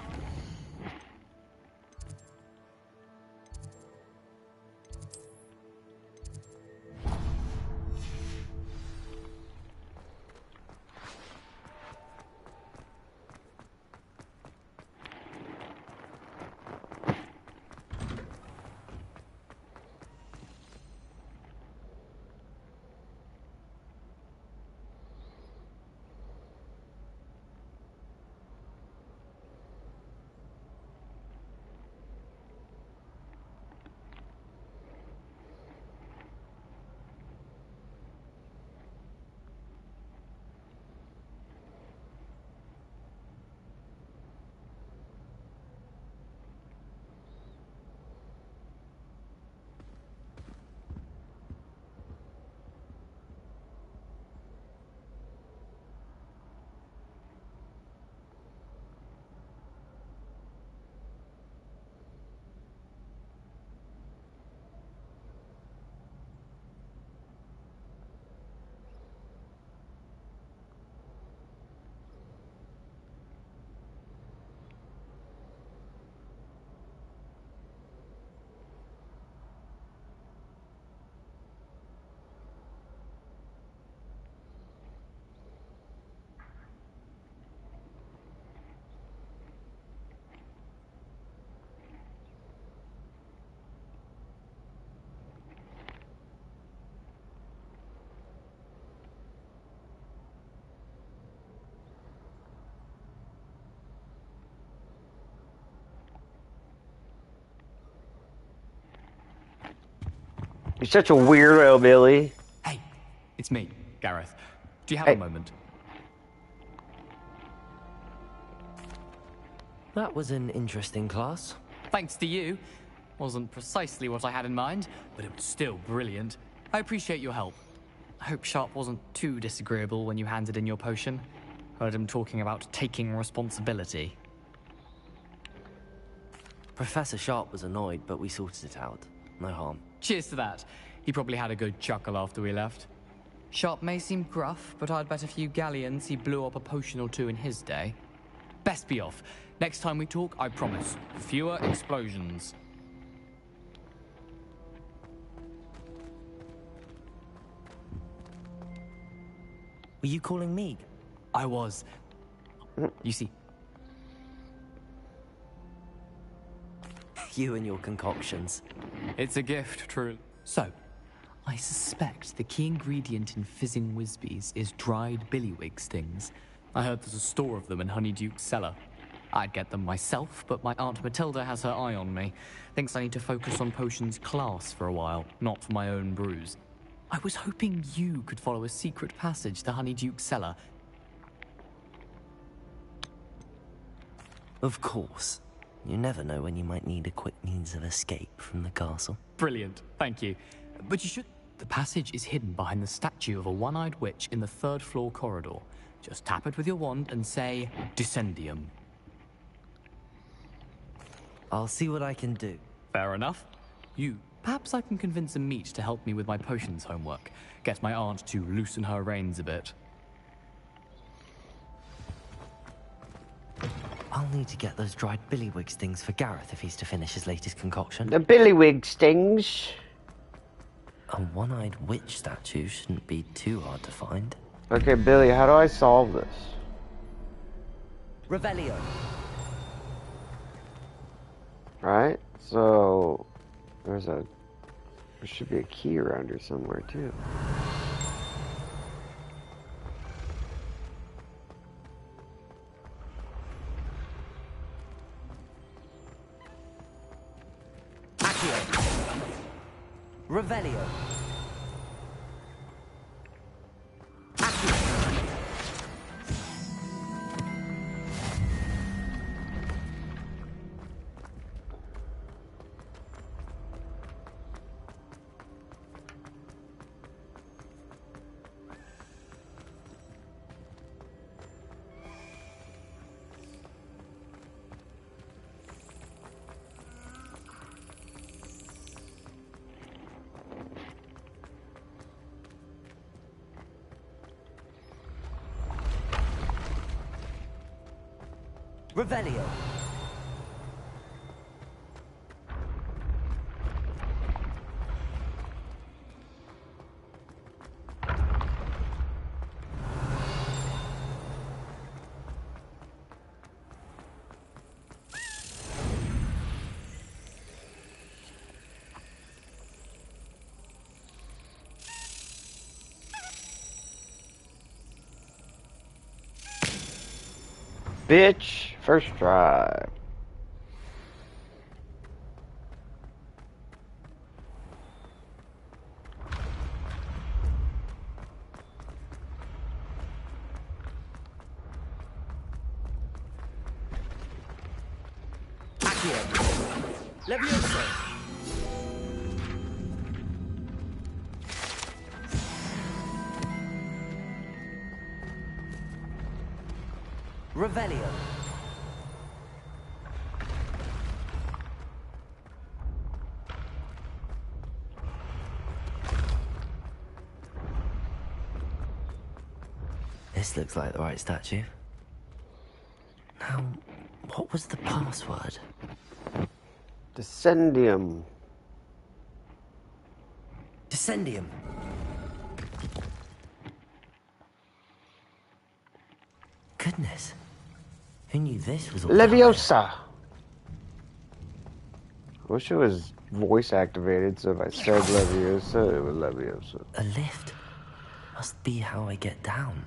You're such a weirdo, Billy. Hey, it's me, Gareth. Do you have a moment? That was an interesting class. Thanks to you. Wasn't precisely what I had in mind, but it was still brilliant. I appreciate your help. I hope Sharp wasn't too disagreeable when you handed in your potion. Heard him talking about taking responsibility. Professor Sharp was annoyed, but we sorted it out. No harm. Cheers to that. He probably had a good chuckle after we left. Sharp may seem gruff, but I'd bet a few galleons he blew up a potion or two in his day. Best be off. Next time we talk, I promise, fewer explosions. Were you calling me? I was. You see. You and your concoctions. It's a gift, truly. So, I suspect the key ingredient in fizzing Whizbees is dried billywig stings. I heard there's a store of them in Honeyduke's cellar. I'd get them myself, but my Aunt Matilda has her eye on me. Thinks I need to focus on potions class for a while, not for my own brews. I was hoping you could follow a secret passage to Honeyduke's cellar. Of course. You never know when you might need a quick means of escape from the castle. Brilliant, thank you. But you should... The passage is hidden behind the statue of a one-eyed witch in the third-floor corridor. Just tap it with your wand and say, Descendium. I'll see what I can do. Fair enough. Perhaps I can convince a meat to help me with my potions homework. Get my aunt to loosen her reins a bit. I'll need to get those dried billywig stings for Gareth if he's to finish his latest concoction. The billywig stings. A one-eyed witch statue shouldn't be too hard to find. Okay, Billy, how do I solve this? Revelio. Right? So there should be a key around here somewhere too. Revelio. Revelio. Bitch, first try. Levioso. Revelio. This looks like the right statue. Now, what was the password? Descendium. Descendium. Goodness. Who knew this was all Leviosa. I wish it was voice activated, so if I said Leviosa, it was Leviosa. A lift. Must be how I get down.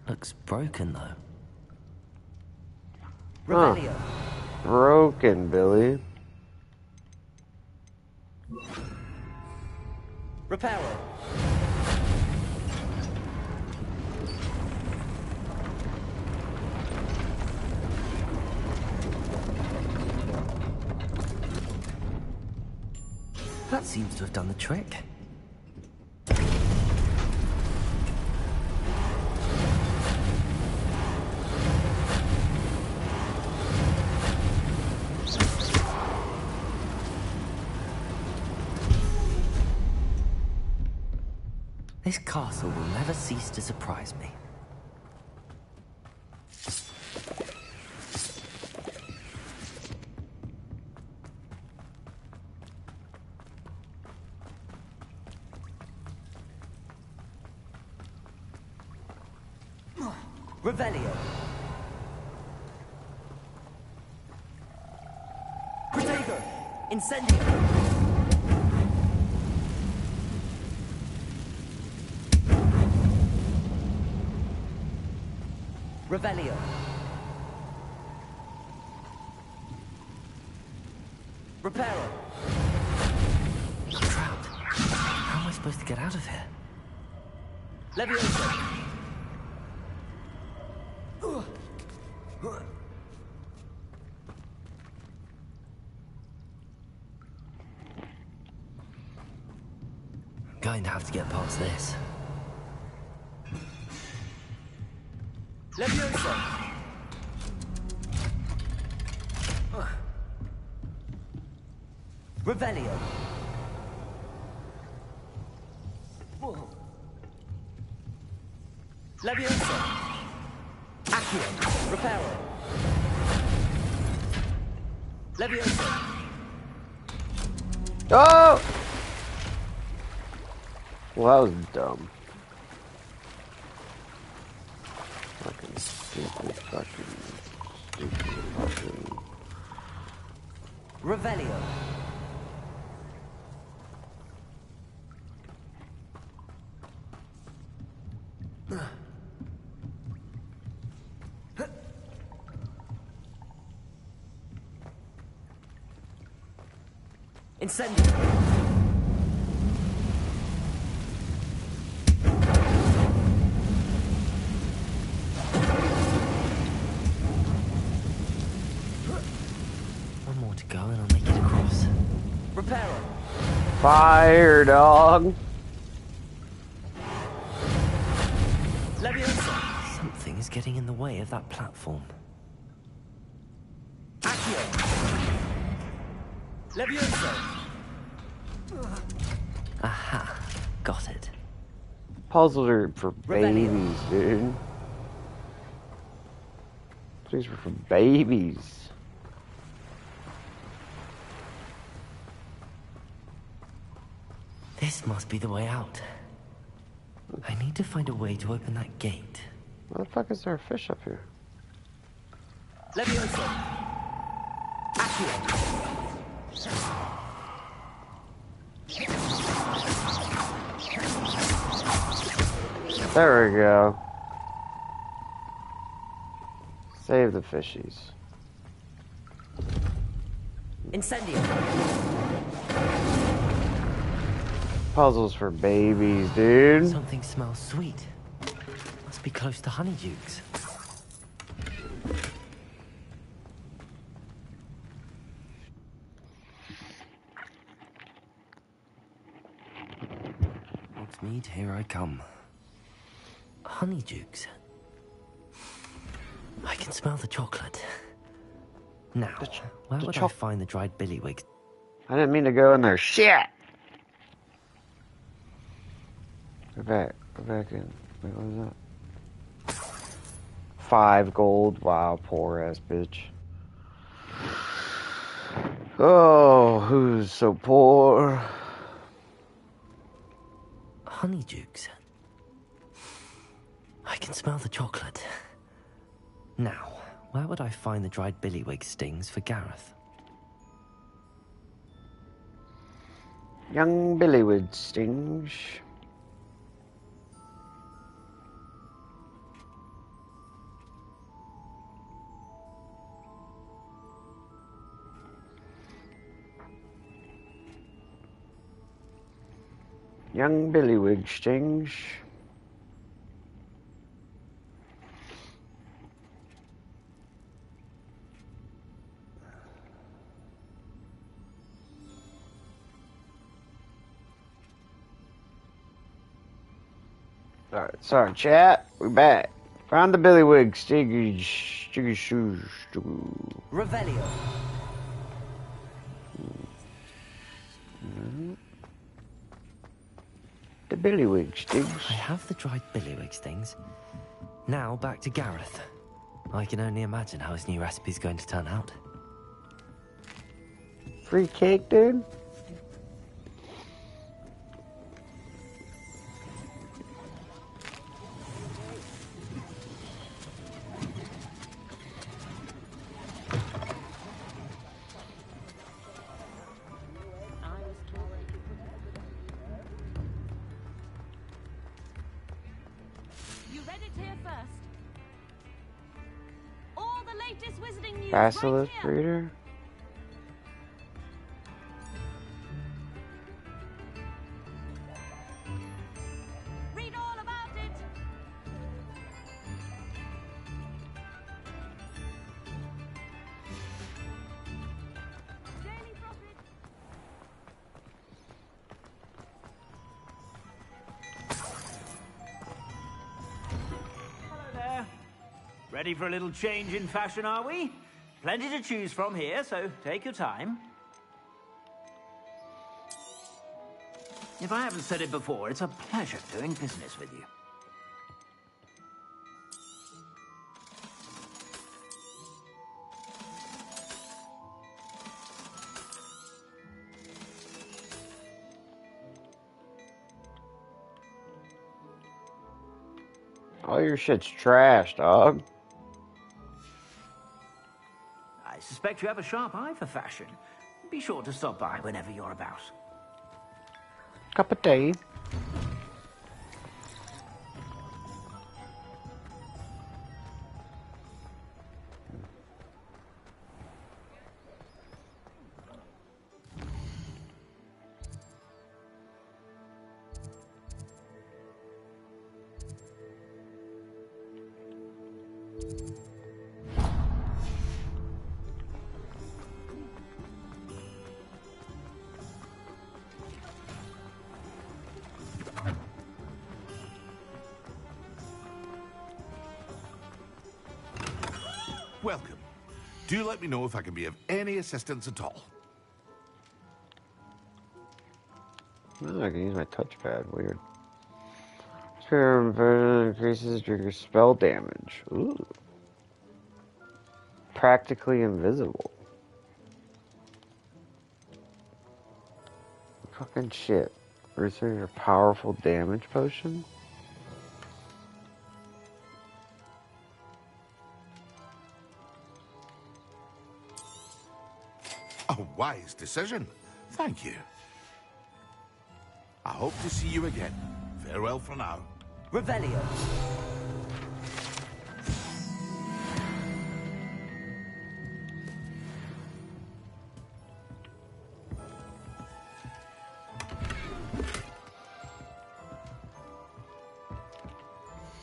Looks broken, though. Huh. Broken, Billy. Reparo. That seems to have done the trick. This castle will never cease to surprise me. Revelio. Protego. Incendio. Revelio. Reparo. I'm trapped. How am I supposed to get out of here? Levioso. I'm going to have to get past this. Levioso. Revelio. Levioso. Accio. Reparo. Levioso. Oh! Well, that was dumb. Fucking stupid, fucking. Revelio. Incendio. One more to go and I'll make it across. Reparo. Fire, dog. Leviosa. Something is getting in the way of that platform. Accio. Leviosa. Aha. Got it. Puzzles are for babies, dude. These were for babies. This must be the way out. I need to find a way to open that gate. Why the fuck is there a fish up here? Levioso. Accio. There we go. Save the fishies. Incendio. Puzzles for babies, dude. Something smells sweet. Must be close to honeydukes. Hogsmeade, here I come. Honeydukes. I can smell the chocolate. Now, where would I find the dried billywigs? I didn't mean to go in there. Shit! Go back. Go back in. Wait, what was that? 5 gold. Wow, poor ass bitch. Oh, who's so poor? Honeydukes. I can smell the chocolate. Now, where would I find the dried billywig stings for Gareth? Young billywig stings. Young billywig stings. Sorry, chat. We back. Found the billywig stiggy shoes. Revelio. The billywig stings. I have the dried billywig stings. Now back to Gareth. I can only imagine how his new recipe's going to turn out. Free cake, dude? Basilisk breeder? Read all about it. Daily profit. Hello there. Ready for a little change in fashion, are we? Plenty to choose from here, so take your time. If I haven't said it before, it's a pleasure doing business with you. All your shit's trash, dog. I suspect you have a sharp eye for fashion. Be sure to stop by whenever you're about. Cup of tea. Welcome. Do let me know if I can be of any assistance at all. Oh, I can use my touchpad. Weird. Spirit version increases your spell damage. Ooh. practically invisible. Fucking shit. Research your powerful damage potion? A wise decision. Thank you. I hope to see you again. Farewell for now. Revelio.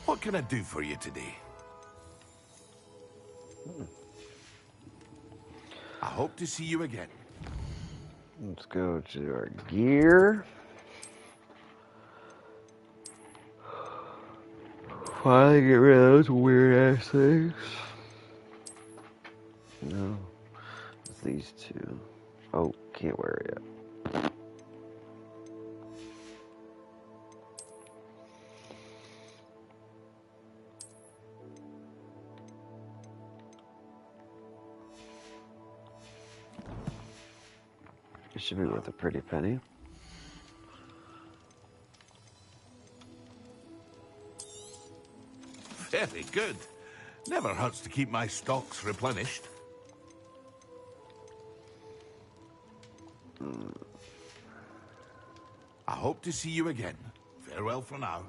What can I do for you today? I hope to see you again. Let's go to our gear. Finally get rid of those weird ass things. No. It's these two. Oh, can't wear it yet. It should be worth a pretty penny. Very good. Never hurts to keep my stocks replenished. I hope to see you again. Farewell for now.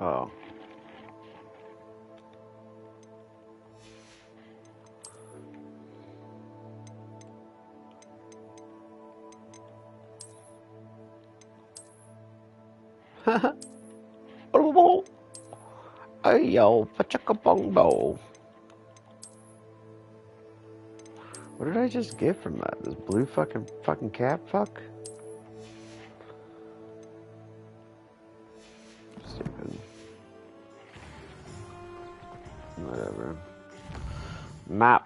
Oh. Hey yo, pachaka-bongo. What did I just get from that? This blue fucking cap? Fuck. Stupid. Whatever. Map.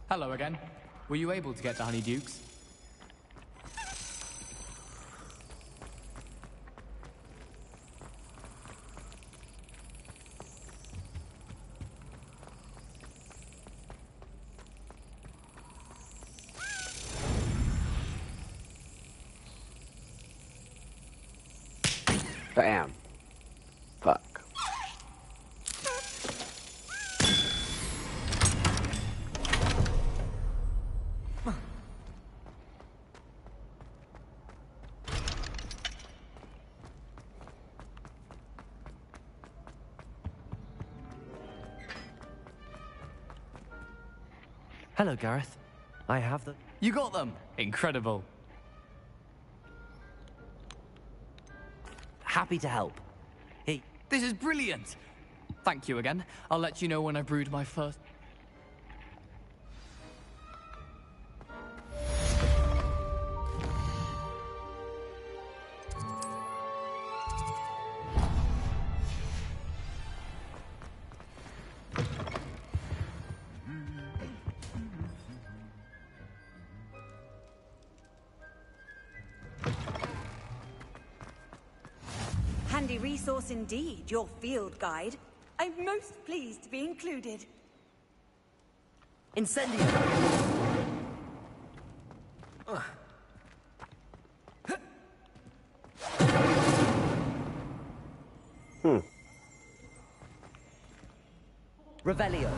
Hello again. Were you able to get to Honeydukes? Bam. Fuck. Hello, Gareth. I have the... You got them! Incredible. Happy to help. Hey. This is brilliant! Thank you again. I'll let you know when I've brewed my first... Handy resource indeed, your field guide. I'm most pleased to be included. Incendio. Revelio.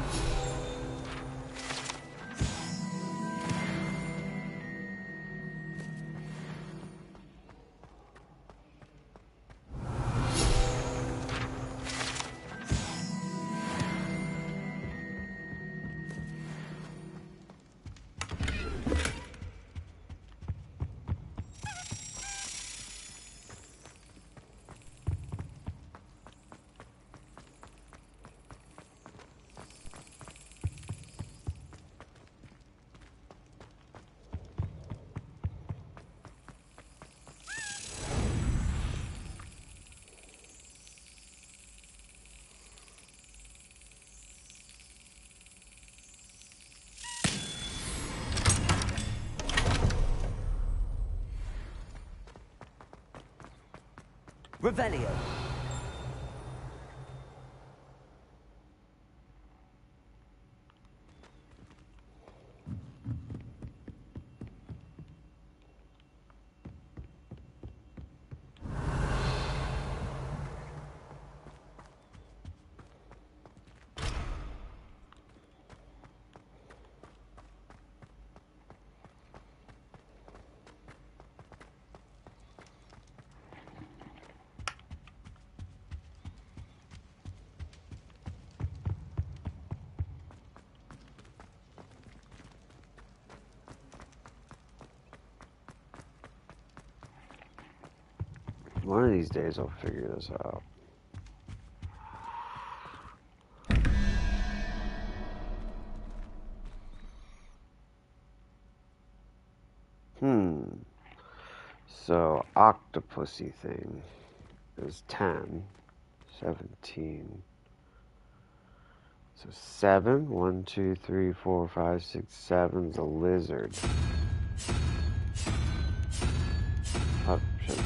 Revelio. One of these days I'll figure this out. So, octopusy thing is 10, 17. So 7, 1, 2, 3, 4, 5, 6, 7 is a lizard. Oh, shit.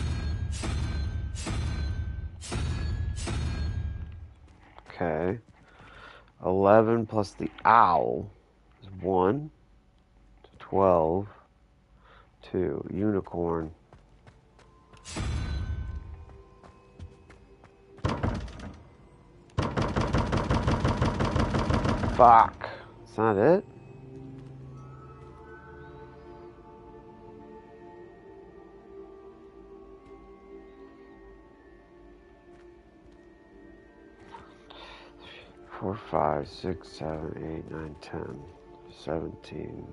Okay. 11 plus the owl is 1. 12. 2. Unicorn. Fuck. That's not it? Four, 5, 6, 7, 8, 9, 10, 17.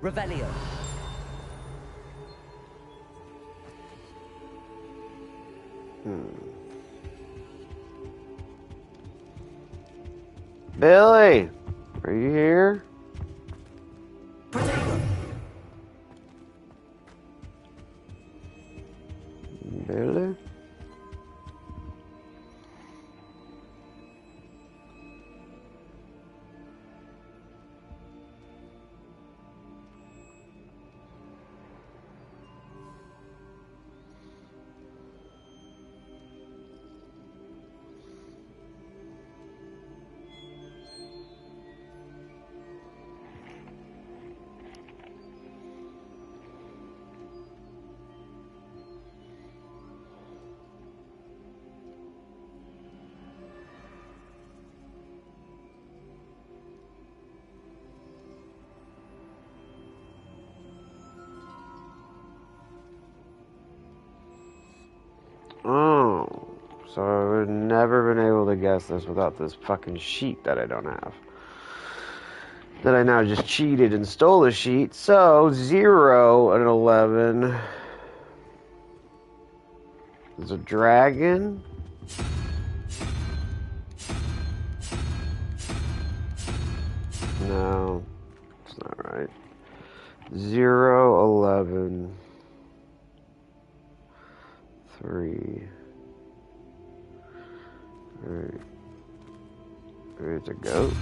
Revelio. Billy, are you here? Billy? Oh, so I would have never been able to guess this without this fucking sheet that I don't have. That I now just cheated and stole the sheet. So, 0 and 11 is a dragon. No, it's not right. 0, 11, 3. Alright. It's a goat.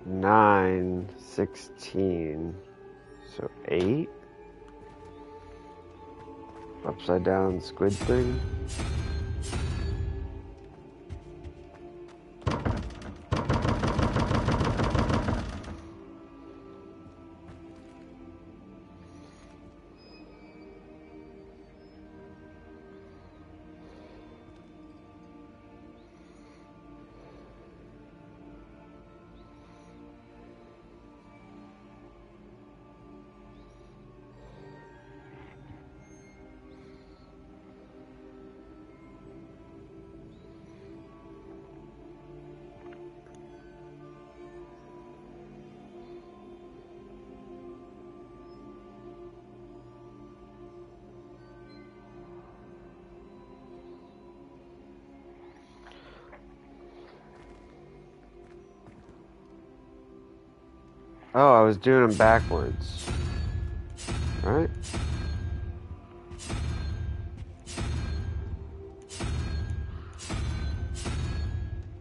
Nine, 16. So 8. Upside down squid thing. Oh, I was doing them backwards. Right?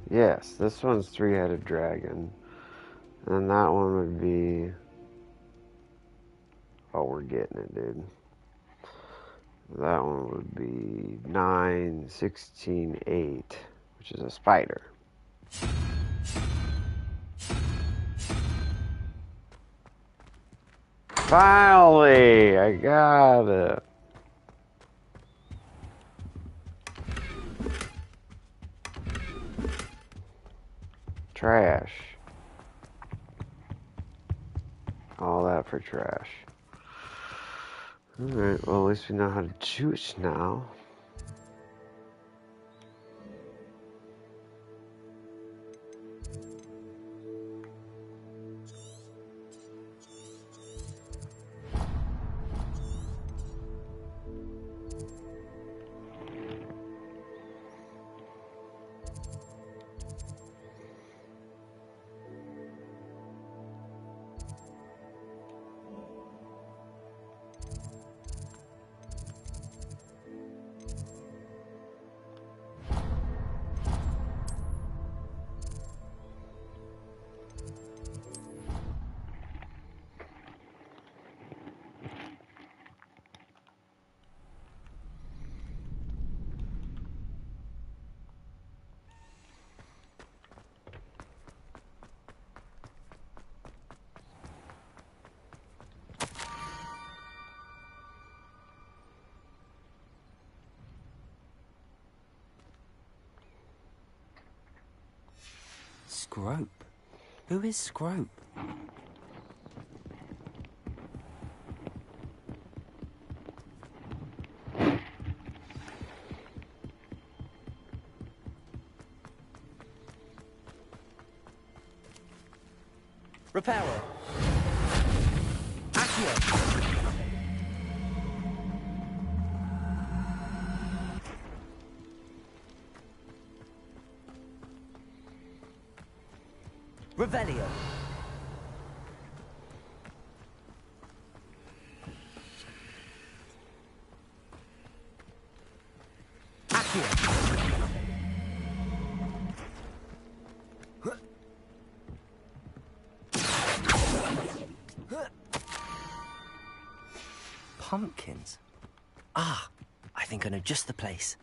Yes, this one's three-headed dragon. And that one would be... Oh, we're getting it, dude. That one would be 9, 16, 8, which is a spider. Finally! I got it. Trash. All that for trash. Alright, well at least we know how to do it now. Scrope? Who is Scrope? Reparo. Accio. Revelio. Pumpkins? Ah, I think I know just the place.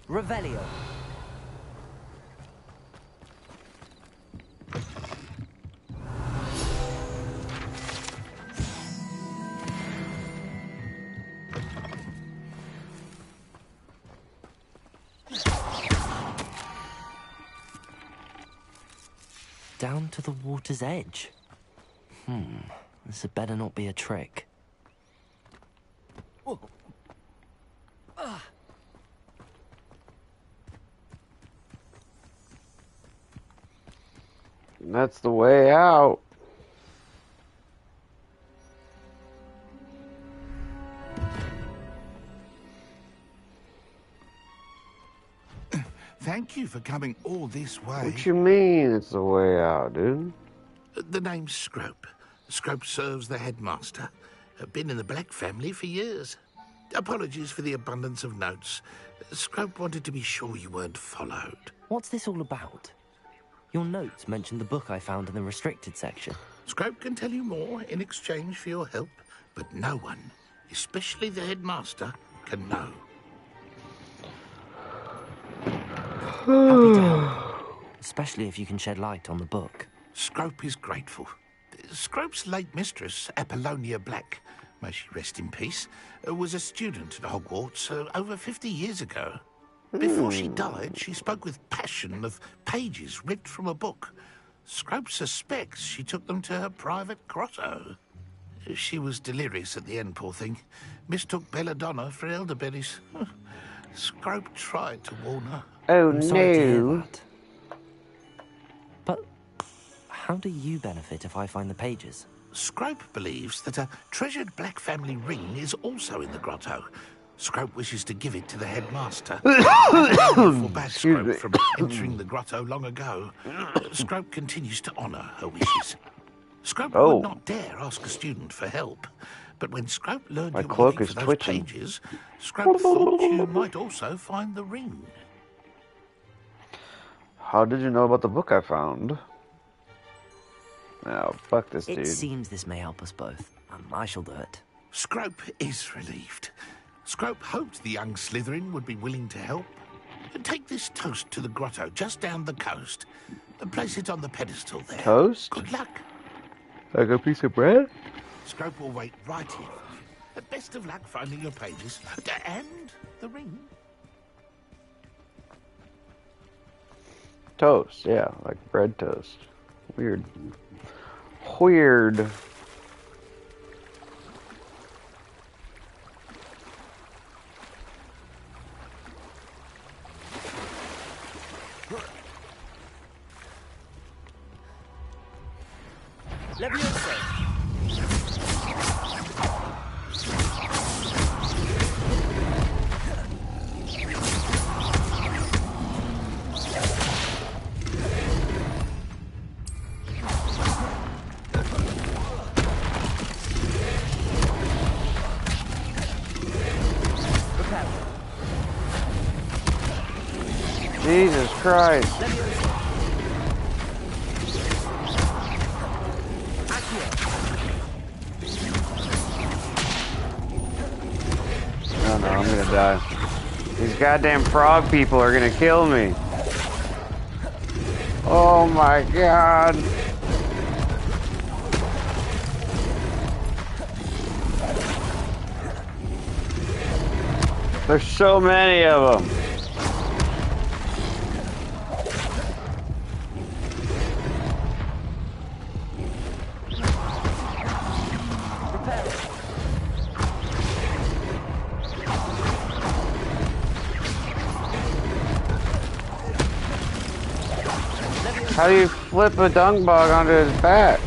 Revelio. Down to the water's edge. This had better not be a trick. That's the way out. Thank you for coming all this way. What you mean it's the way out, dude? The name's Scrope. Scrope serves the headmaster. Been in the Black family for years. Apologies for the abundance of notes. Scrope wanted to be sure you weren't followed. What's this all about? Your notes mentioned the book I found in the restricted section. Scrope can tell you more in exchange for your help, but no one, especially the headmaster, can know. Happy to help, especially if you can shed light on the book. Scrope is grateful. Scrope's late mistress, Apollonia Black, may she rest in peace, was a student at Hogwarts over 50 years ago. Before she died, she spoke with passion of pages ripped from a book. Scrope suspects she took them to her private grotto. She was delirious at the end, poor thing. Mistook belladonna for elderberries. Scrope tried to warn her. Oh, I'm sorry to hear no. that. But How do you benefit if I find the pages? Scrope believes that a treasured black family ring is also in the grotto. Scrope wishes to give it to the headmaster. Forbade Scrope from entering the grotto long ago. Scrope continues to honour her wishes. Scrope would not dare ask a student for help. But when Scrope learned you were looking for those pages, Scrope thought you might also find the ring. How did you know about the book I found? Oh, fuck this dude. It seems this may help us both. I shall do it. Scrope is relieved. Scrope hoped the young Slytherin would be willing to help. Take this toast to the grotto just down the coast. Place it on the pedestal there. Toast? Good luck. Like a piece of bread? Scrope will wait right here. Best of luck finding your pages. And the ring. Toast, yeah, like bread toast. Weird. Weird. Leviosa. Jesus Christ. Oh no, I'm gonna die. These goddamn frog people are gonna kill me. Oh my god. There's so many of them. How do you flip a dung bug onto his back?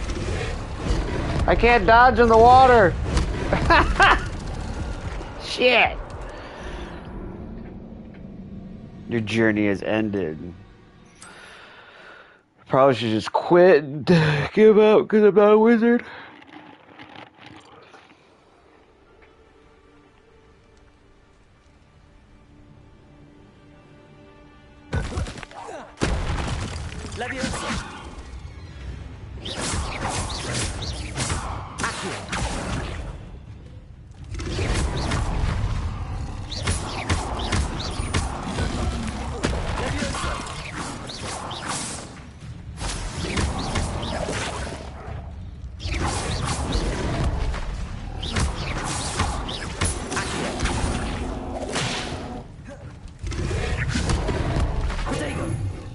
I can't dodge in the water. Shit. Your journey has ended. Probably should just quit and give up because I'm not a wizard. Leviosa.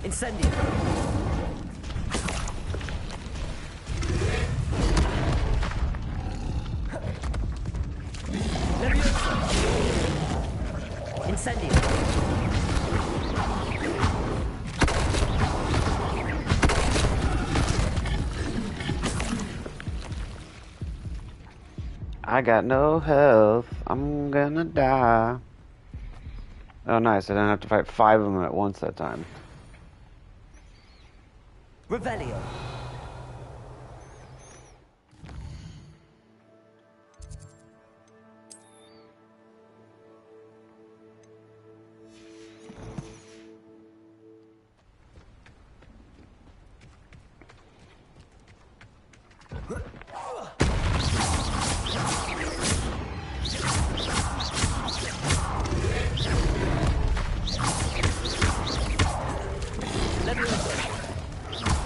Incendio. Incendio. I got no health. I'm gonna die. Oh, nice. I didn't have to fight 5 of them at once that time. Revelio.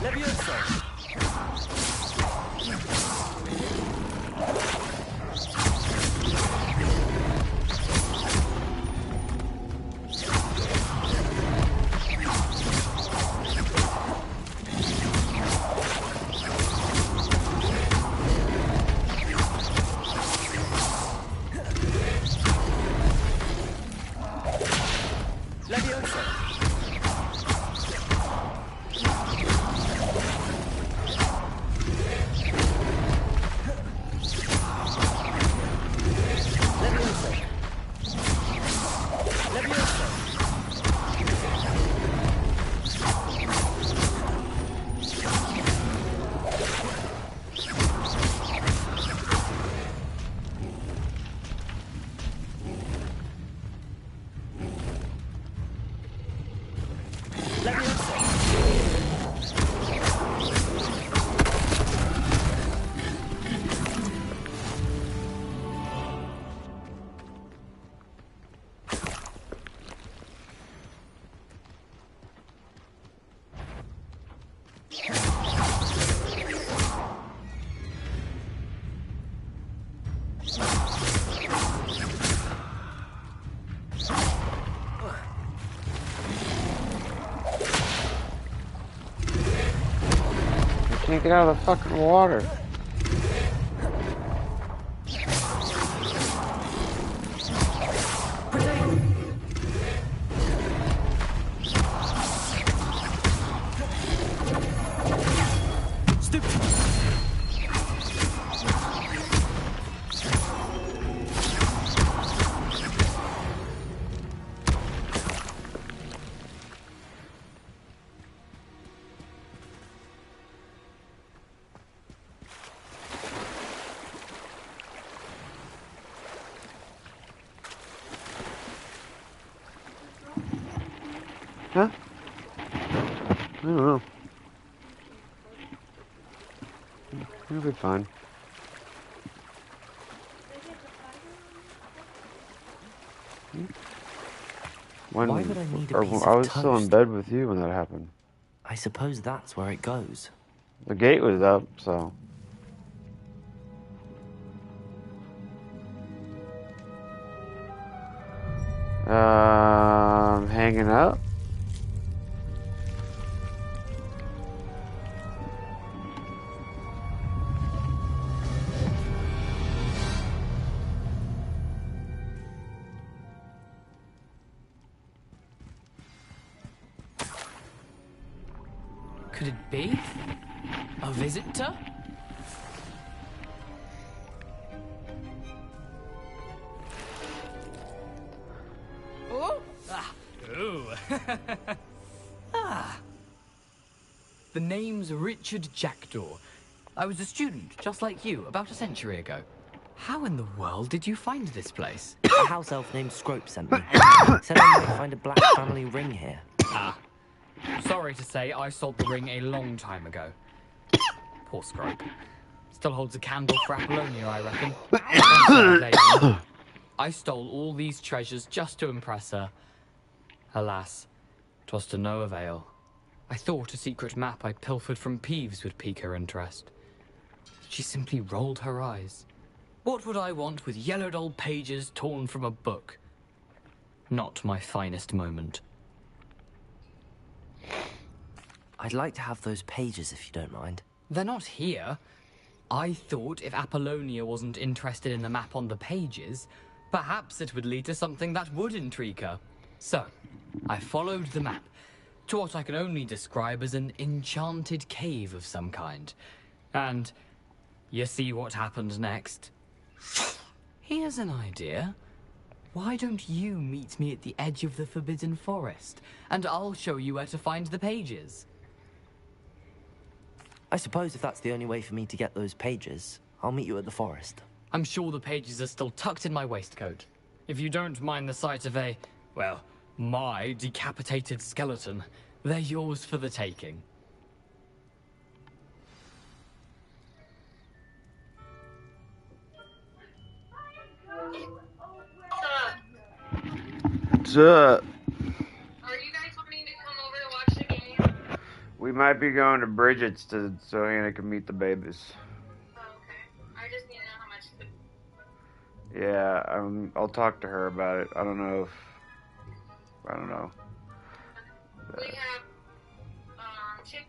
Leviosa. Can't get out of the fucking water. Huh? I don't know. It'll be fine. Why would I need a piece I of was still in toast? bed with you when that happened. I suppose that's where it goes. The gate was up, so. Hanging out. Could it be? A visitor? Oh! Ah. Ooh. Ah. The name's Richard Jackdaw. I was a student, just like you, about a century ago. How in the world did you find this place? A house elf named Scrope sent me. Said I might find a black family ring here. Ah. Sorry to say, I sold the ring a long time ago. Poor Scrope. Still holds a candle for Apollonia, I reckon. I stole all these treasures just to impress her. Alas, 'twas to no avail. I thought a secret map I pilfered from Peeves would pique her interest. She simply rolled her eyes. What would I want with yellowed old pages torn from a book? Not my finest moment. I'd like to have those pages if you don't mind. They're not here. I thought if Apollonia wasn't interested in the map on the pages, perhaps it would lead to something that would intrigue her. So, I followed the map to what I can only describe as an enchanted cave of some kind. And you see what happened next? Here's an idea. Why don't you meet me at the edge of the Forbidden Forest, and I'll show you where to find the pages? I suppose if that's the only way for me to get those pages, I'll meet you at the forest. I'm sure the pages are still tucked in my waistcoat. If you don't mind the sight of a, well, my decapitated skeleton, they're yours for the taking. What's up? Are you guys wanting to come over to watch the game? We might be going to Bridget's so Hannah can meet the babies. Oh, okay. I just need to know how much food. Yeah, I'll talk to her about it. I don't know. We have chicken,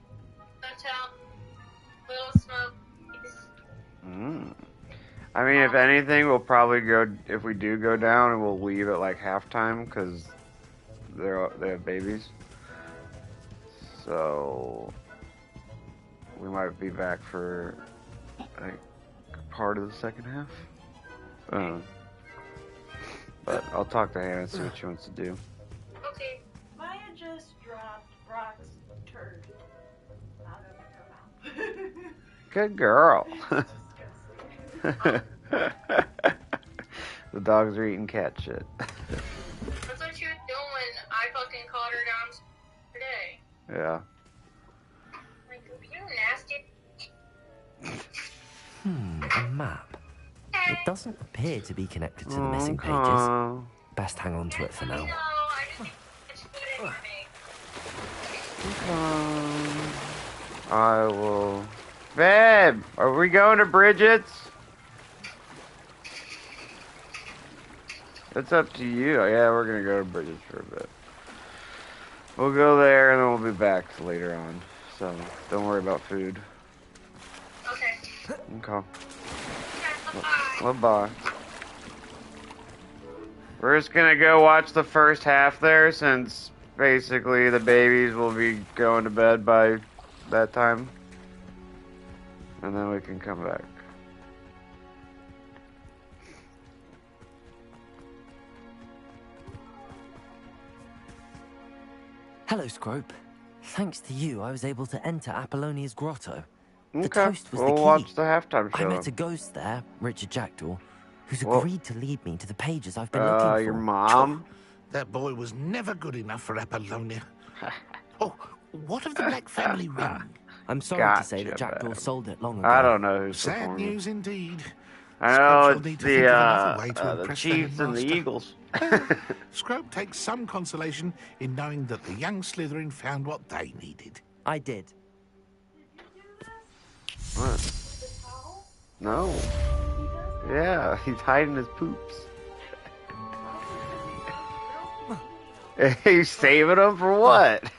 hotel, little smoke. I mean, if anything, we'll probably go, if we do go down, and we'll leave at like halftime because they have babies. So we might be back for like part of the second half. But I'll talk to Hannah and see what she wants to do. Okay. Maya just dropped Brock's turd out of her mouth. Good girl. The dogs are eating cat shit. That's what she was doing when I fucking called her down today. Yeah. Like, you nasty. A map. It doesn't appear to be connected to the missing pages. Best hang on to it for now. No, I just think it's food anything. I will. Babe, are we going to Bridget's? It's up to you. Yeah, we're gonna go to Bridget's for a bit. We'll go there and then we'll be back later on. So don't worry about food. Okay. Bye-bye. We're just gonna go watch the first half there, since basically the babies will be going to bed by that time. And then we can come back. Hello, Scrope. Thanks to you, I was able to enter Apollonia's grotto. The Okay, toast was we'll the key. watch the halftime I show. met a ghost there, Richard Jackdaw, who's agreed to lead me to the pages I've been looking for. Your mom? That boy was never good enough for Apollonia. Oh, what of the Black family ring? I'm sorry to say that Jackdaw sold it long ago. I don't know who's Sad performing. news indeed. I know Scrubs will it's need to think of another way to the impress Chiefs their and the headmaster. Eagles. Scrub takes some consolation in knowing that the young Slytherin found what they needed. I did. What? No. Yeah, he's hiding his poops. He's saving them for what?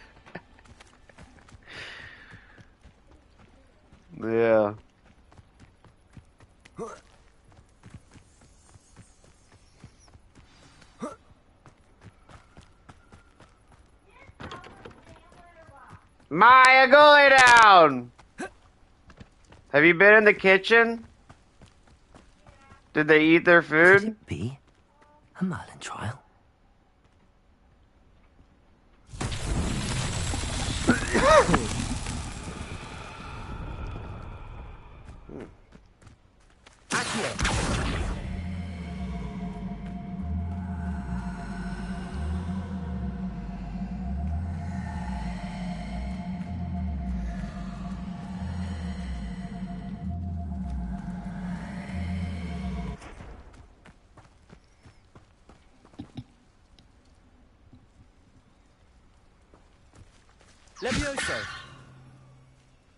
Yeah. Maya, go lay down! Have you been in the kitchen? Did they eat their food? Could it be a Merlin trial? Levioso.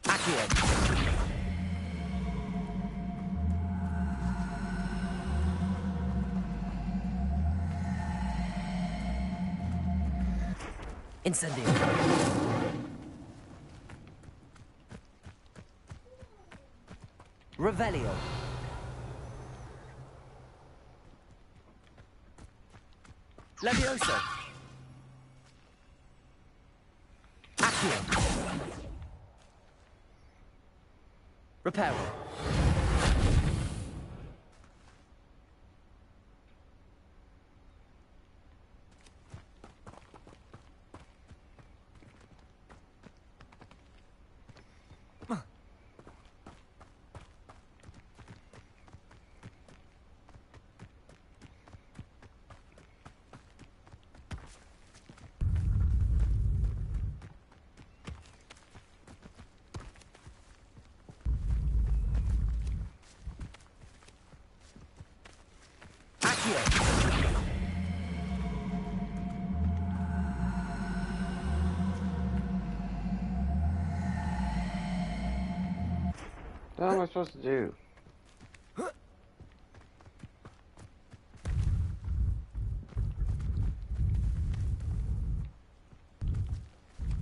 Accio. Incendio. Revelio. Levioso. Accio. Reparo. What am I supposed to do?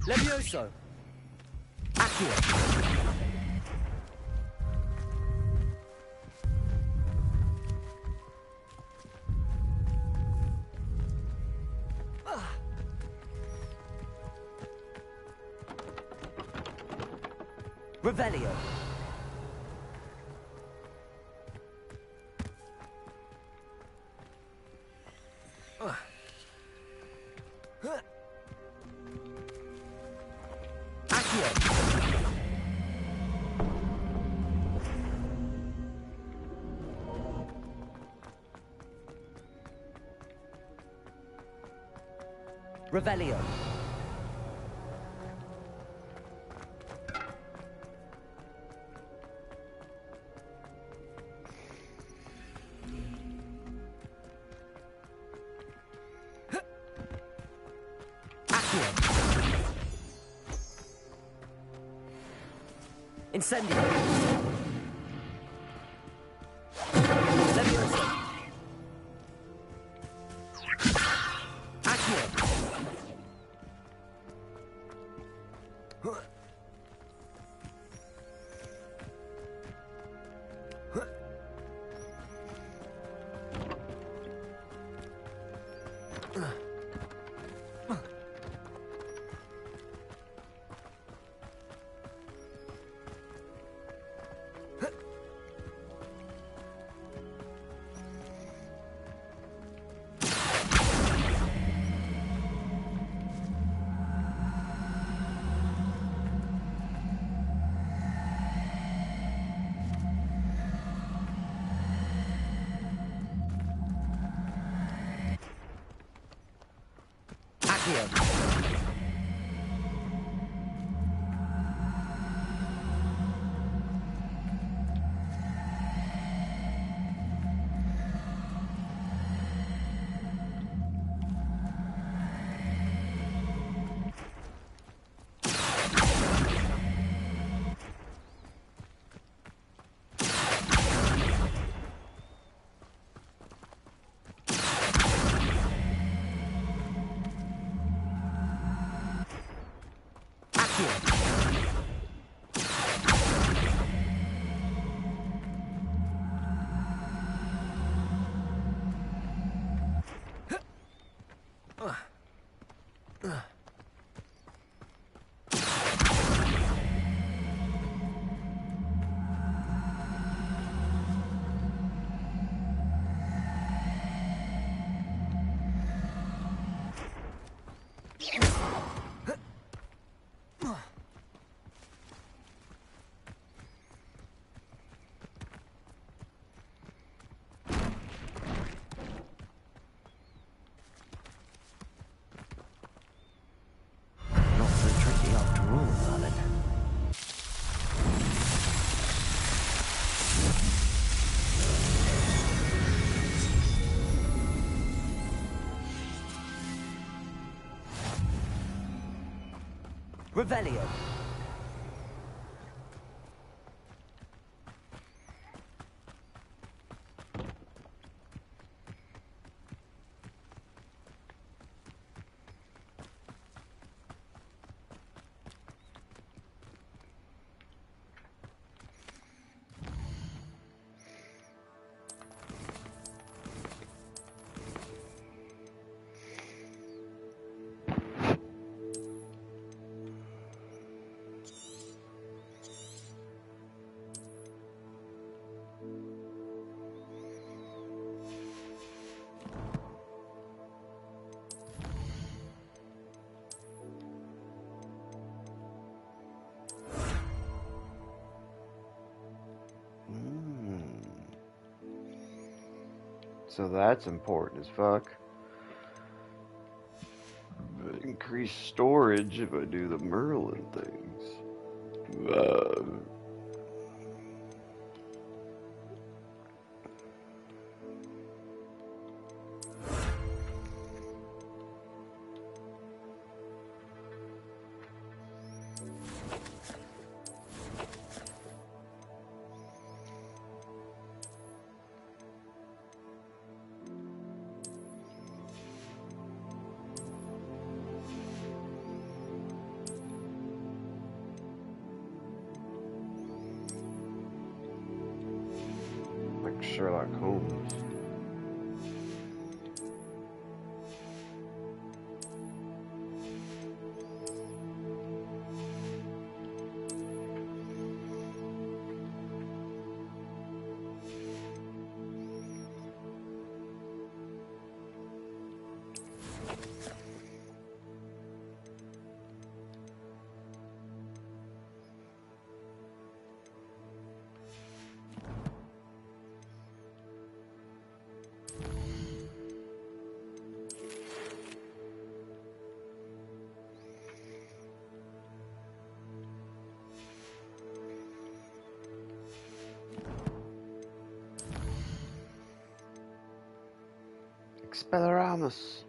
Levioso. Accio. Revelio. Revelio. Incendio. Levioso. Accio. Not so tricky after all, Merlin. Revelio. So that's important as fuck. Increase storage if I do the Merlin things. Like Sherlock Holmes. Expelliarmus.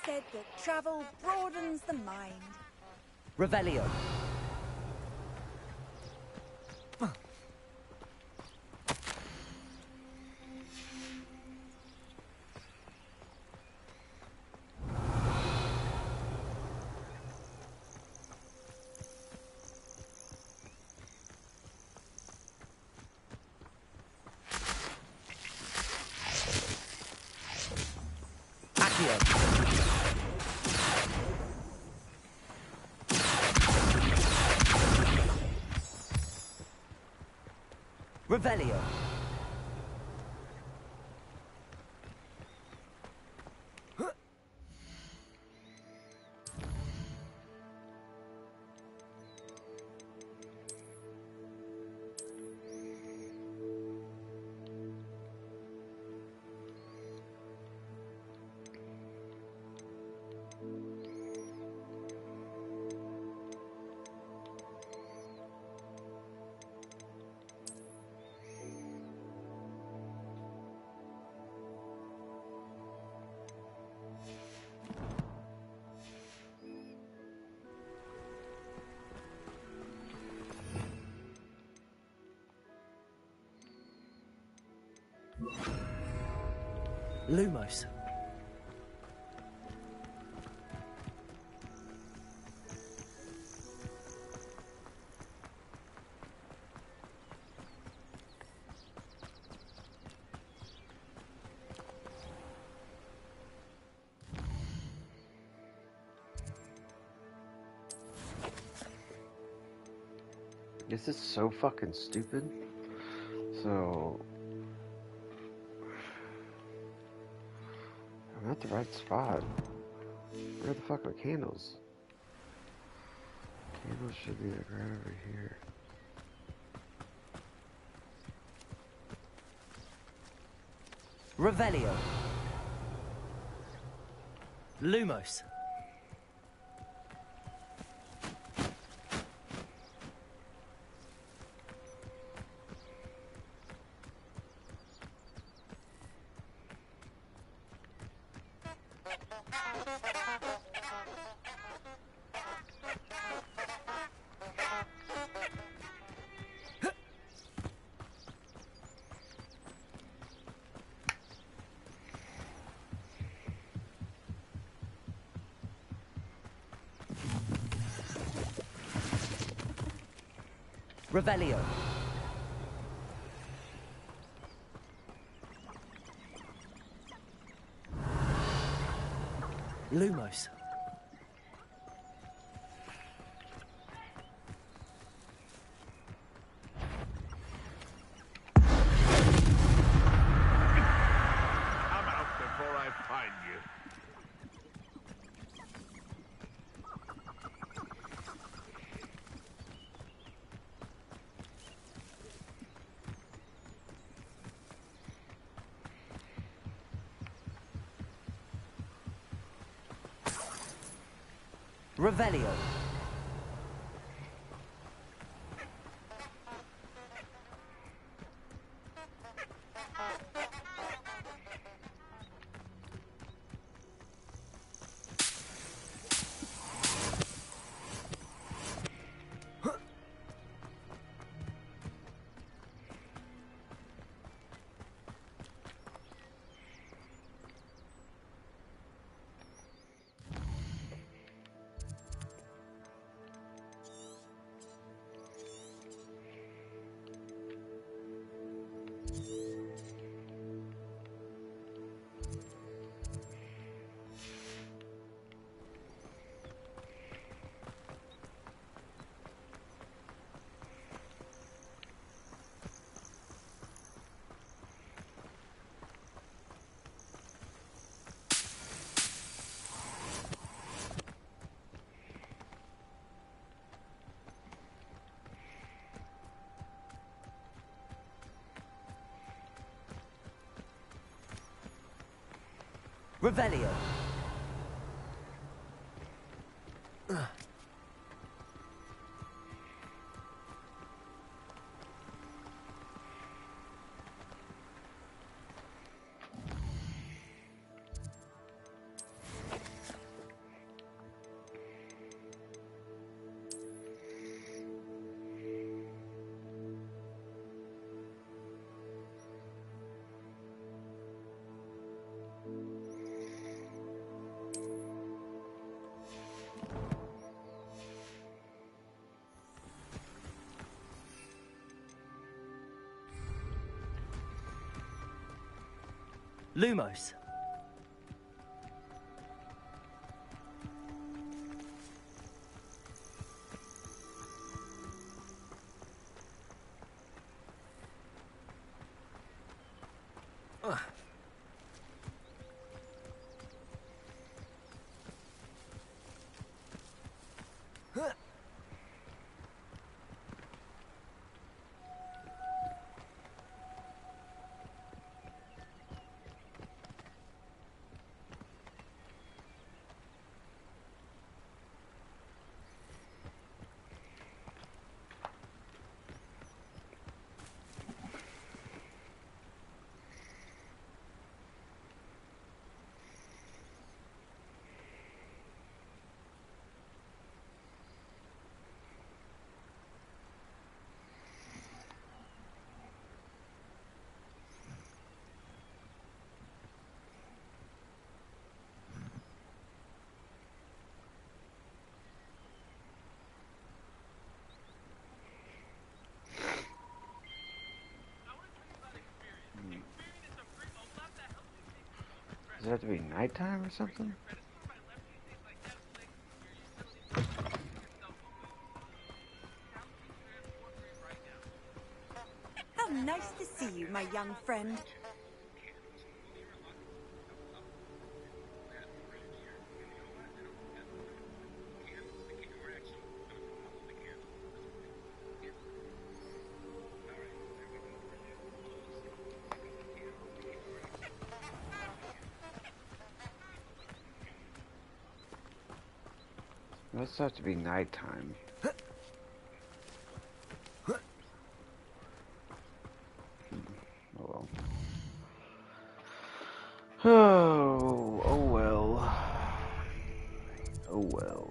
said that travel broadens the mind. Revelio. Revelio. Lumos. This is so fucking stupid. So I'm at the right spot. Where the fuck are the candles? Candles should be like right over here. Revelio. Lumos. Revelio. Lumos. Come out before I find you. Revelio. Revelio. Lumos. Does it have to be nighttime or something? How nice to see you, my young friend. It does have to be nighttime. Oh well. Oh well. Oh well.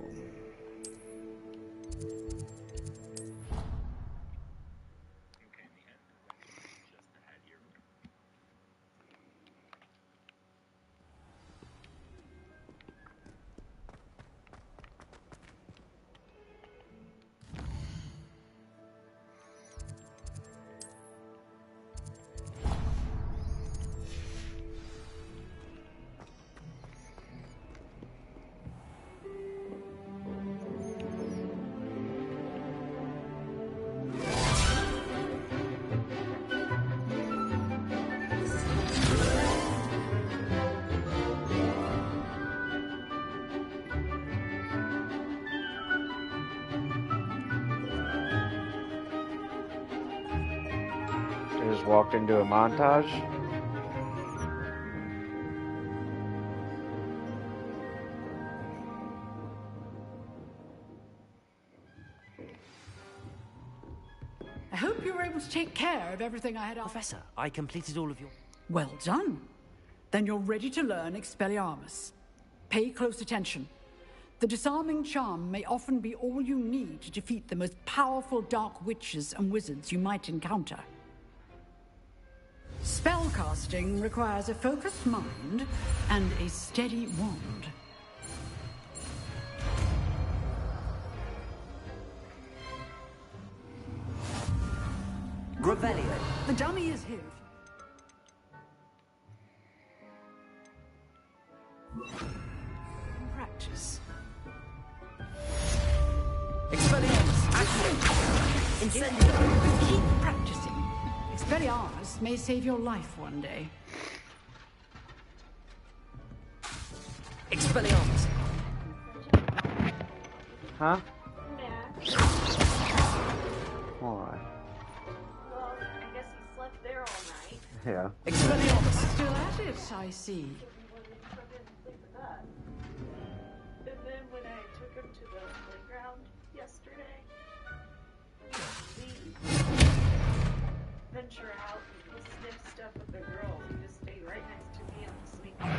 I just walked into a montage. I hope you were able to take care of everything I had asked. Professor, I completed all of your... Well done. Then you're ready to learn Expelliarmus. Pay close attention. The disarming charm may often be all you need to defeat the most powerful dark witches and wizards you might encounter. Spellcasting requires a focused mind and a steady wand. Revelio. The dummy is here. Practice. Expelliarmus. Activate. Incendio. Keep practicing. Expelliarmus may save your life one day. Expelliarmus. Huh? Yeah. Why? Well, I guess he slept there all night. Yeah. Expelliarmus. Still at it, I see. And then when I took him to the playground yesterday, we venture out and he sniffed stuff with the girls. He just stayed right next to me and was sleeping.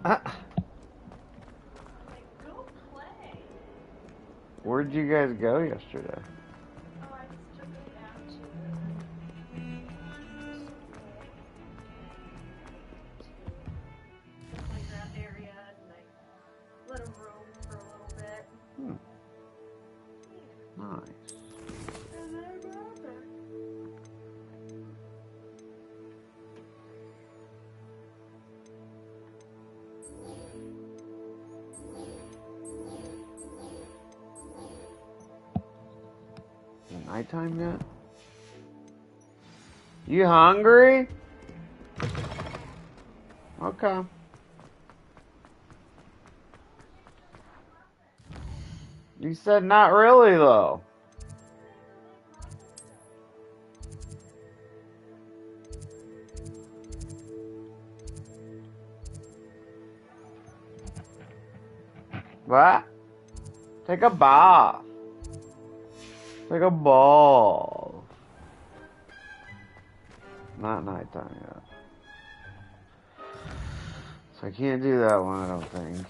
Like, go play. Where'd you guys go yesterday? Oh, I just took him down to the playground area and I let him roam for a little bit. Nice. And then I brought him back. nighttime yet? You hungry? Okay. You said not really, though. What? Take a bath. Take a bath. Not nighttime yet. So I can't do that one, I don't think.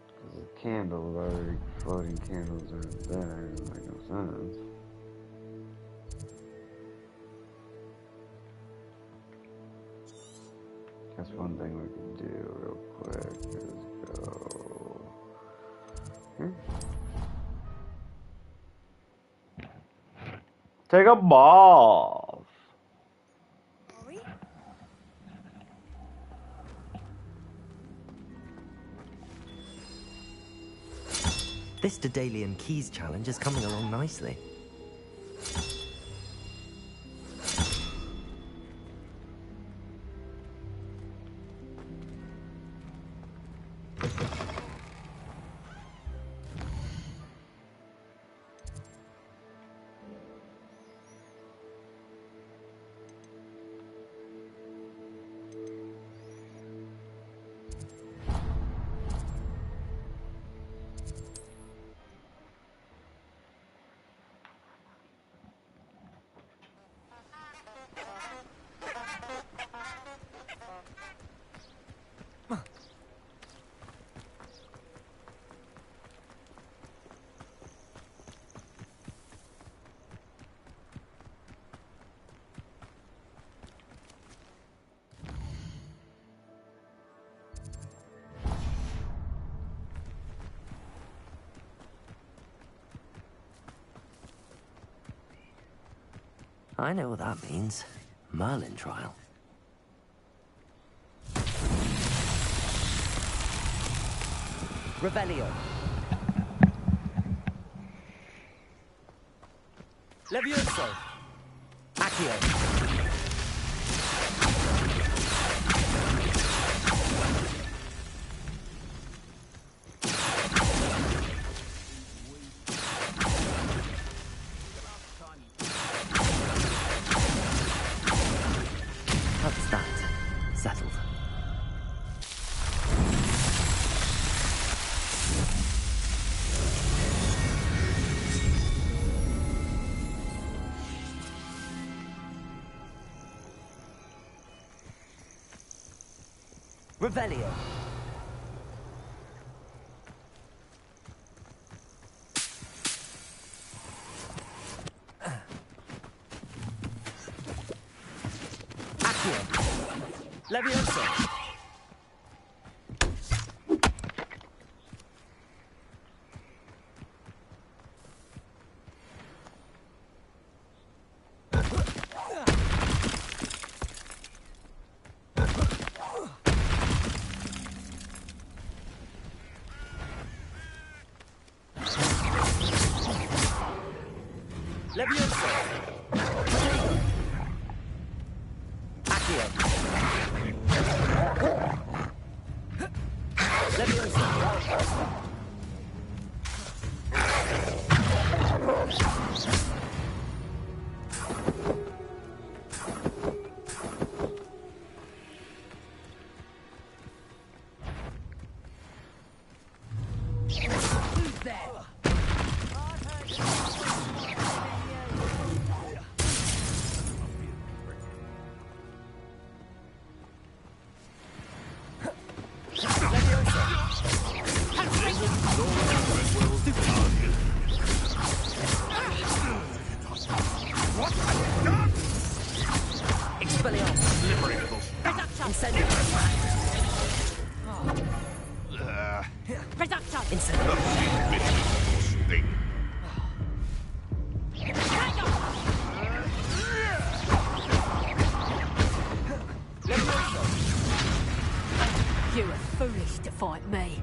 Because the candles, already floating candles are there. It doesn't make no sense. That's one thing we can do real quick is go here. Take a bath. This Daedalian Keys challenge is coming along nicely. I know what that means. Merlin trial. Revelio. Levioso. Accio. That's that. Settled. Revelio. Accio. Levioso. Levioso. Accio. Levioso. Who's there? You are foolish to fight me.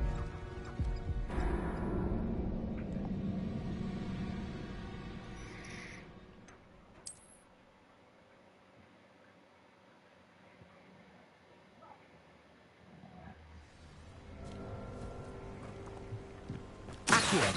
Heard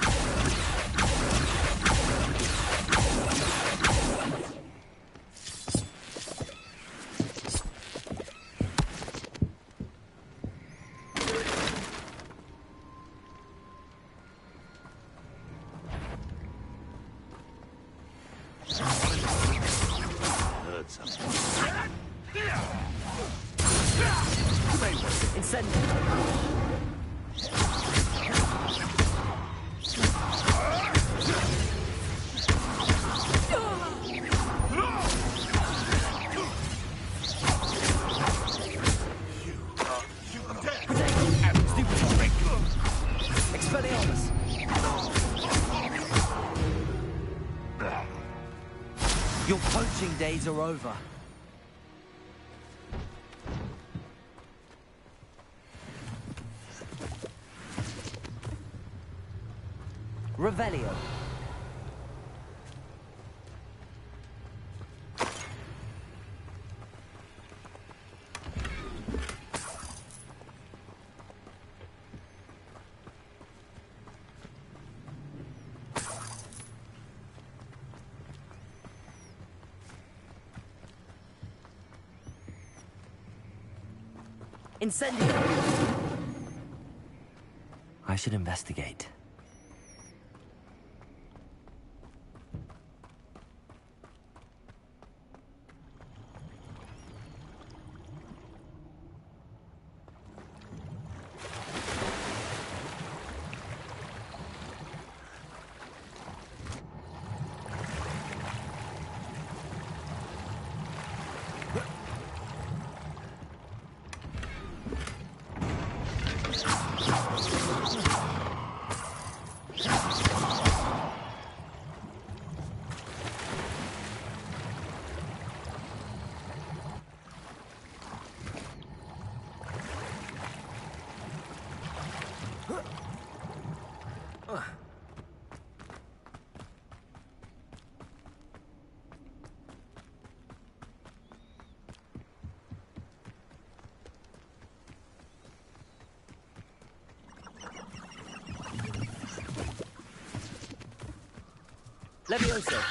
something. Expelliarmus! Your poaching days are over. Revelio. Incendio. I should investigate. Levioso.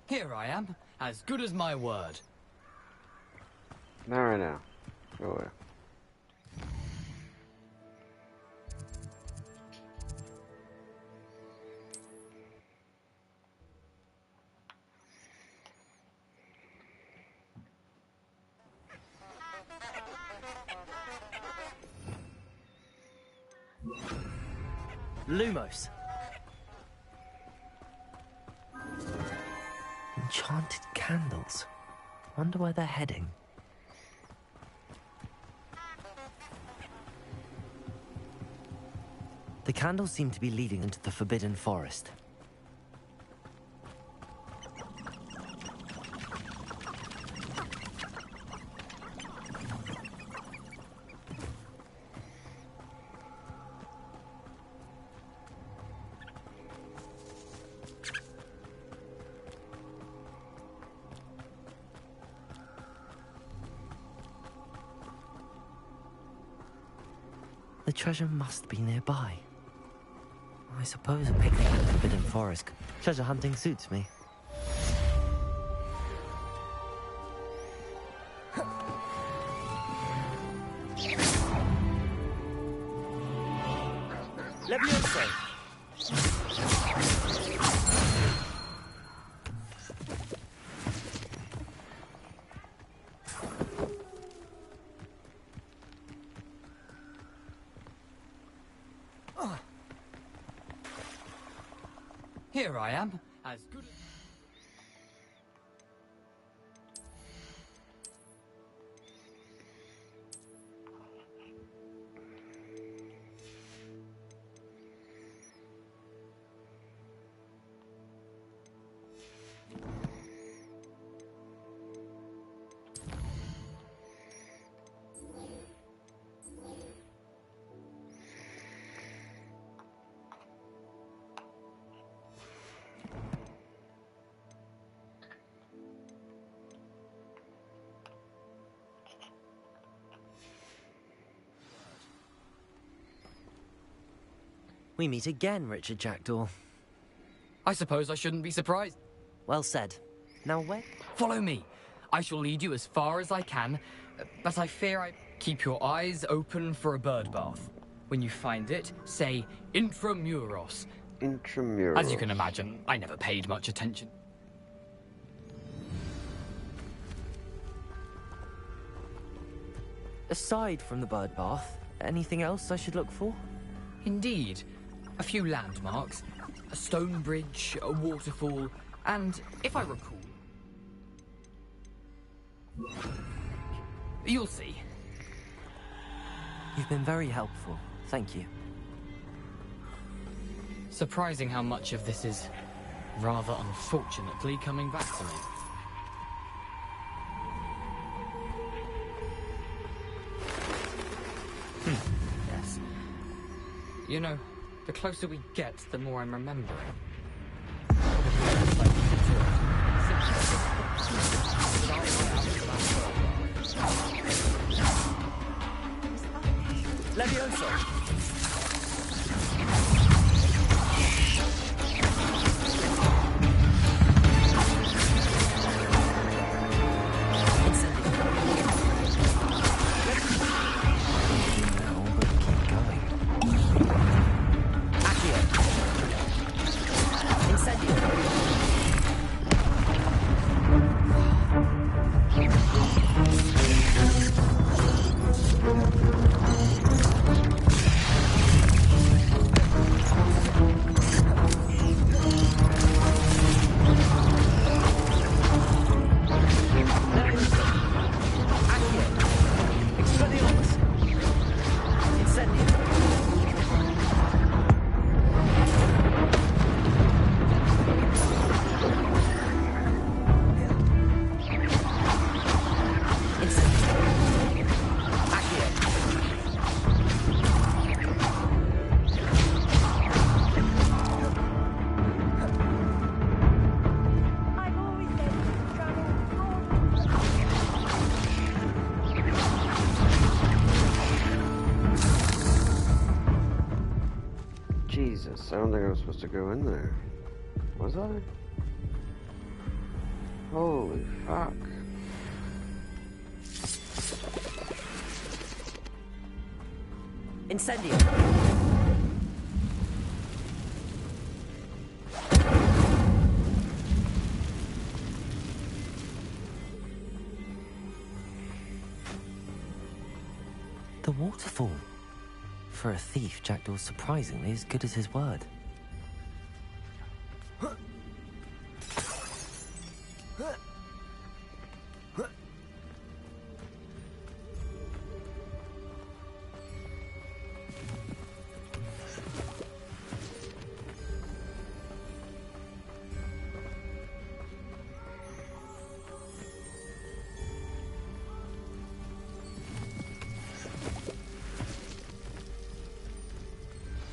Here I am, as good as my word. Not right now. Go away. Lumos. Enchanted candles. Wonder where they're heading. The candles seem to be leading into the Forbidden Forest. The treasure must be nearby. I suppose a picnic in the Forbidden Forest. Treasure hunting suits me. Levioso. Here I am, as good as... We meet again, Richard Jackdaw. I suppose I shouldn't be surprised. Well said. Now where? Follow me. I shall lead you as far as I can, but I fear I... Keep your eyes open for a bird bath. When you find it, say Intramuros. Intramuros. As you can imagine, I never paid much attention. Aside from the bird bath, anything else I should look for? Indeed. A few landmarks, a stone bridge, a waterfall, and, if I recall... You'll see. You've been very helpful. Thank you. Surprising how much of this is, rather unfortunately, coming back to me. Yes. You know, the closer we get, the more I'm remembering. Levioso! Jesus, I don't think I was supposed to go in there. Was I? Holy fuck. Incendio! The waterfall. For a thief, Jackdaw's surprisingly as good as his word.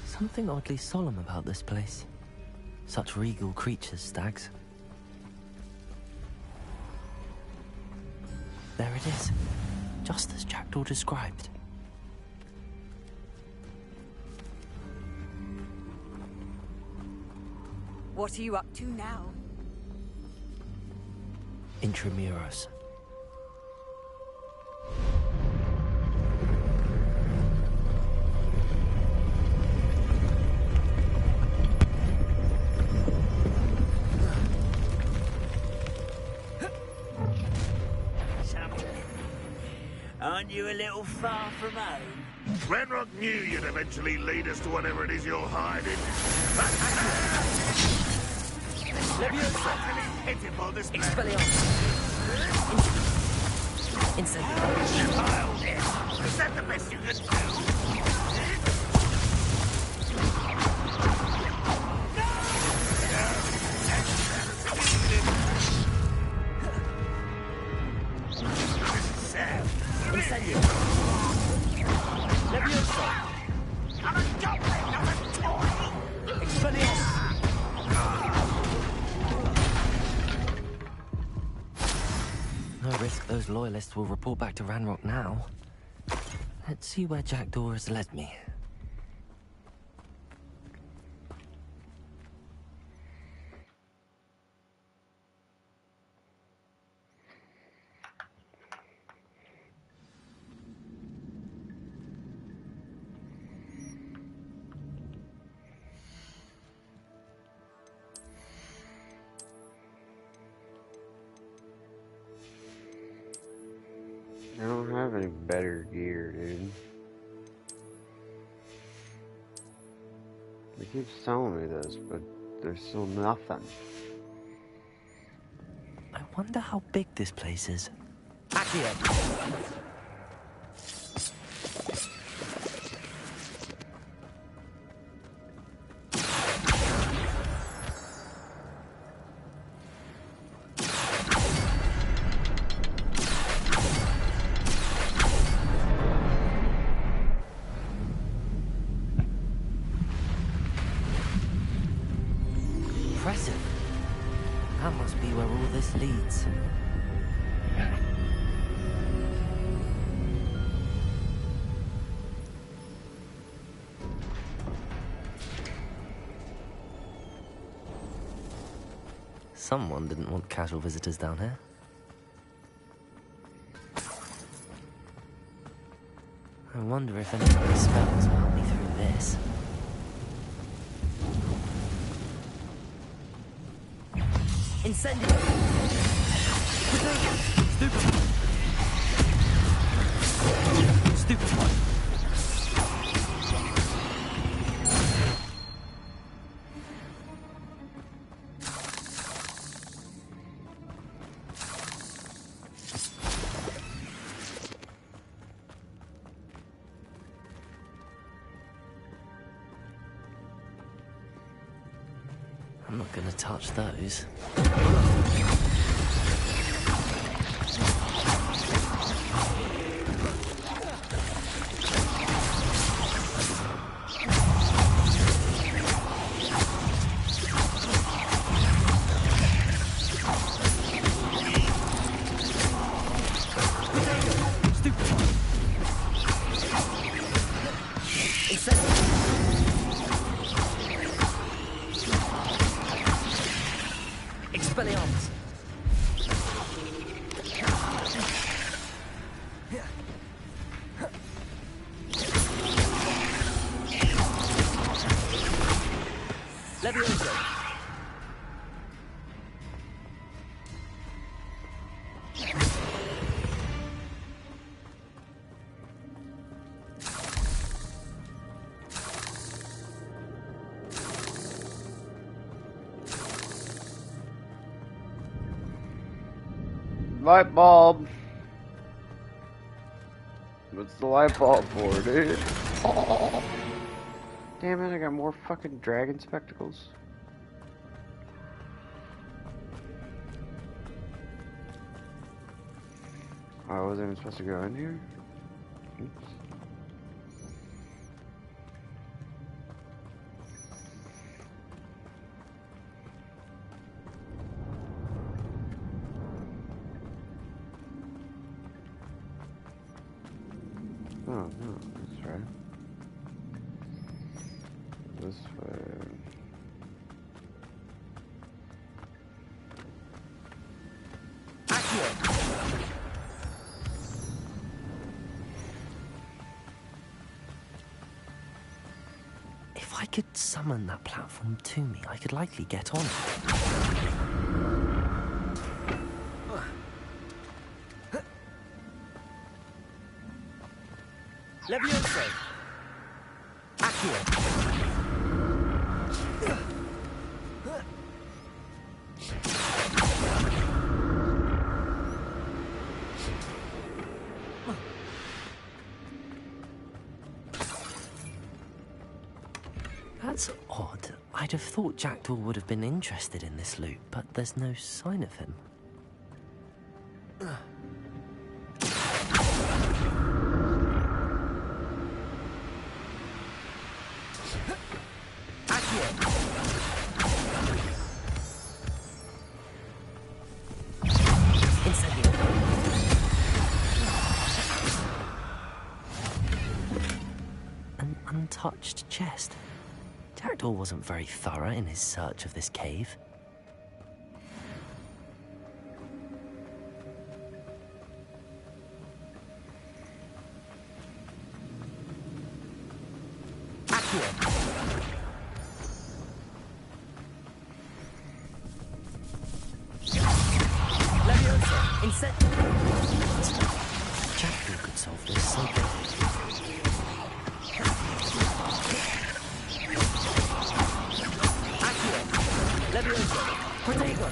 Something oddly solemn about this place. Such regal creatures, stags. There it is, just as Jackdaw described. What are you up to now? Intramuros. Aren't you a little far from home? Ranrock knew you'd eventually lead us to whatever it is you're hiding. Leviosa! Pitiful display. Expelliarmus! Incendio! Child, is that the best you can do? Incendio! Leviosa! I'm a goblin, not a toy! Expelliarmus! No risk those loyalists will report back to Ranrock now. Let's see where Jackdaw has led me. I don't have any better gear, dude. They keep telling me this, but there's still nothing. I wonder how big this place is. Accio! Impressive. That must be where all this leads. Someone didn't want casual visitors down here. I wonder if any of my spells will help me through this. Incendio! Stupefy! Stupefy! I'm not gonna touch those. Expelliarmus! Levioso! Light bulb. What's the light bulb for, dude? Oh. Damn it, I got more fucking dragon spectacles. Oh, I wasn't even supposed to go in here? Oops. Oh, no, that's right. This way. Accio! If I could summon that platform to me, I could likely get on it. Levioso! Accio! That's odd. I'd have thought Jackdaw would have been interested in this loot, but there's no sign of him. An untouched chest. Jackdaw wasn't very thorough in his search of this cave. Jackdaw could solve this safely. Accio! Levioso! Protego!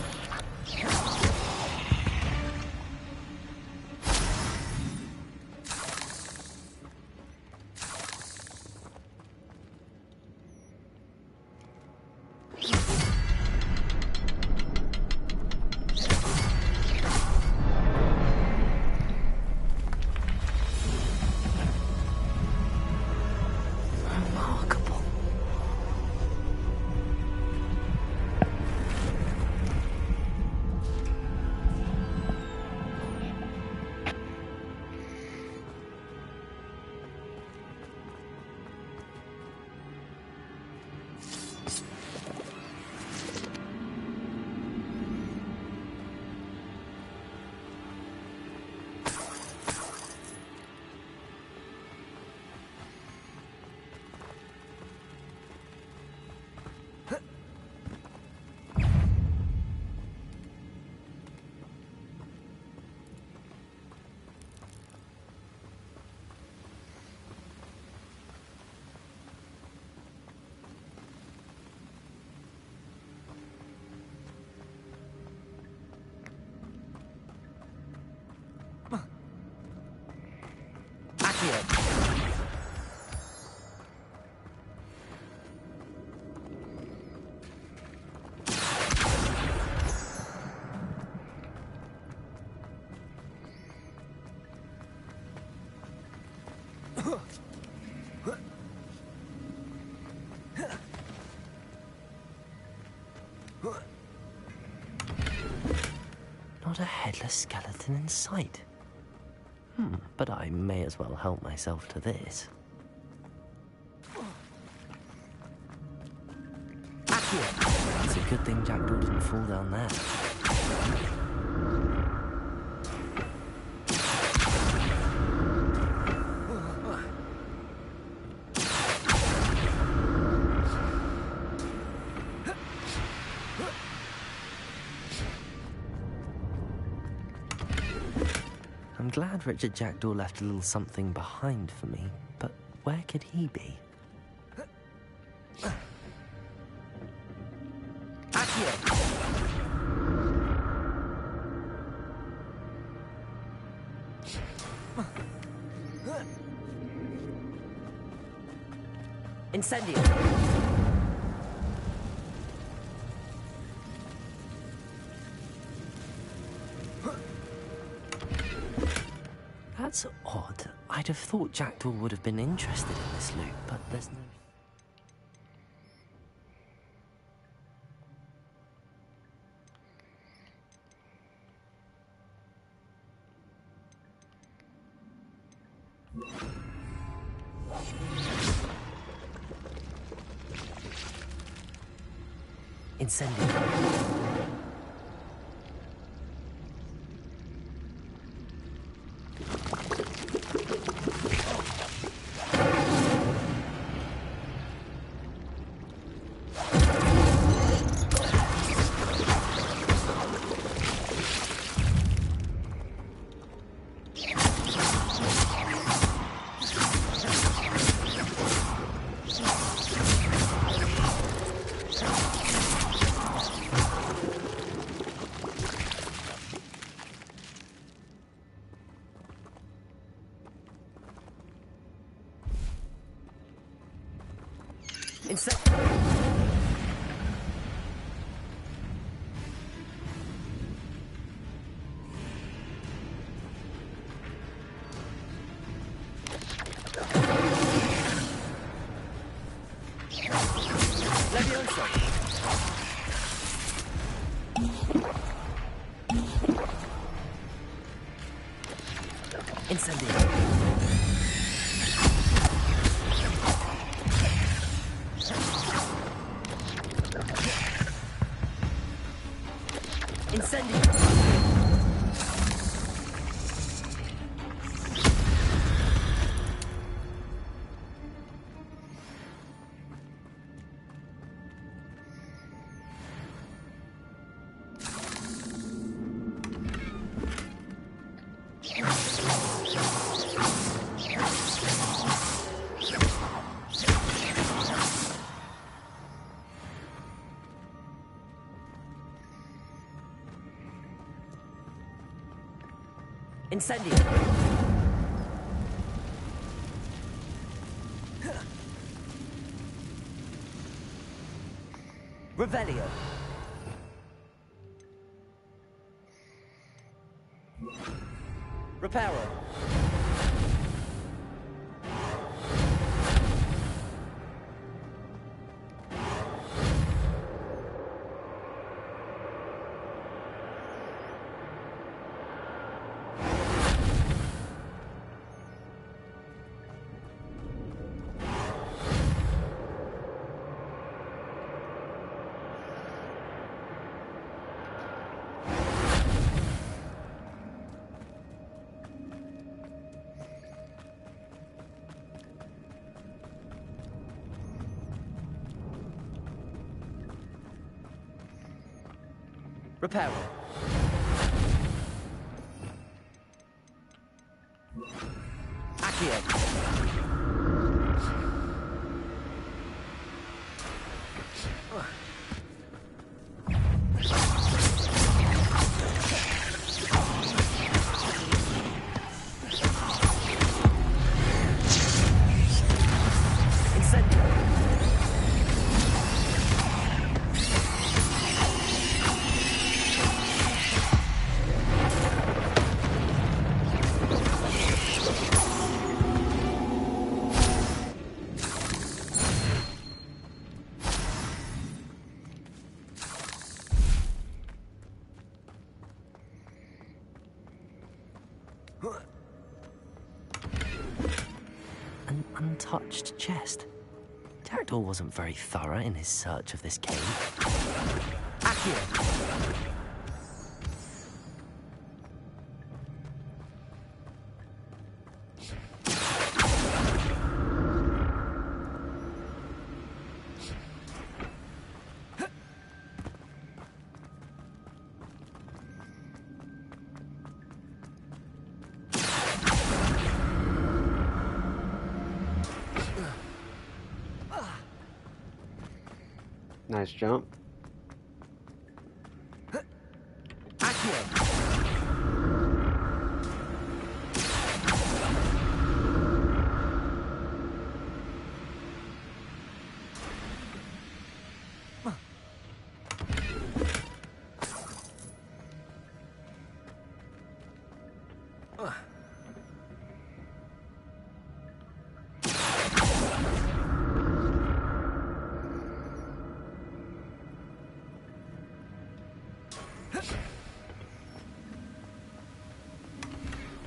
Not a headless skeleton in sight. But I may as well help myself to this. It's a good thing Jackdaw didn't fall down there. I'm glad Richard Jackdaw left a little something behind for me, but where could he be? Incendio! That's odd. I'd have thought Jackdaw would have been interested in this loot, but there's no... Incendio. Incendio. Revelio. Reparo. Reparo. Accio. An untouched chest. Jackdaw wasn't very thorough in his search of this cave. Accio. Nice jump.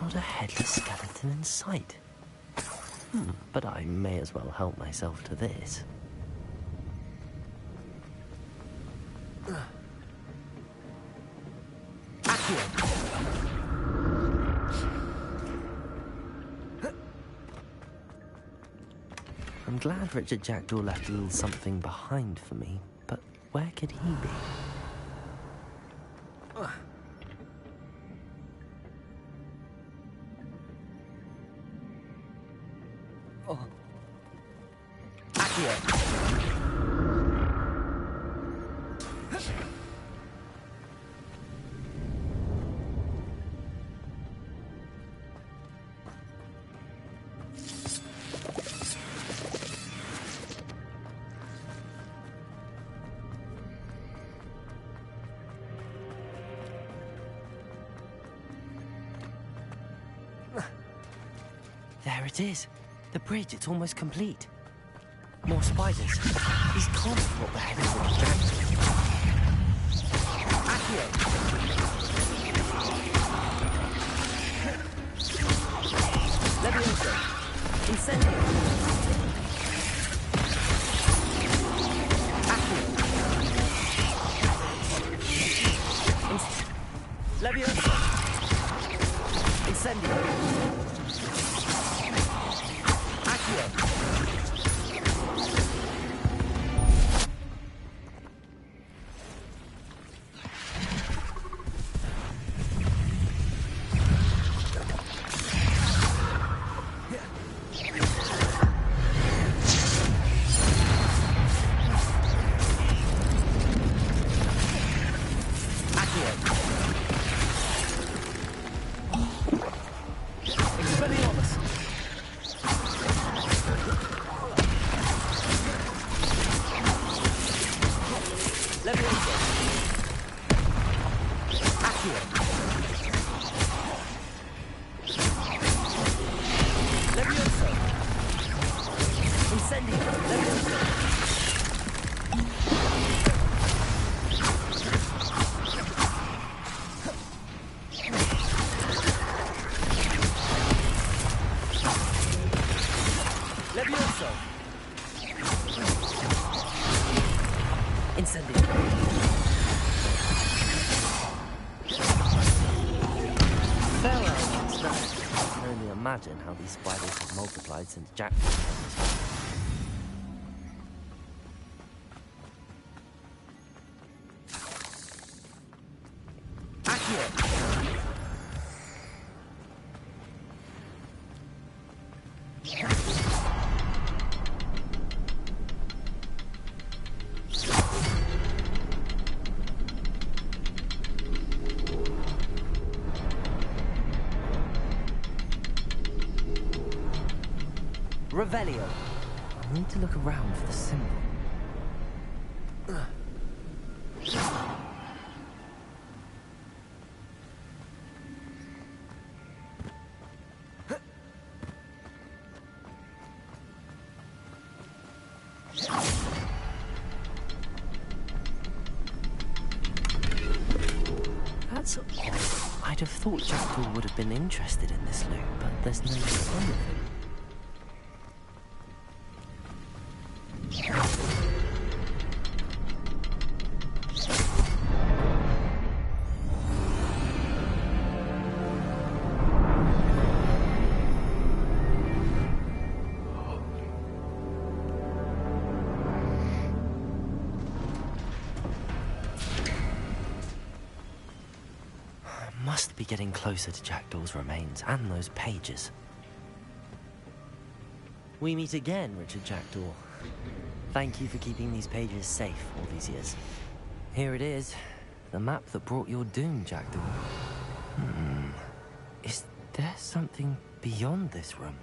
Not a headless skeleton in sight. But I may as well help myself to this. I'm glad Richard Jackdaw left a little something behind for me, but where could he be? There it is. The bridge, it's almost complete. More spiders. These can't be what the heck is with Accio. Levioso. Incendio. Accio. Levioso. Incendio. I can only imagine how these spiders have multiplied since Jack... Revelio. I need to look around for the symbol. That's odd. I'd have thought Jackdaw would have been interested in this loot, but there's no sign of him. Must be getting closer to Jackdaw's remains and those pages. We meet again, Richard Jackdaw. Thank you for keeping these pages safe all these years. Here it is, the map that brought your doom, Jackdaw. Is there something beyond this room?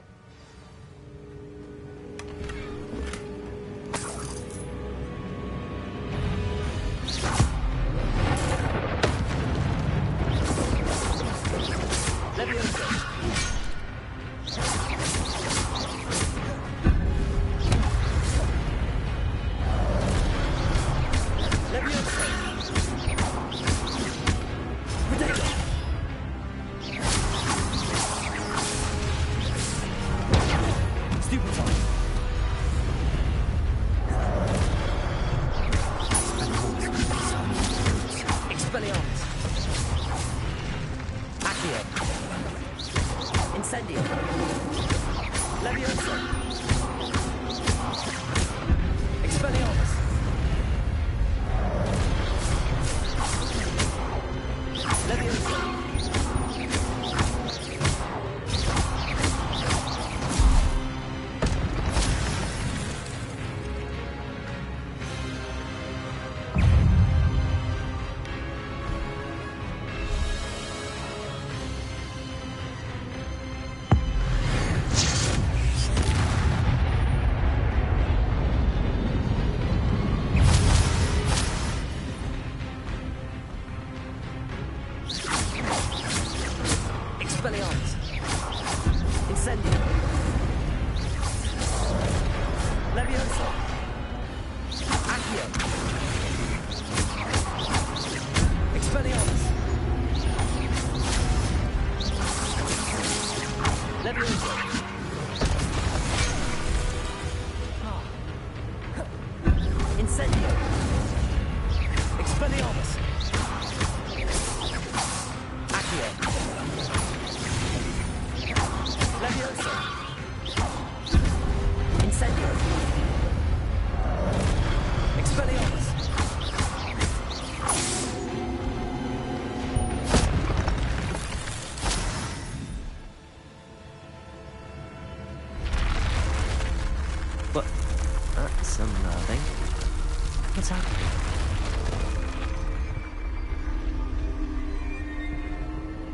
What's happening?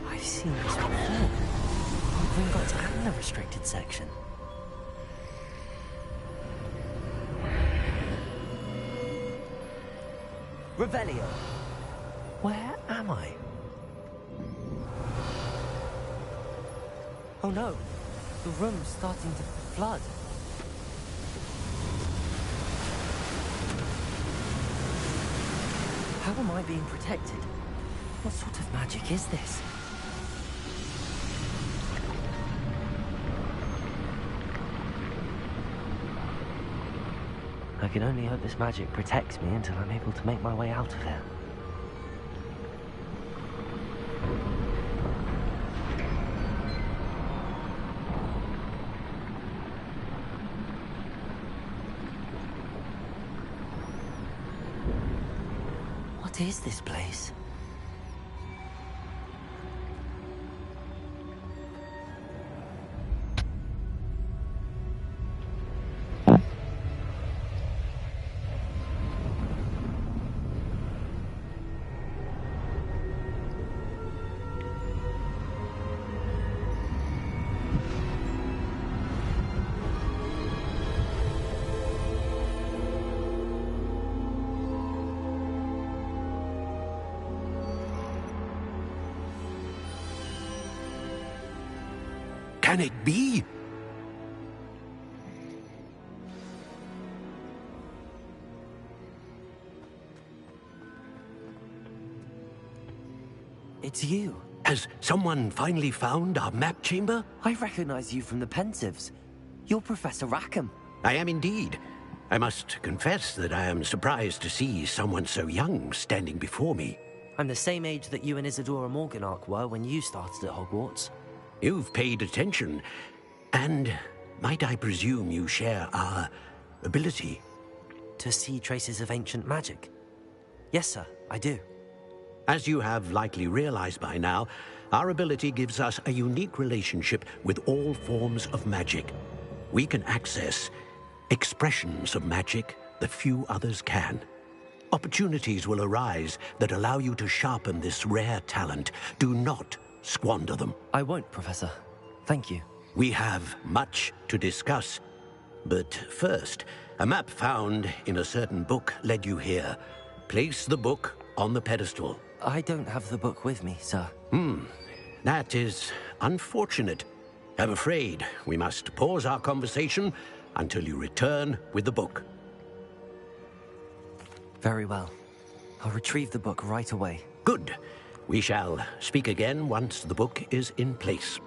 I've seen this before. We've got and the restricted section. Revelio. Where am I? Oh no, the room's starting to flood. How am I being protected? What sort of magic is this? I can only hope this magic protects me until I'm able to make my way out of here. What is this place? Can it be? It's you. Has someone finally found our map chamber? I recognize you from the Pensives. You're Professor Rackham. I am indeed. I must confess that I am surprised to see someone so young standing before me. I'm the same age that you and Isadora Morganach were when you started at Hogwarts. You've paid attention. And might I presume you share our ability? To see traces of ancient magic? Yes, sir, I do. As you have likely realized by now, our ability gives us a unique relationship with all forms of magic. We can access expressions of magic that few others can. Opportunities will arise that allow you to sharpen this rare talent. Do not squander them. I won't, Professor. Thank you. We have much to discuss. But first, a map found in a certain book led you here. Place the book on the pedestal. I don't have the book with me, sir. That is unfortunate. I'm afraid we must pause our conversation until you return with the book. Very well. I'll retrieve the book right away. Good. We shall speak again once the book is in place.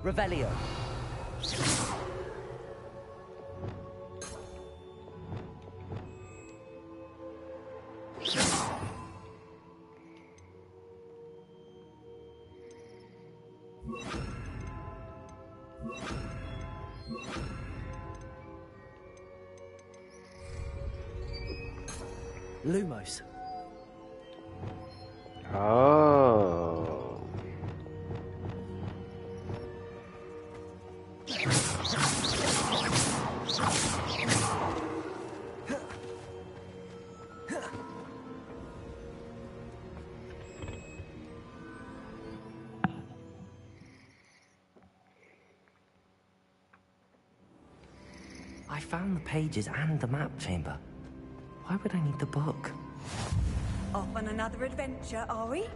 Revelio. Lumos. Oh. I found the pages and the map chamber. Why would I need the book? Off on another adventure, are we?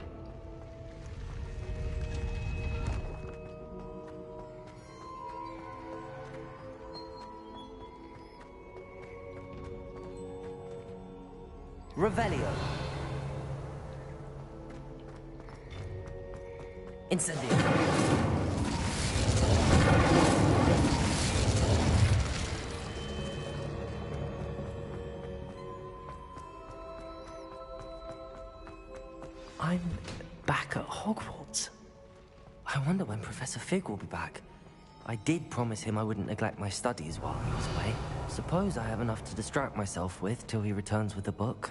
Revelio. Incendio. I'm back at Hogwarts. I wonder when Professor Fig will be back. I did promise him I wouldn't neglect my studies while he was away. Suppose I have enough to distract myself with till he returns with the book.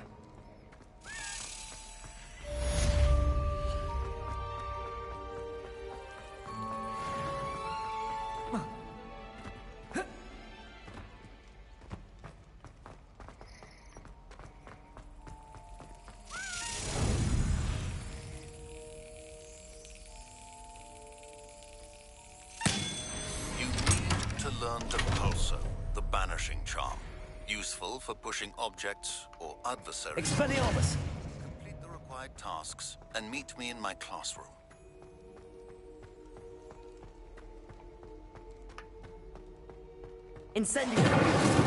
Useful for pushing objects or adversaries. Expelliarmus! Complete the required tasks and meet me in my classroom. Incendio!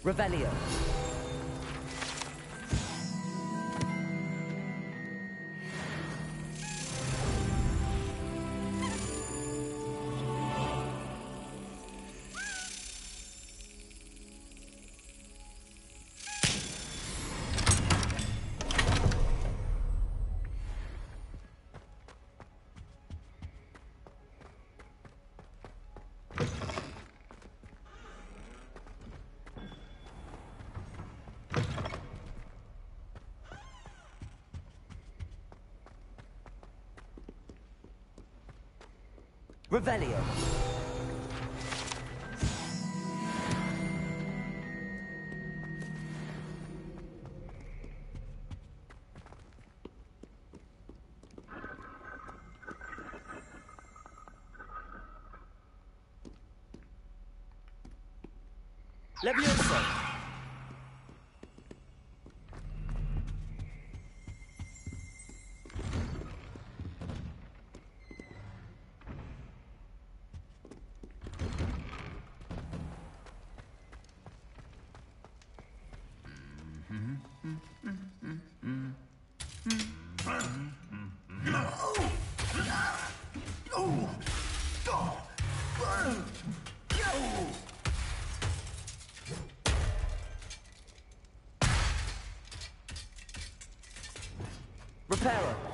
Revelio. Revelio. Levioso. Reparo.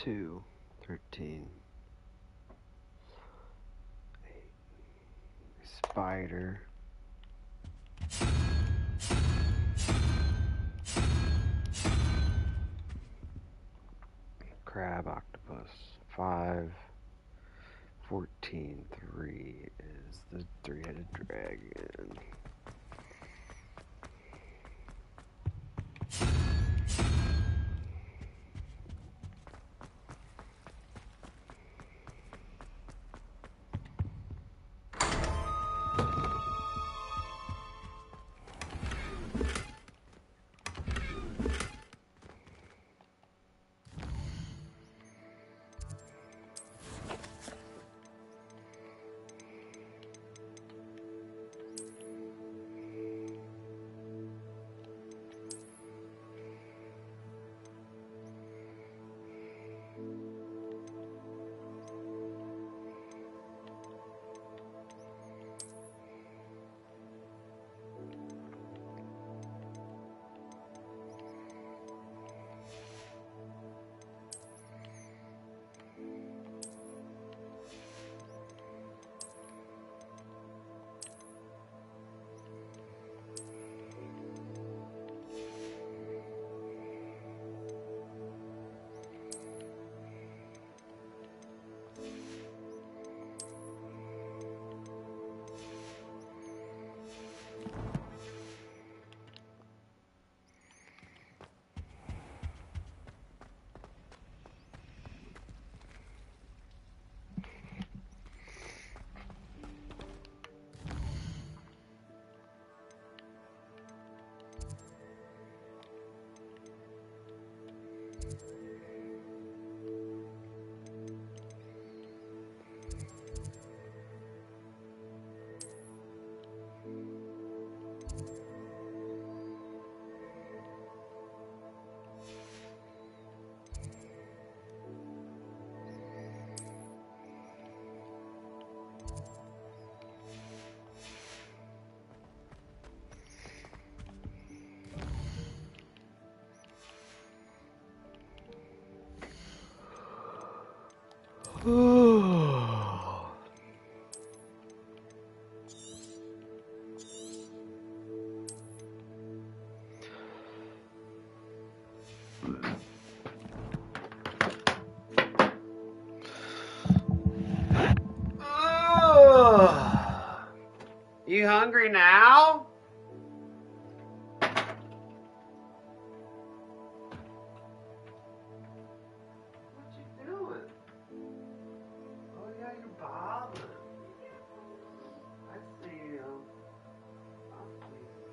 Two, 13. 8. Spider. Crab, octopus. 5. 14. 3 is the three-headed dragon. You hungry now? What you doing? Oh yeah, you're bobbing. I see you. I see you.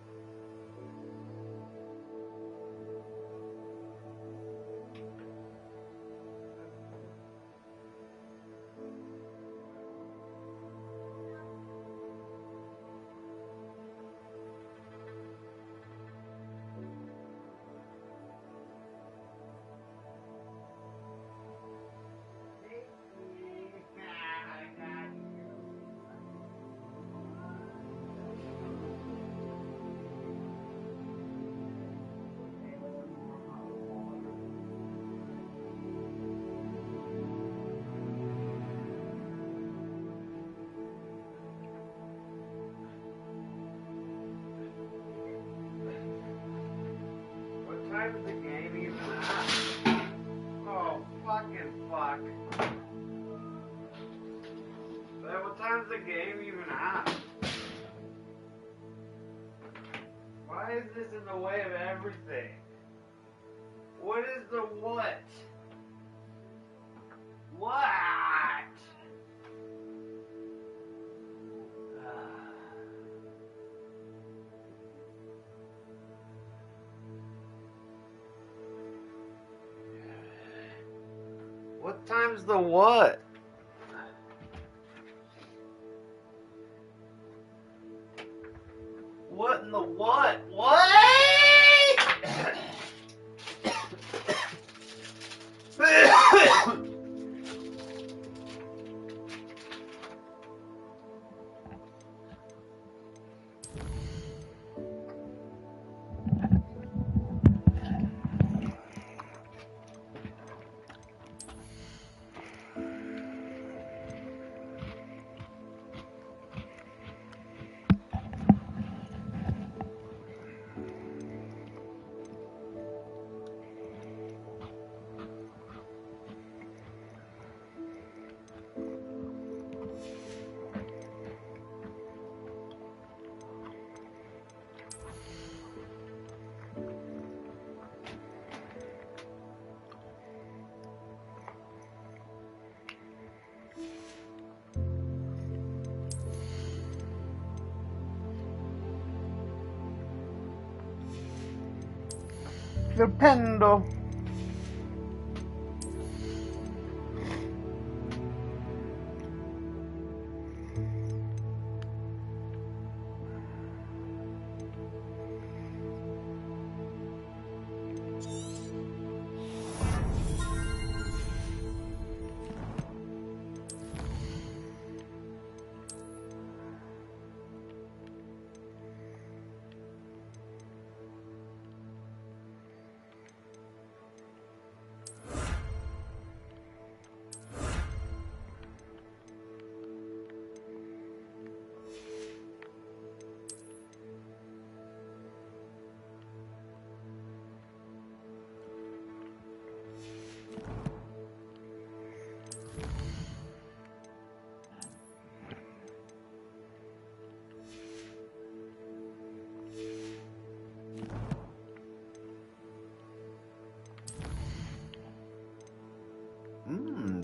What time is the game even at? Oh, fucking fuck. But what time's the game even at? Why is this in the way of everything? What is the what? What? What time's the what? What in the what? What? Flipendo.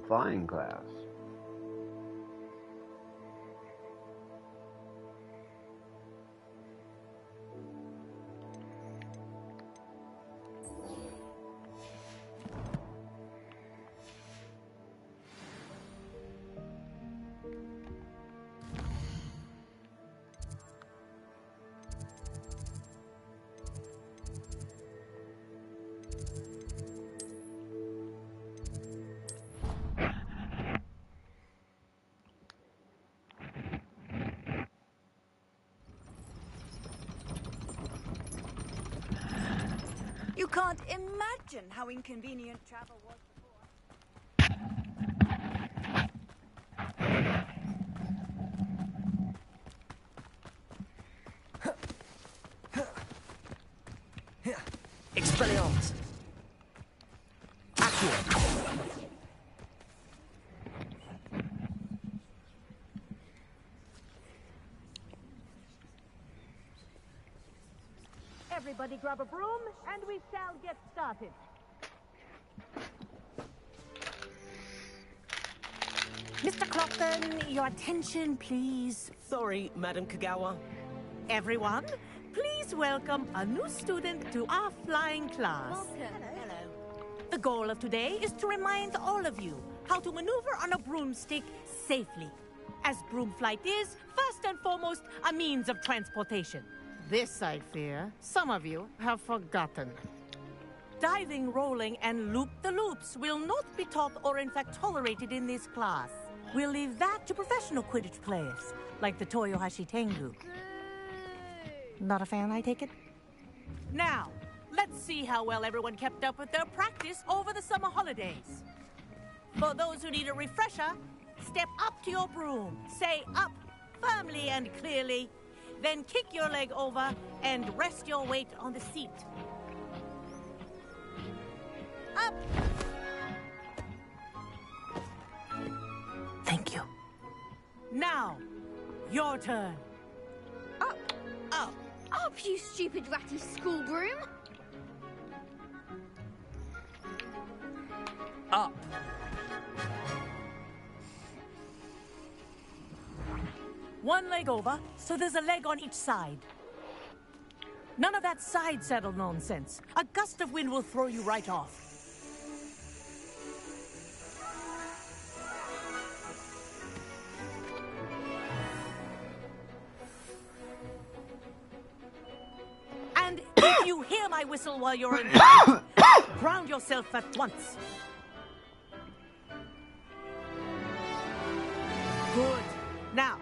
Flying class. You can't imagine how inconvenient travel was before. Expelliarmus! Accio! Everybody grab a broom, and we shall get started. Mr. Clockton, your attention, please. Sorry, Madam Kagawa. Everyone, please welcome a new student to our flying class. Welcome. Hello. The goal of today is to remind all of you how to maneuver on a broomstick safely, as broom flight is, first and foremost, a means of transportation. This, I fear, some of you have forgotten. Diving, rolling, and loop-the-loops will not be taught or in fact tolerated in this class. We'll leave that to professional Quidditch players, like the Toyohashi Tengu. Not a fan, I take it? Now, let's see how well everyone kept up with their practice over the summer holidays. For those who need a refresher, step up to your broom, say up firmly and clearly, then kick your leg over and rest your weight on the seat. Up! Thank you. Now, your turn. Up! Up! Up, you stupid ratty school broom! Up! One leg over, so there's a leg on each side. None of that side saddle nonsense. A gust of wind will throw you right off. And if you hear my whistle while you're in ground yourself at once. Good. Now,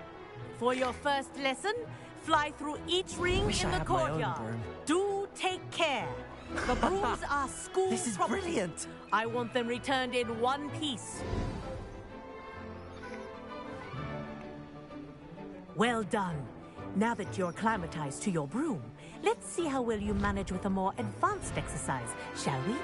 for your first lesson, fly through each ring Wish in I the had my own courtyard. broom. Do take care. The brooms are school This is property. brilliant. I want them returned in one piece. Well done. Now that you're acclimatized to your broom, let's see how well you manage with a more advanced exercise, shall we?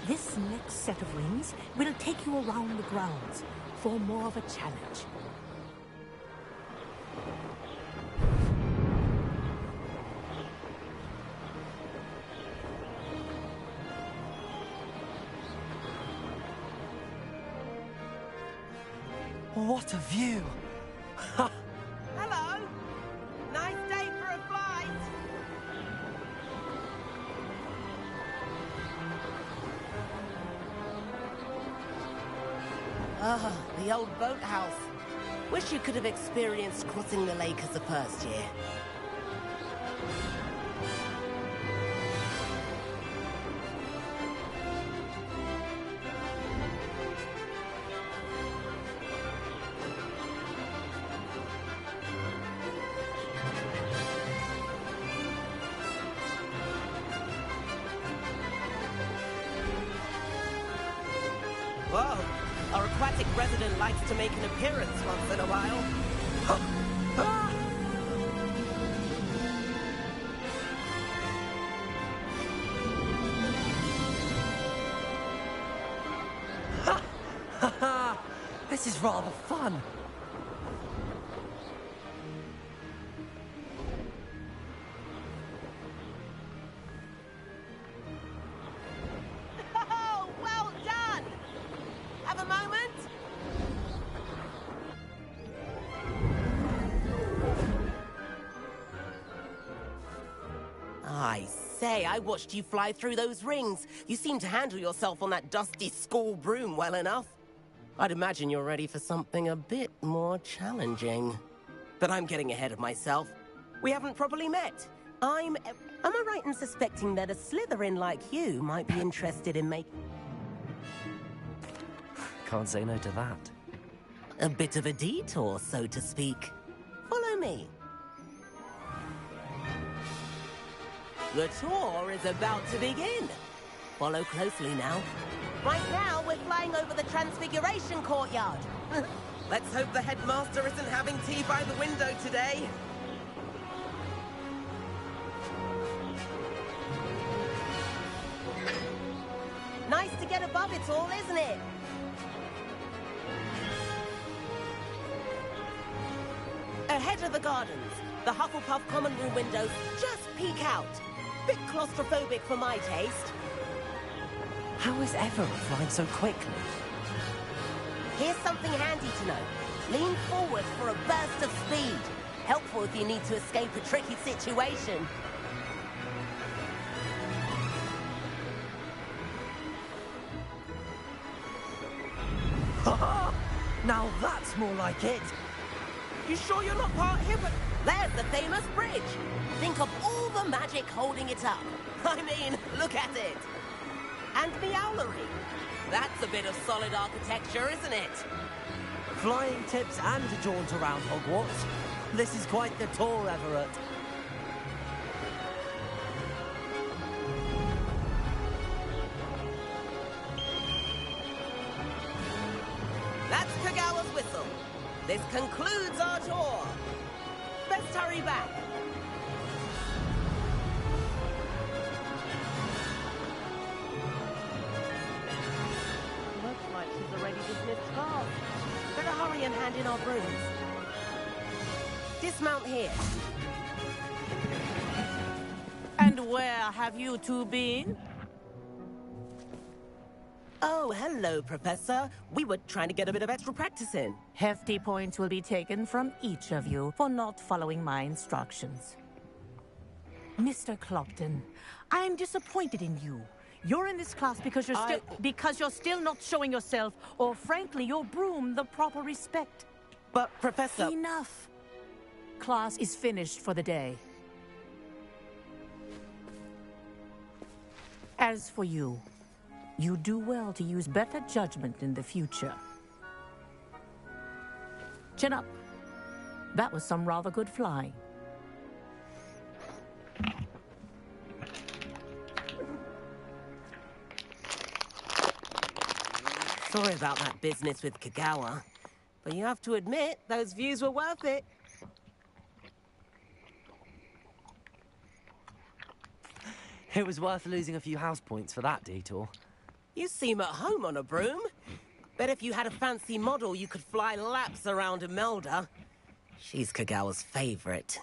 This next set of rings will take you around the grounds for more of a challenge. What a view! Hello! Nice day for a flight! Ah, the old boathouse. Wish you could have experienced crossing the lake as a first year. Whoa! Our aquatic resident likes to make an appearance once in a while. This is rather fun. Oh, well done! Have a moment? I say, I watched you fly through those rings. You seem to handle yourself on that dusty school broom well enough. I'd imagine you're ready for something a bit more challenging. But I'm getting ahead of myself. We haven't properly met. Am I right in suspecting that a Slytherin like you might be interested in making... Can't say no to that. A bit of a detour, so to speak. Follow me. The tour is about to begin. Follow closely now. Right now, we're flying over the Transfiguration Courtyard. Let's hope the headmaster isn't having tea by the window today. Nice to get above it all, isn't it? Ahead of the gardens, the Hufflepuff common room windows just peek out. Bit claustrophobic for my taste. How is Everett flying so quickly? Here's something handy to know. Lean forward for a burst of speed. Helpful if you need to escape a tricky situation. Now that's more like it. You sure you're not part here? But there's the famous bridge. Think of all the magic holding it up. I mean, look at it. And Meowlery. That's a bit of solid architecture, isn't it? Flying tips and a jaunt around Hogwarts. This is quite the tour, Everett. That's Kagawa's whistle. This concludes our tour. Best hurry back. Looks like she's already dismissed class. Better hurry and hand in our brooms. Dismount here. And where have you two been? Oh, hello, Professor. We were trying to get a bit of extra practice in. Hefty points will be taken from each of you for not following my instructions. Mr. Clopton, I am disappointed in you. You're in this class because you're still not showing yourself, or frankly, your broom the proper respect. But, Professor... Enough. Class is finished for the day. As for you, you do well to use better judgment in the future. Chin up. That was some rather good flying. Sorry about that business with Kagawa, but you have to admit, those views were worth it. It was worth losing a few house points for that detour. You seem at home on a broom. Bet if you had a fancy model, you could fly laps around Imelda. She's Kagawa's favorite.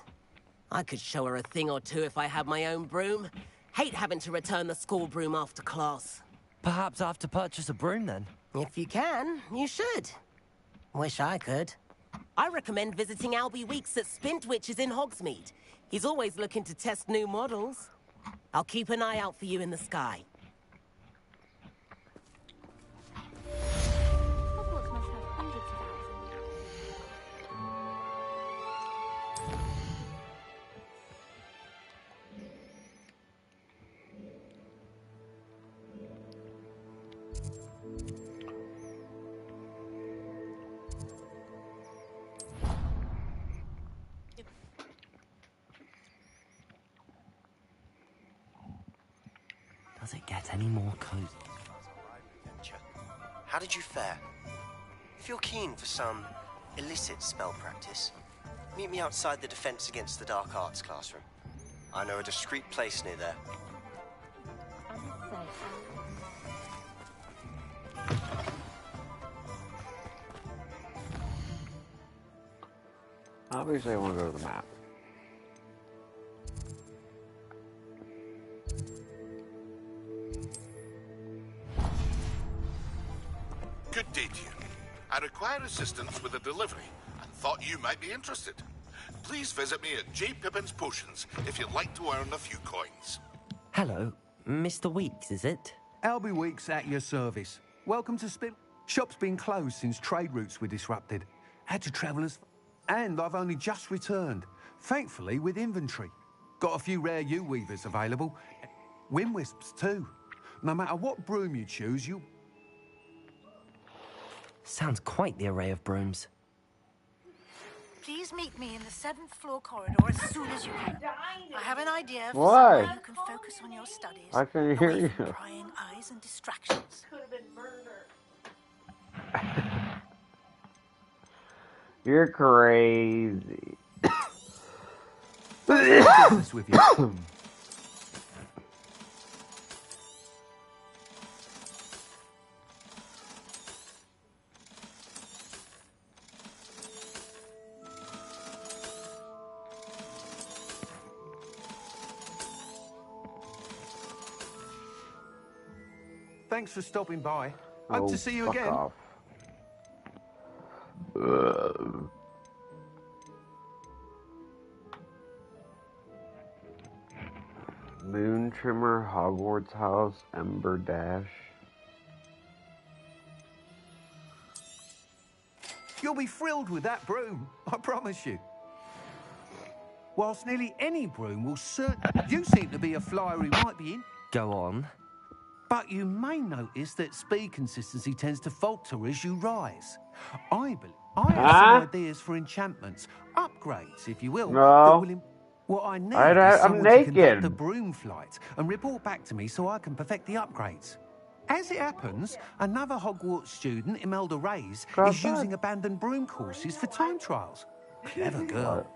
I could show her a thing or two if I had my own broom. Hate having to return the school broom after class. Perhaps I have to purchase a broom then? If you can, you should. Wish I could. I recommend visiting Albie Weeks at Spintwitches in Hogsmeade. He's always looking to test new models. I'll keep an eye out for you in the sky. Hogwarts must have hundreds of Does it get any more cozy? How did you fare? If you're keen for some illicit spell practice, meet me outside the Defense Against the Dark Arts classroom. I know a discreet place near there. Obviously, I want to go to the map. Good day to you. I require assistance with a delivery and thought you might be interested. Please visit me at J. Pippin's Potions if you'd like to earn a few coins. Hello, Mr. Weeks, is it? Albie Weeks at your service. Welcome to Spit. Shop's been closed since trade routes were disrupted. Had to travel and I've only just returned. Thankfully, with inventory. Got a few rare U-weavers available. Wind-wisps, too. No matter what broom you choose, you... Sounds quite the array of brooms. Please meet me in the 7th floor corridor as soon as you can. I have an idea for Why? somewhere you can focus on your studies. I can hear away you. from prying eyes and distractions. Could have been murder. You're crazy. Business with you. Thanks for stopping by. Hope to see you again. Off. Moon Trimmer, Hogwarts House, Ember Dash. You'll be thrilled with that broom, I promise you. Whilst nearly any broom will you seem to be a flyer who might be in. Go on. But you may notice that speed consistency tends to falter as you rise. I have some ideas for enchantments, upgrades, if you will. No. What I need is I'm someone to conduct naked. the broom flight and report back to me so I can perfect the upgrades. As it happens, another Hogwarts student, Imelda Reyes, is using abandoned broom courses for time trials. Clever girl.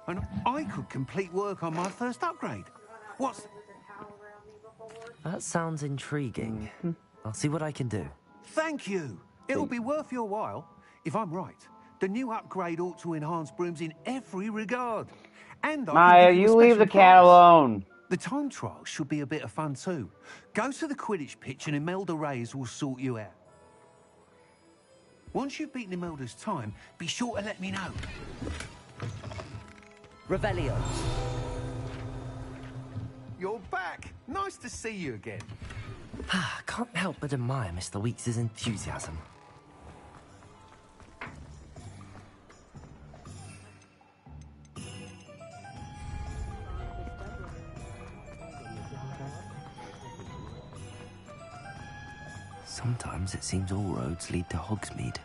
And I could complete work on my first upgrade. That sounds intriguing. I'll see what I can do. Thank you. It'll be worth your while. If I'm right, the new upgrade ought to enhance brooms in every regard. And Maya, you leave the cat alone. The time trial should be a bit of fun too. Go to the Quidditch pitch and Imelda Reyes will sort you out. Once you've beaten Imelda's time, be sure to let me know. Revelio. You're back. Nice to see you again. Can't help but admire Mr. Weeks' enthusiasm. Sometimes it seems all roads lead to Hogsmeade.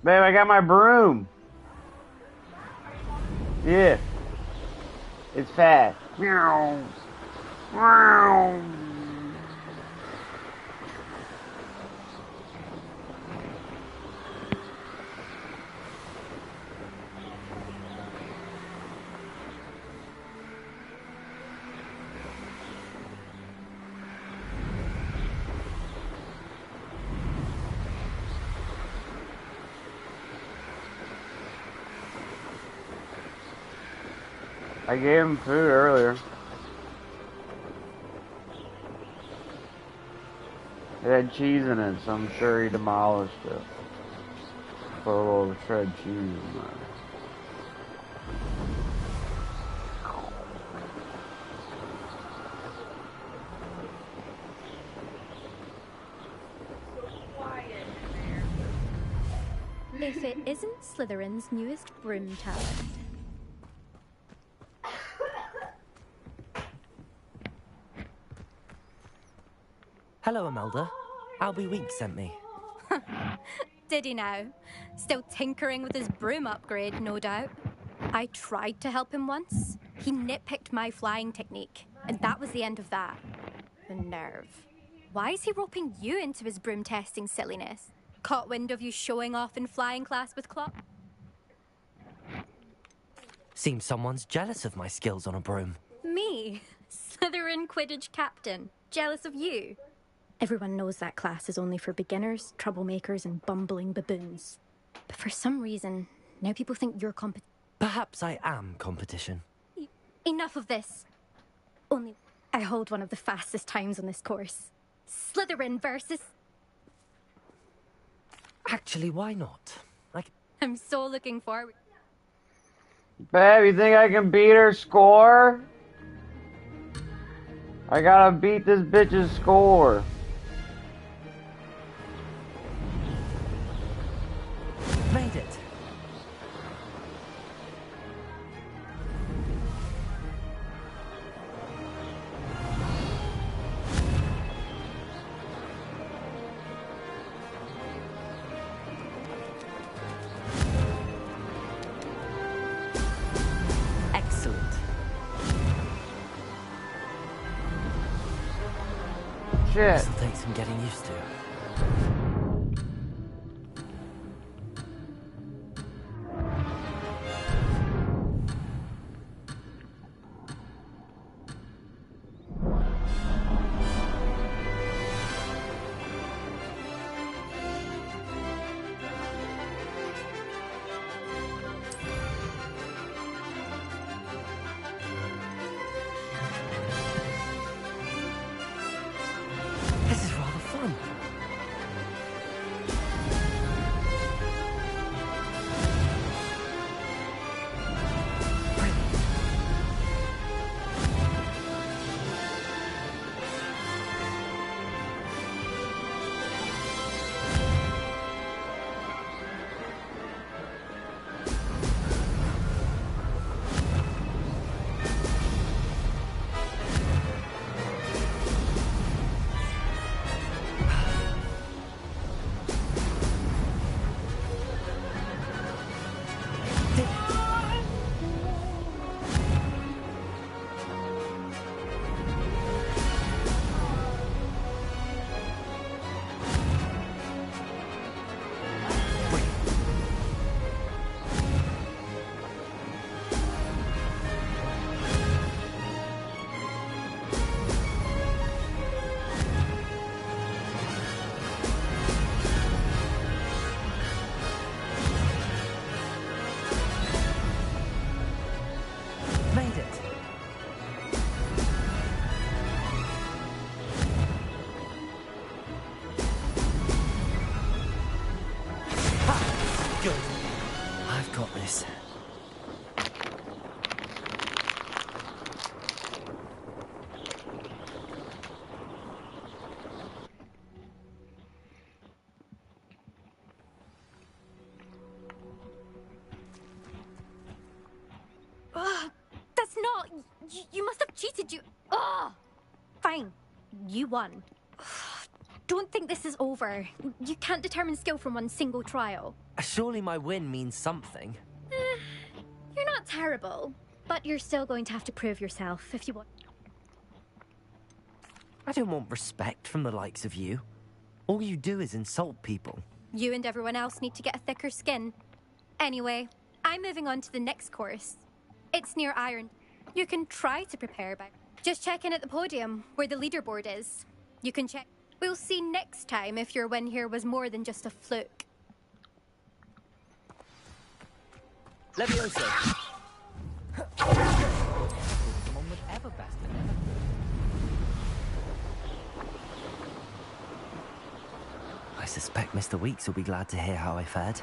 Babe, I got my broom. Yeah. It's fat. Meow. Meow. I gave him food earlier. It had cheese in it, so I'm sure he demolished it. Put a little shred cheese in there. If it isn't Slytherin's newest broom tower. Hello, Imelda. Albie Weeks sent me. Did he now? Still tinkering with his broom upgrade, no doubt. I tried to help him once. He nitpicked my flying technique, and that was the end of that. The nerve. Why is he roping you into his broom testing silliness? Caught wind of you showing off in flying class with Clock? Seems someone's jealous of my skills on a broom. Me? Slytherin Quidditch captain. Jealous of you? Everyone knows that class is only for beginners, troublemakers, and bumbling baboons. But for some reason, now people think you're Perhaps I am competition. Enough of this. Only I hold one of the fastest times on this course. Slytherin versus... Actually, why not? I'm so looking forward... Babe, you think I can beat her score? I gotta beat this bitch's score. Made it. Excellent. Shit. This'll take some getting used to. Oh, you must have cheated. Oh! Fine. You won. Don't think this is over. You can't determine skill from one single trial. Surely my win means something. You're not terrible, but you're still going to have to prove yourself if you want. I don't want respect from the likes of you. All you do is insult people. You and everyone else need to get a thicker skin. Anyway, I'm moving on to the next course. It's near Iron. You can try to prepare by just check in at the podium where the leaderboard is. You can check. We'll see next time if your win here was more than just a fluke. Levioso. Someone with Everbest in it. I suspect Mr. Weeks will be glad to hear how I fared.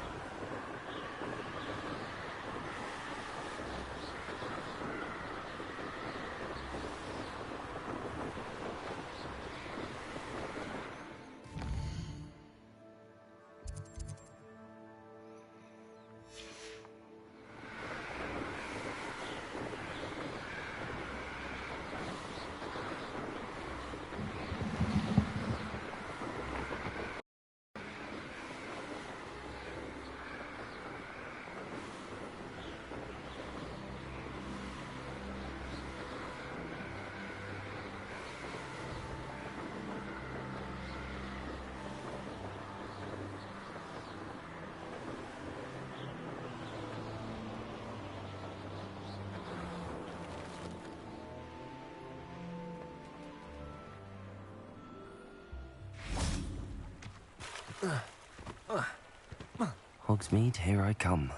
Hogsmeade, here I come.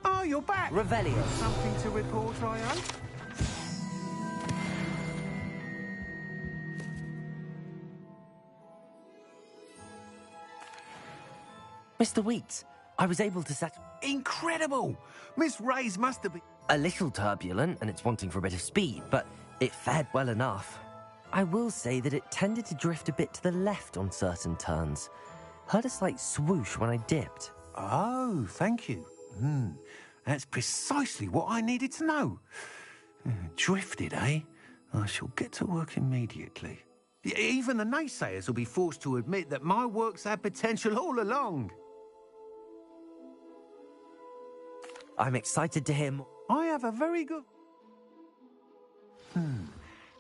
Oh, you're back. Revelio. Something to report, I hope? Mr. Weeks, I was able to set... Incredible! Miss Ray's must have been... A little turbulent, and it's wanting for a bit of speed, but it fared well enough. I will say that it tended to drift a bit to the left on certain turns. Heard a slight swoosh when I dipped. Oh, thank you. That's precisely what I needed to know. Drifted, eh? I shall get to work immediately. Even the naysayers will be forced to admit that my work's had potential all along. I'm excited to hear more. I have a very good...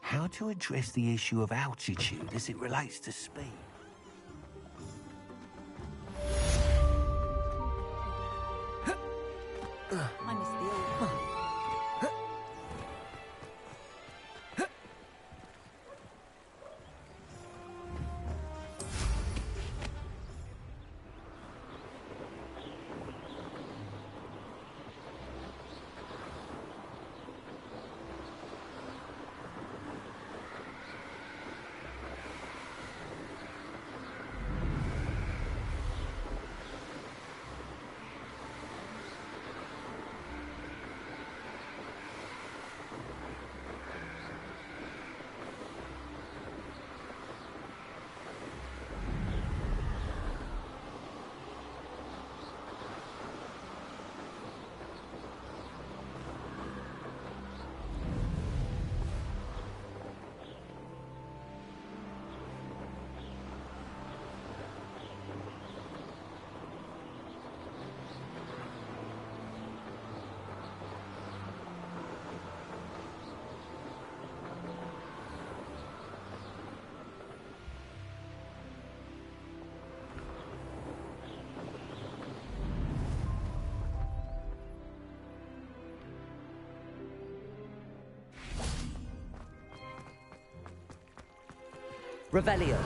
How to address the issue of altitude as it relates to speed? I miss the old one. Revelio.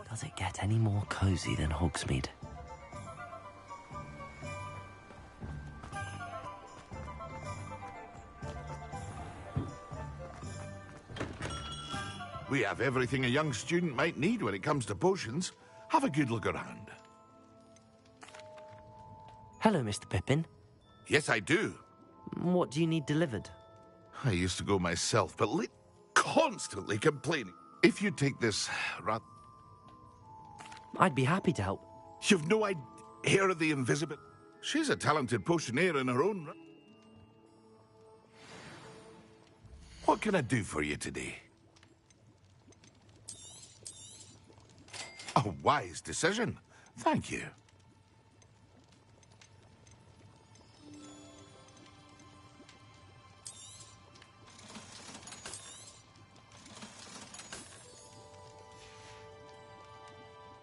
Does it get any more cozy than Hogsmeade? We have everything a young student might need when it comes to potions. Have a good look around. Hello, Mr. Pippin. Yes, I do. What do you need delivered? I used to go myself, but constantly complaining. If you take this I'd be happy to help. You've no idea of the invisible. She's a talented potioneer in her own right. What can I do for you today? A wise decision. Thank you.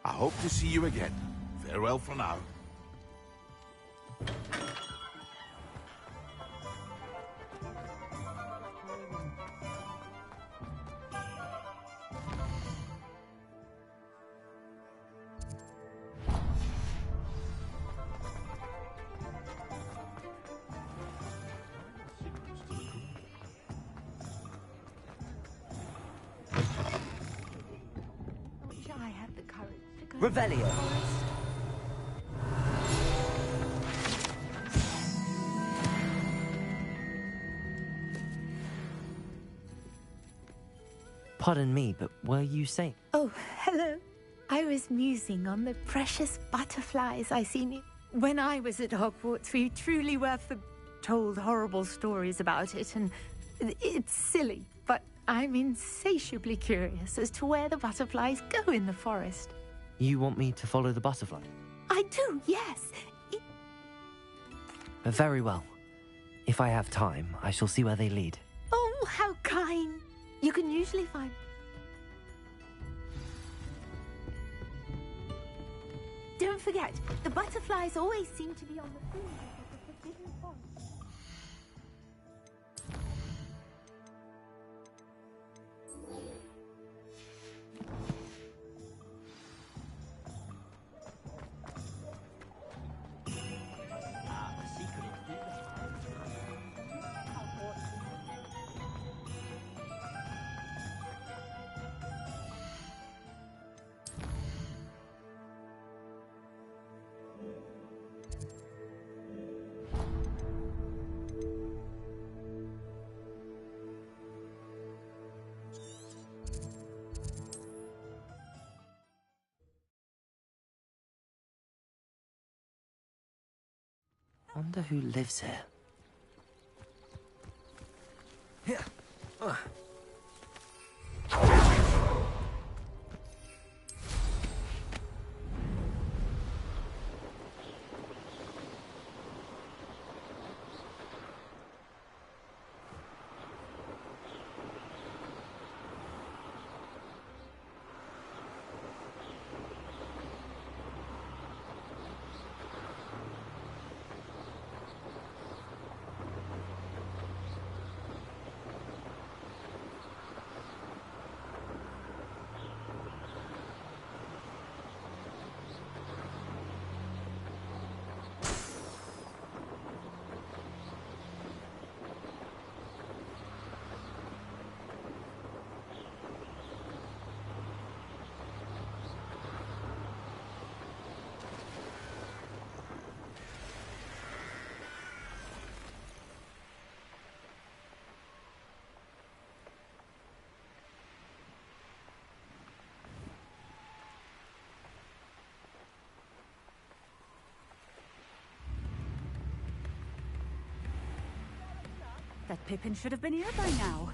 I hope to see you again. Farewell for now. I had the courage to go Revelio. to the forest. Pardon me, but were you saying? Oh, hello. I was musing on the precious butterflies I seen. When I was at Hogwarts, we truly were told horrible stories about it, and it's silly, but I'm insatiably curious as to where the butterflies go in the forest. You want me to follow the butterfly? I do, yes. Very well. If I have time, I shall see where they lead. Oh, how kind. You can usually find... Don't forget, the butterflies always seem to be on the fringe of the forbidden forest. Wonder who lives here. That Pippin should have been here by now.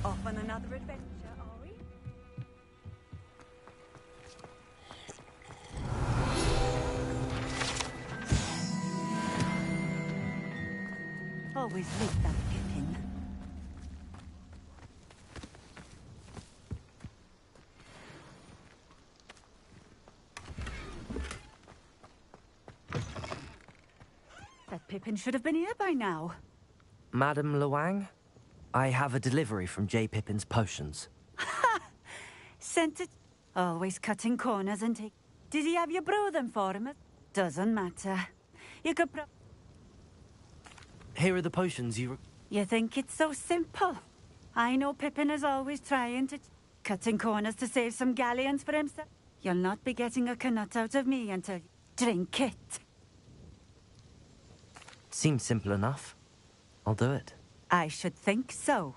Off on another adventure, are we? Always liked that Pippin. That Pippin should have been here by now. Madam Luang, I have a delivery from J. Pippin's potions. Sent it. Always cutting corners and take. Did he have you brew them for him? Doesn't matter. You could Here are the potions you... You think it's so simple? I know Pippin is always trying to... Cutting corners to save some galleons for himself. You'll not be getting a canut out of me until you drink it. Seems simple enough. I'll do it. I should think so.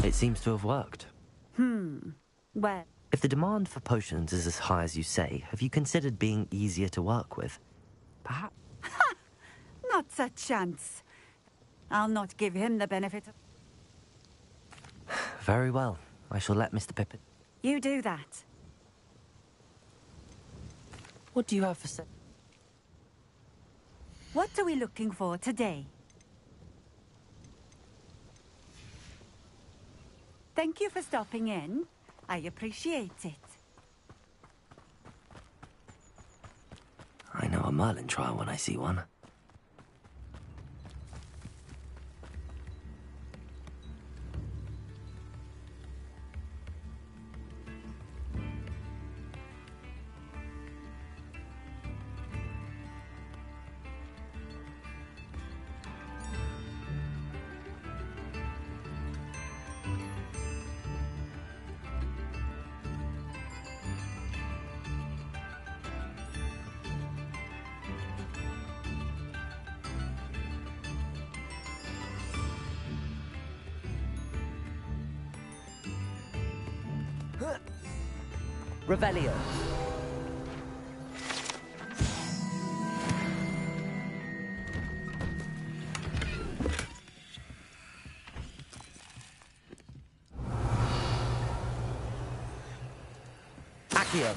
It seems to have worked. Well... If the demand for potions is as high as you say, have you considered being easier to work with? Perhaps... Not a chance. I'll not give him the benefit of... Very well. I shall let Mr. Pippin... You do that. What do you have for sale? What are we looking for today? Thank you for stopping in. I appreciate it. I know a Merlin trial when I see one. Revelio. Accio.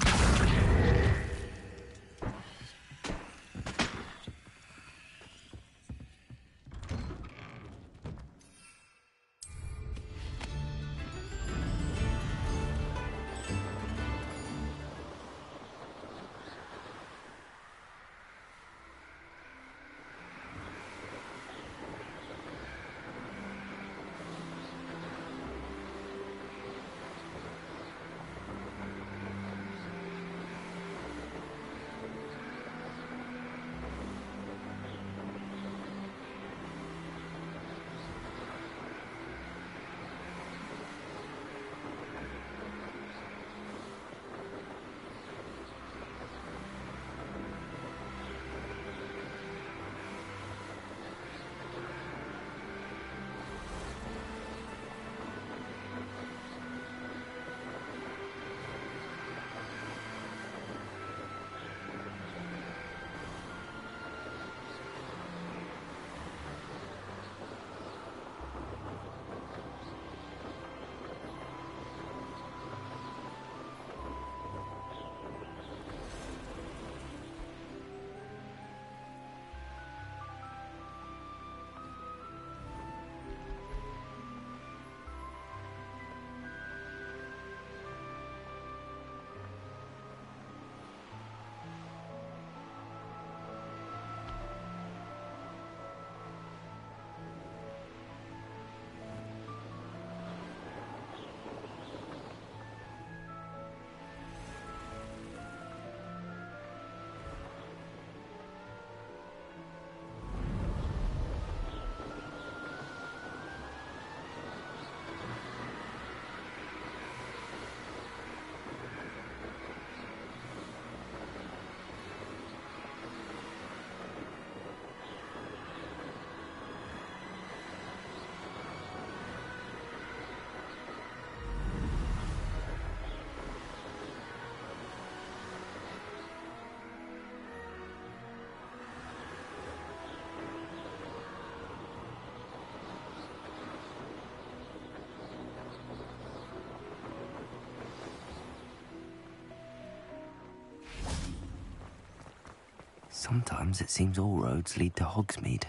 Sometimes it seems all roads lead to Hogsmeade.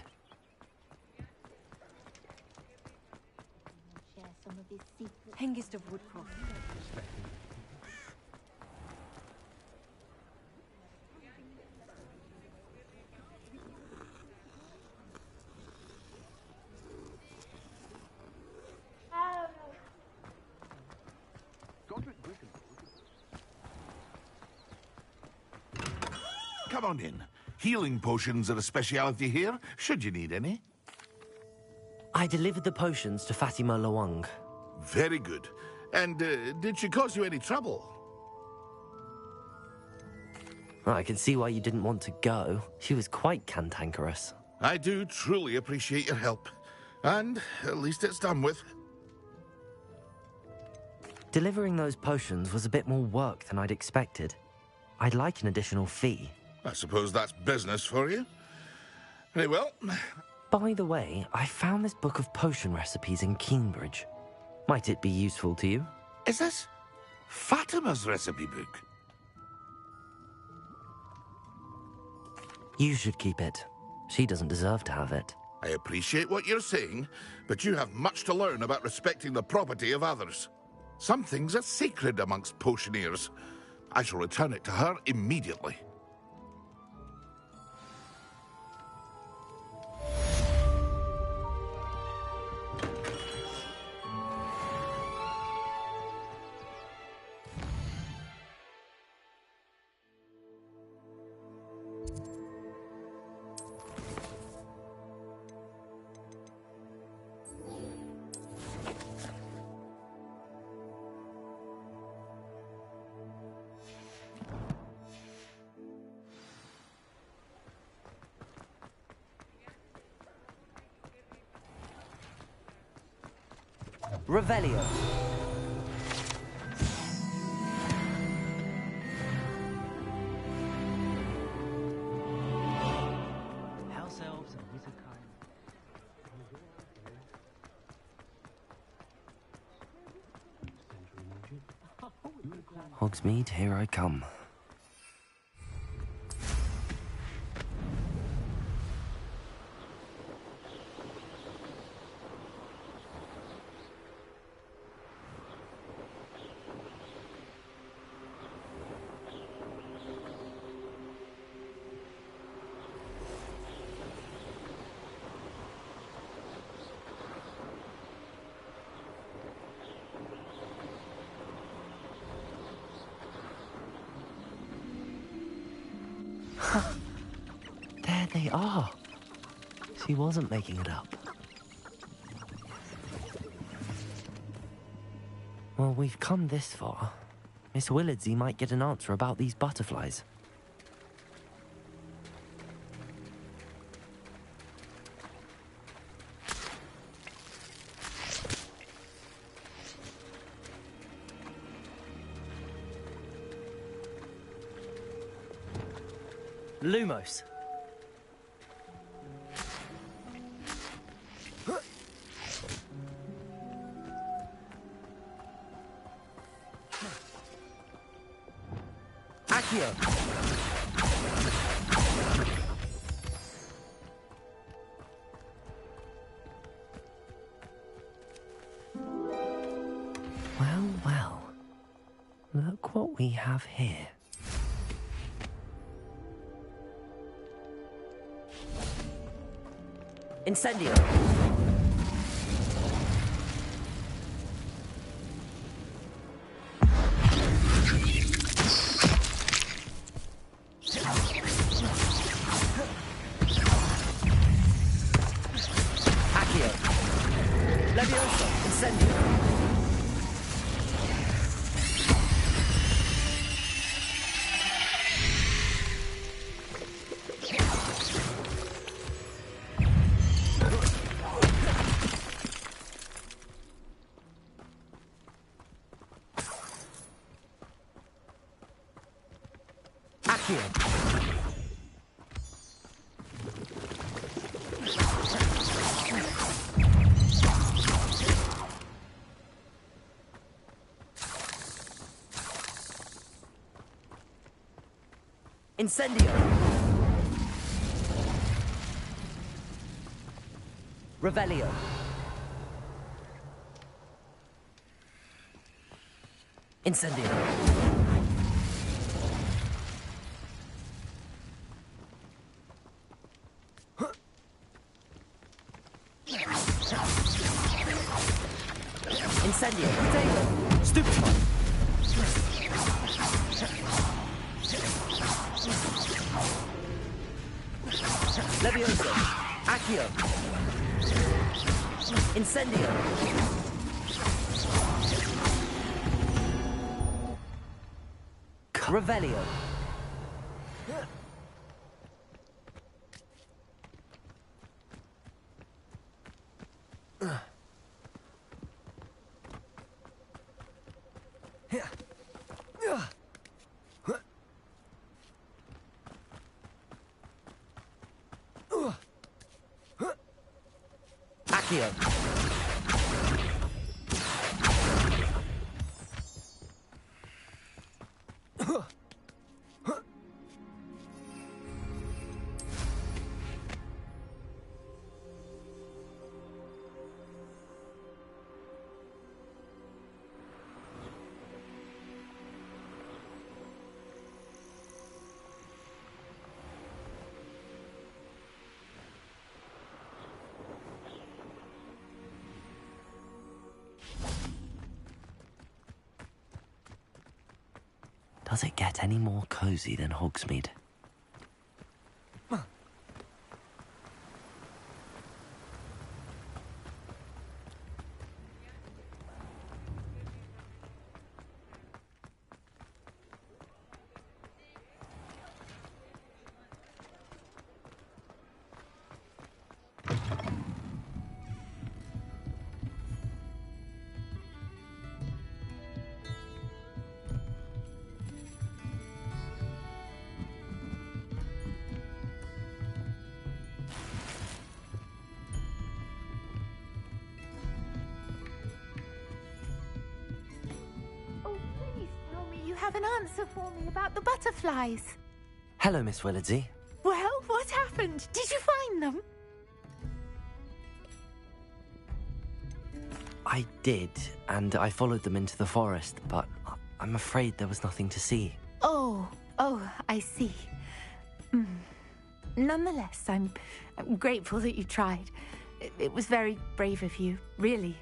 Hengist of Woodcroft. Come on in. Healing potions are a speciality here, should you need any. I delivered the potions to Fatima Lawang. Very good. And did she cause you any trouble? I can see why you didn't want to go. She was quite cantankerous. I do truly appreciate your help. And at least it's done with. Delivering those potions was a bit more work than I'd expected. I'd like an additional fee. I suppose that's business for you. Very well. By the way, I found this book of potion recipes in Cambridge. Might it be useful to you? Is this Fatima's recipe book? You should keep it. She doesn't deserve to have it. I appreciate what you're saying, but you have much to learn about respecting the property of others. Some things are sacred amongst potioneers. I shall return it to her immediately. Revelio. House elves and wizard kind. Hogsmeade, here I come. There they are. She wasn't making it up. Well, we've come this far. Miss Willardsey might get an answer about these butterflies. Lumos. Accio. Well, well. Look what we have here. Incendio. Accio. Levioso. Incendio. Incendio. Revelio. Incendio. Incendio. Potato. Stupefy. Levioso. Accio. Incendio. Revelio. Accio. Does it get any more cozy than Hogsmeade? Have an answer for me about the butterflies. Hello, Miss Willardsey. Well, what happened? Did you find them? I did, and I followed them into the forest, but I'm afraid there was nothing to see. Oh, I see. Nonetheless, I'm grateful that you tried. It was very brave of you, really.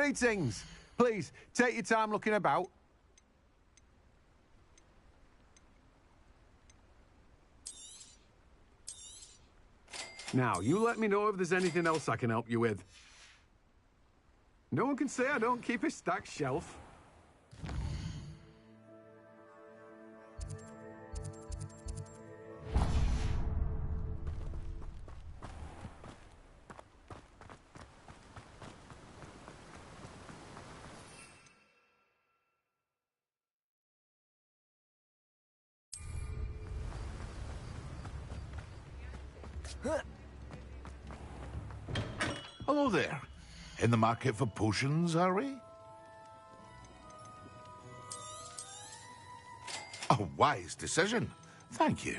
Greetings. Please, take your time looking about. Now, you let me know if there's anything else I can help you with. No one can say I don't keep a stacked shelf. Hello there. In the market for potions, are we? A wise decision. Thank you.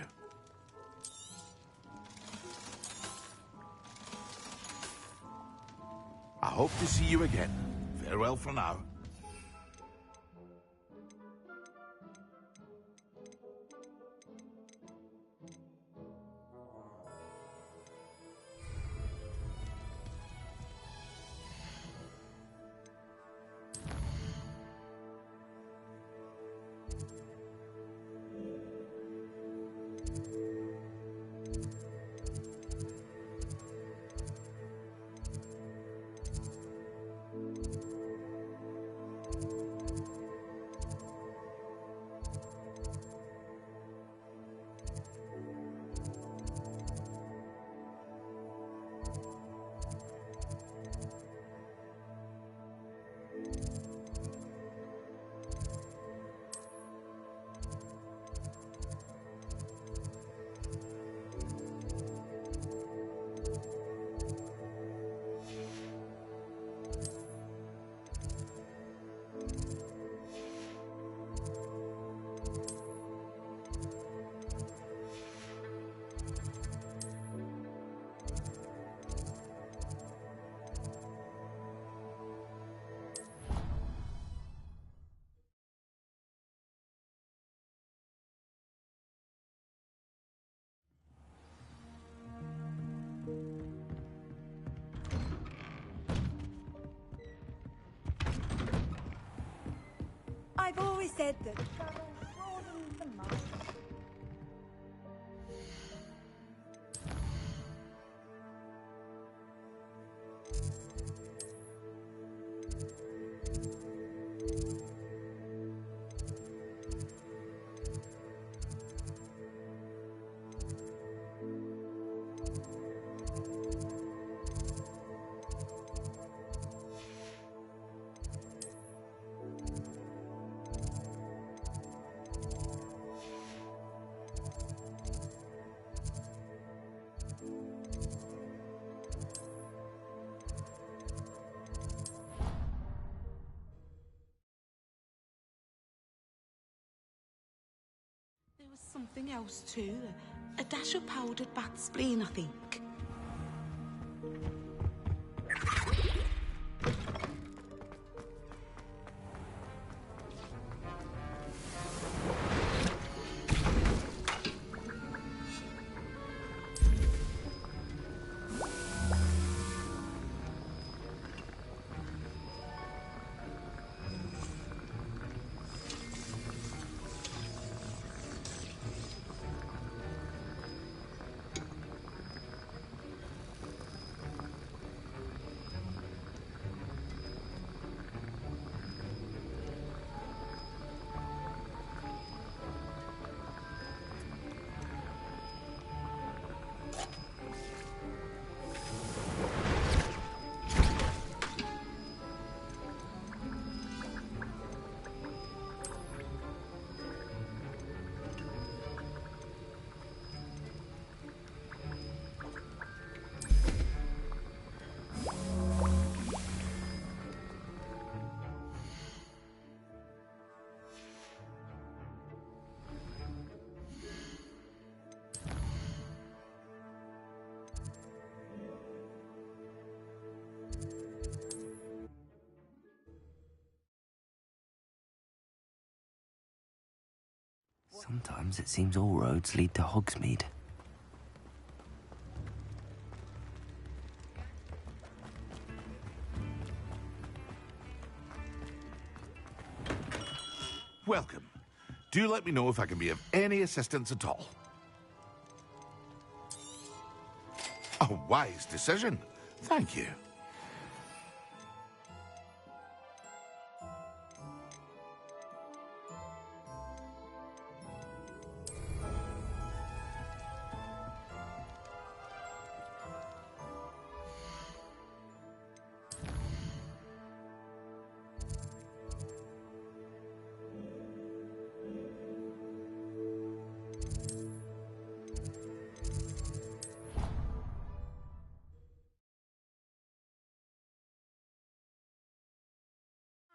I hope to see you again. Farewell for now. I've always said that travel broadens the mind. There was something else too. A dash of powdered bat spleen, I think. Sometimes it seems all roads lead to Hogsmeade. welcome. Do let me know if I can be of any assistance at all. A wise decision. Thank you.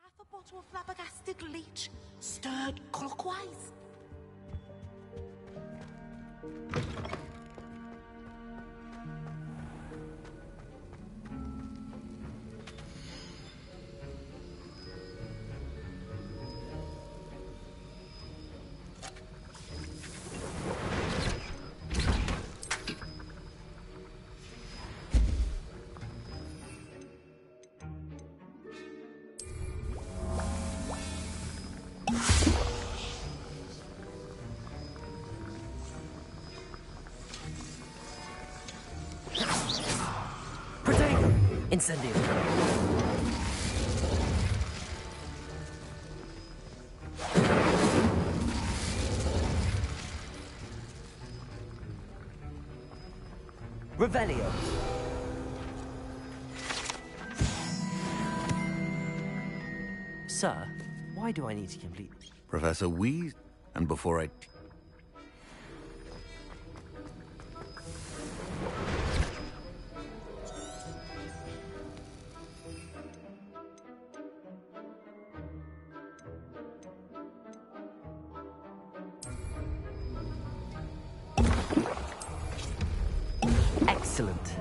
Half a bottle of flabbergasted leech, stirred clockwise. Incendio. Revelio. Sir, why do I need to complete... Professor Weeze, and before I... Excellent.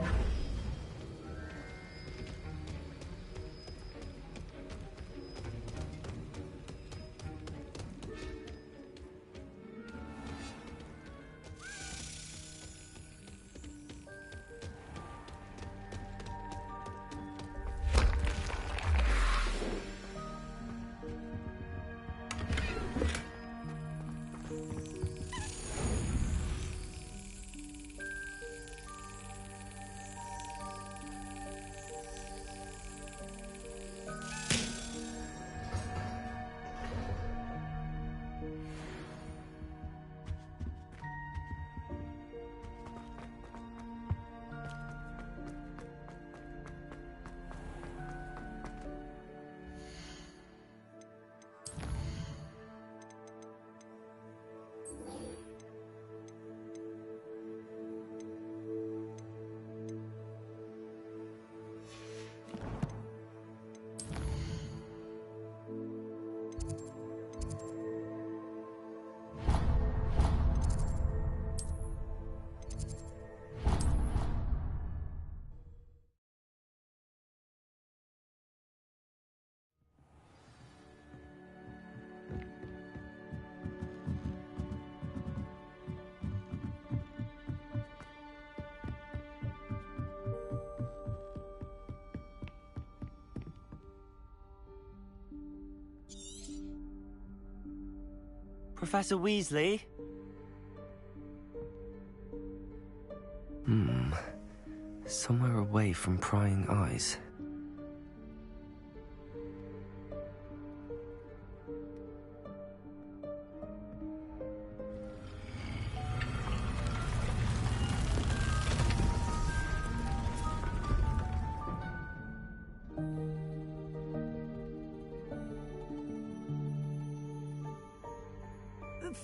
Professor Weasley? Somewhere away from prying eyes.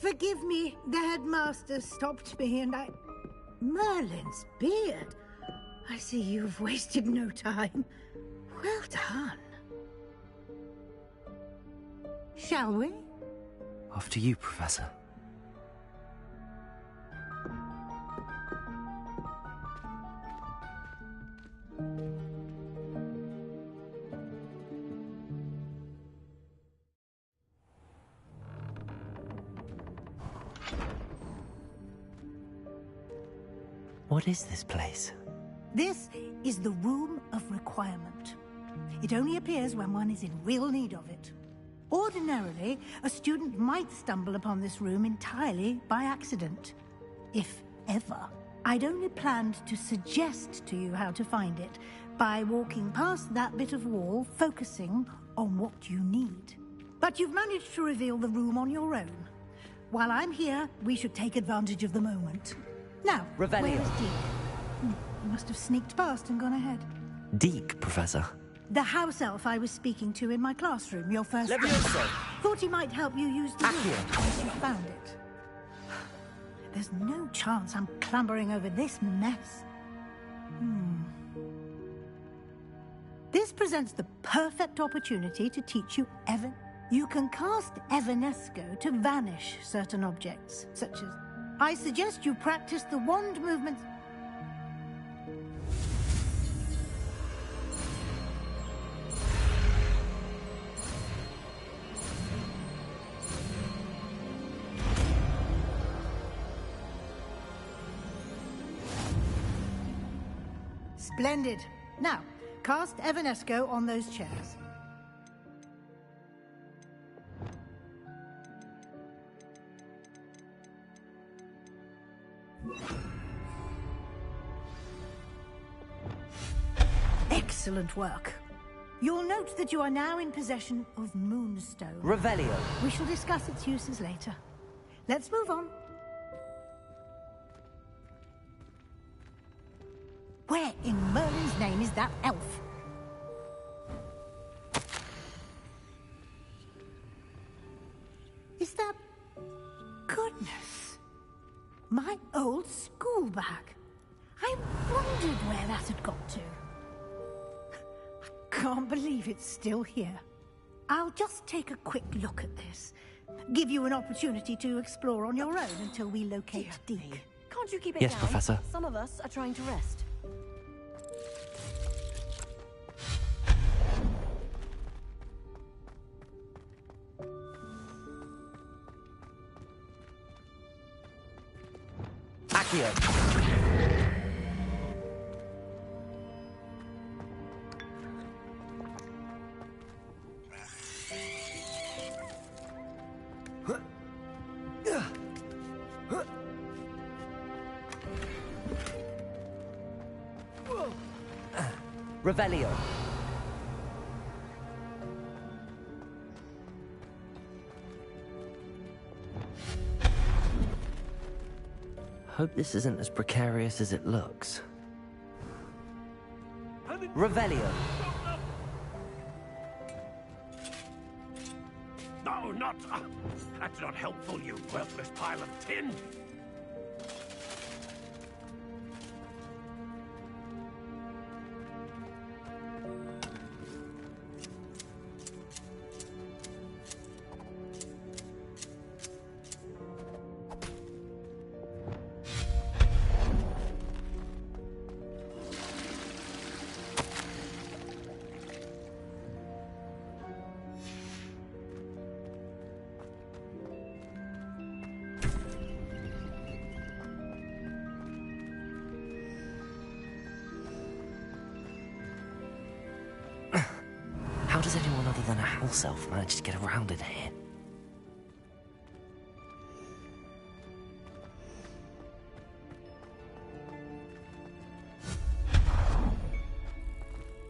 Forgive me, the headmaster stopped me and I... Merlin's beard. I see you've wasted no time. Well done. Shall we? After you, Professor. What is this place? This is the Room of Requirement. It only appears when one is in real need of it. Ordinarily, a student might stumble upon this room entirely by accident. If ever. I'd only planned to suggest to you how to find it by walking past that bit of wall, focusing on what you need. But you've managed to reveal the room on your own. While I'm here, we should take advantage of the moment. Now, Revelio. where is Deke? He must have sneaked past and gone ahead. Deke, Professor. The house elf I was speaking to in my classroom, your first... Levioso. Thought he might help you use the room once you found it. There's no chance I'm clambering over this mess. This presents the perfect opportunity to teach you Evan. You can cast Evanesco to vanish certain objects, such as... I suggest you practice the wand movements... Splendid. Now, cast Evanesco on those chairs. Excellent work. You'll note that you are now in possession of Moonstone. Revelio. We shall discuss its uses later. Let's move on. Where in Merlin's name is that elf? Is that... Goodness. My old school bag. I wondered where that had got to. I can't believe it's still here. I'll just take a quick look at this. Give you an opportunity to explore on your own until we locate Deke. Can't you keep it Yes, down? Professor. Some of us are trying to rest. Accio. Revelio. Hope this isn't as precarious as it looks. Revelio. No, not... that's not helpful, you worthless pile of tin. How does anyone other than a house elf manage to get around in here?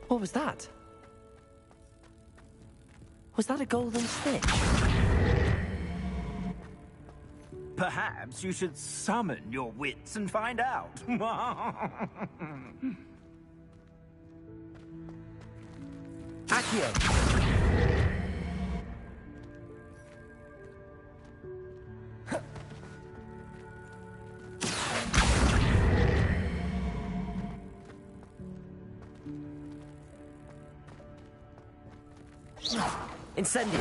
What was that? Was that a golden snitch? Perhaps you should summon your wits and find out. Accio. Incendio.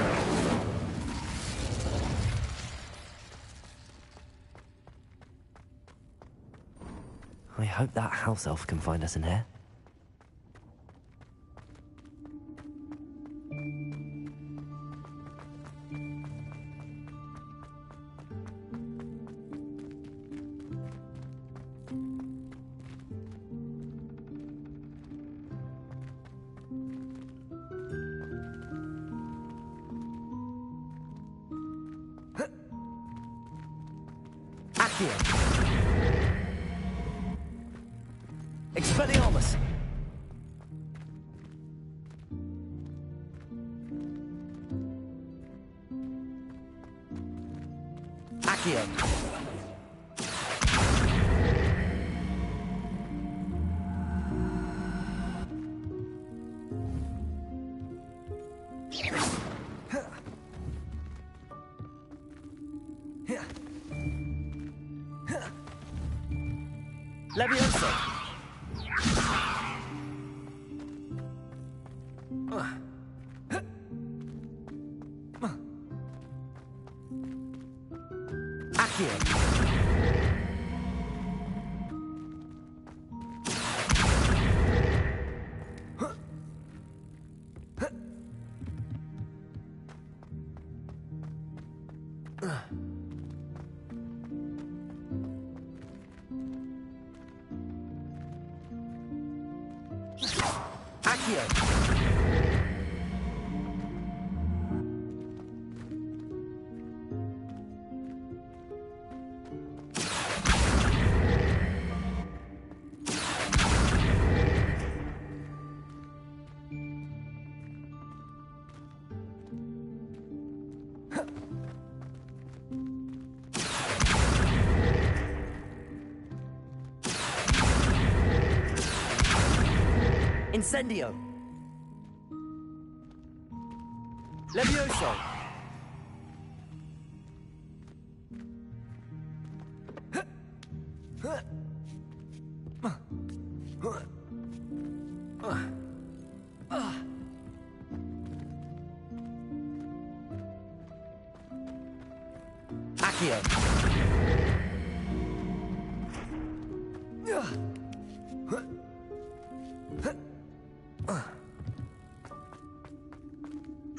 I hope that house elf can find us in here. Accio. Expelliarmus. Accio. Levioso. Accio. Accio. Incendio. Levioso. Accio.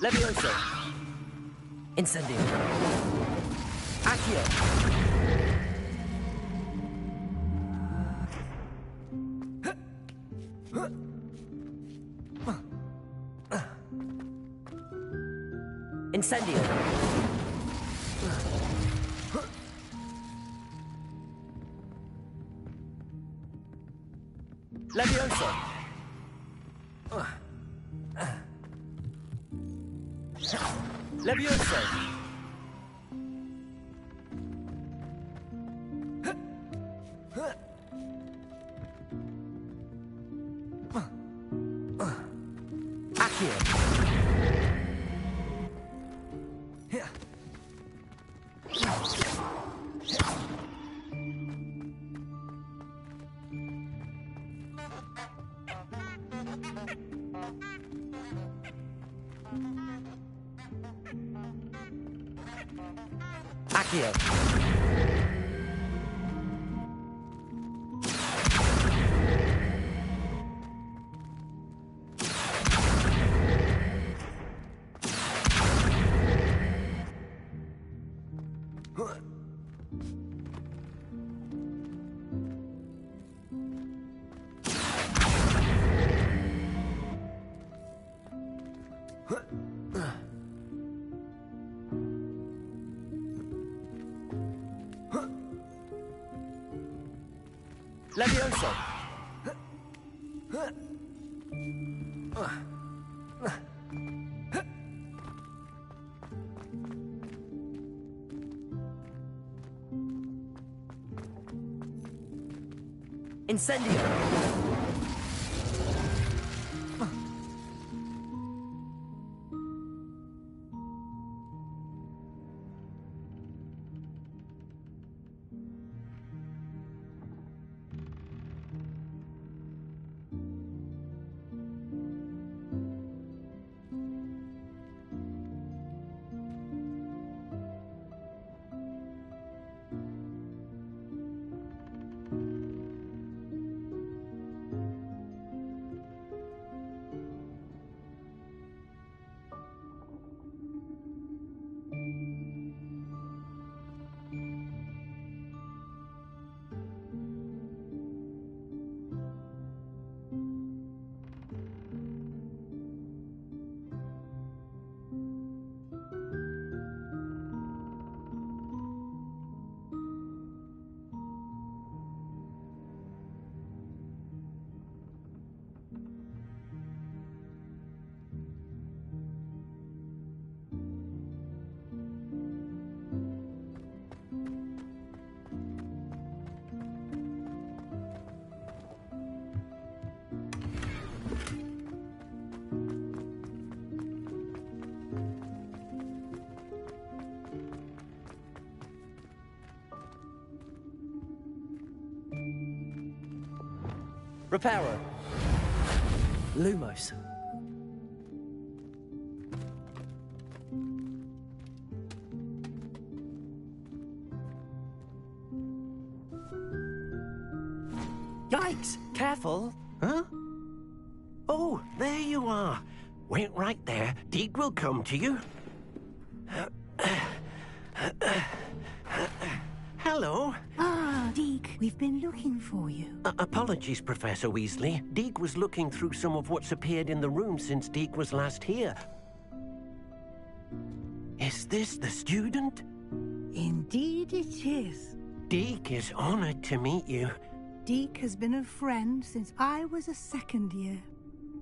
Levioso. Incendio. Accio. Incendio. Levioso. Levioso. Accio. Accio. Levioso. Incendio. Repairer. Lumos. Yikes! Careful! Huh? Oh, there you are. Wait right there. Deke will come to you. Hello. Ah, Deke, we've been looking for you. Apologies, Professor Weasley. Deke was looking through some of what's appeared in the room since Deke was last here. Is this the student? Indeed it is. Deke is honored to meet you. Deke has been a friend since I was a second year.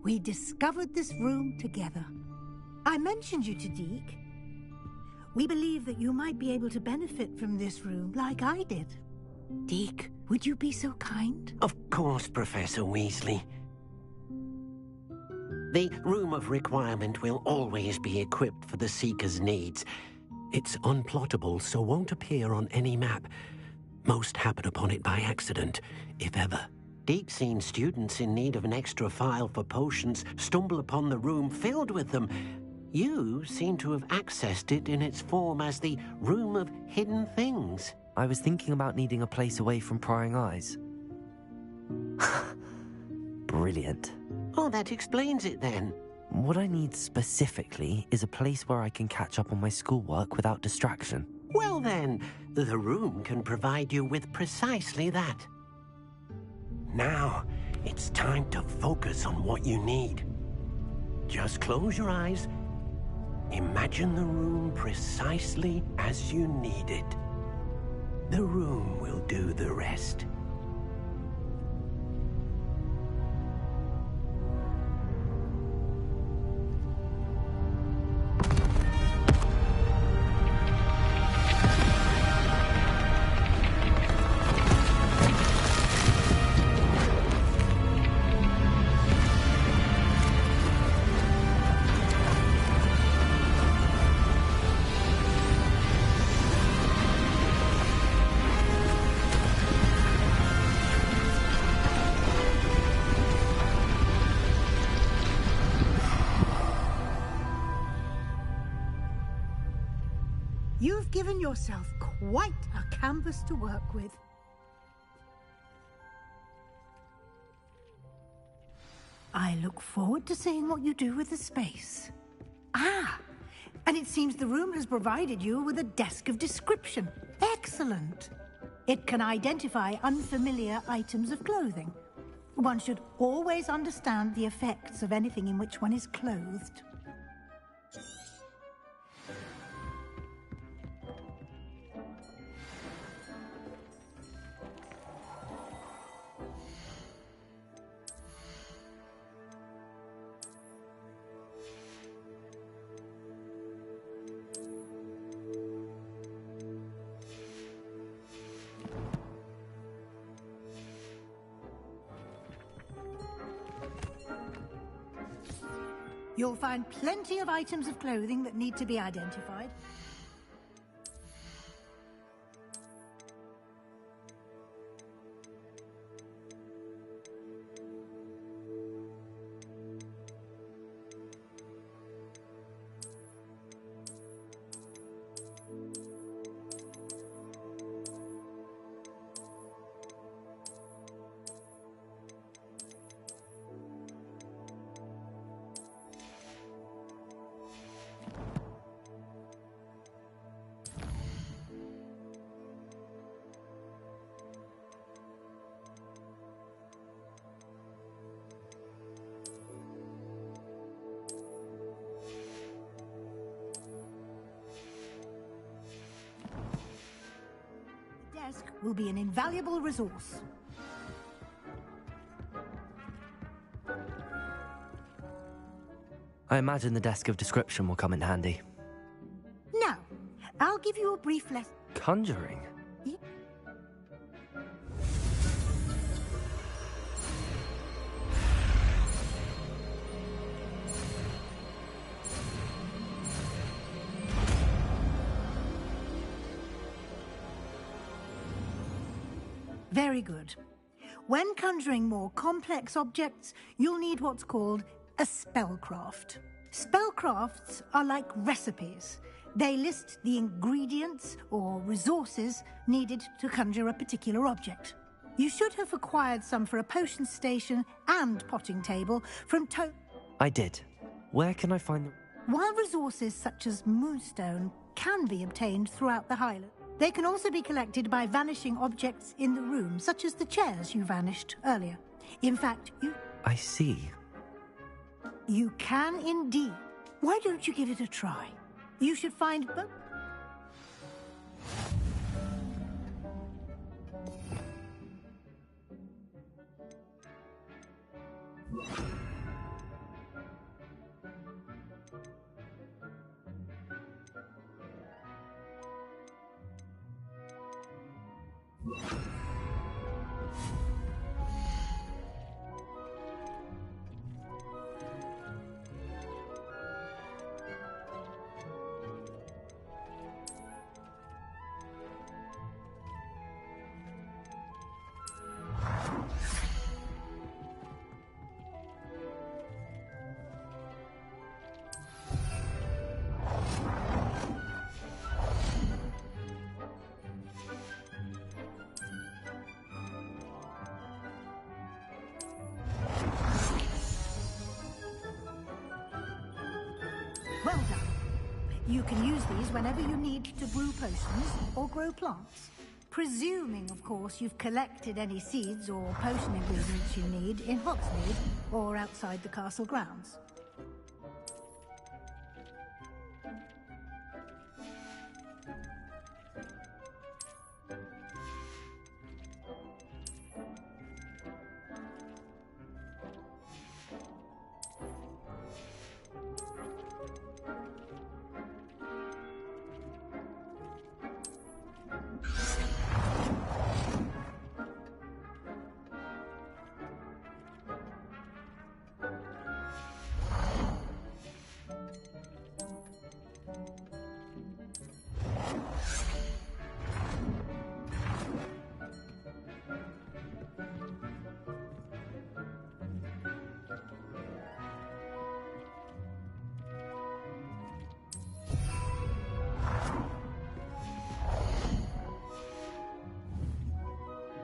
We discovered this room together. I mentioned you to Deke. We believe that you might be able to benefit from this room like I did. Deke, would you be so kind? Of course, Professor Weasley. The Room of Requirement will always be equipped for the Seeker's needs. It's unplottable, so won't appear on any map. Most happen upon it by accident, if ever. Deke's seen students in need of an extra file for potions stumble upon the room filled with them. You seem to have accessed it in its form as the Room of Hidden Things. I was thinking about needing a place away from prying eyes. Brilliant. Oh, that explains it then. What I need specifically is a place where I can catch up on my schoolwork without distraction. Well then, the room can provide you with precisely that. Now, it's time to focus on what you need. Just close your eyes. Imagine the room precisely as you need it. The room will do the rest. You've given yourself quite a canvas to work with. I look forward to seeing what you do with the space. Ah, and it seems the room has provided you with a desk of description. Excellent. It can identify unfamiliar items of clothing. One should always understand the effects of anything in which one is clothed. You'll find plenty of items of clothing that need to be identified. Desk will be an invaluable resource. I imagine the desk of description will come in handy. Now, I'll give you a brief lesson. Conjuring? Very good. When conjuring more complex objects, you'll need what's called a spellcraft. Spellcrafts are like recipes. They list the ingredients or resources needed to conjure a particular object. You should have acquired some for a potion station and potting table from I did. Where can I find them? While resources such as moonstone can be obtained throughout the Highland, they can also be collected by vanishing objects in the room, such as the chairs you vanished earlier. In fact, I see. You can indeed. Why don't you give it a try? You should find both. Well done. You can use these whenever you need to brew potions or grow plants. Presuming, of course, you've collected any seeds or potion ingredients you need in Hogsmeade or outside the castle grounds.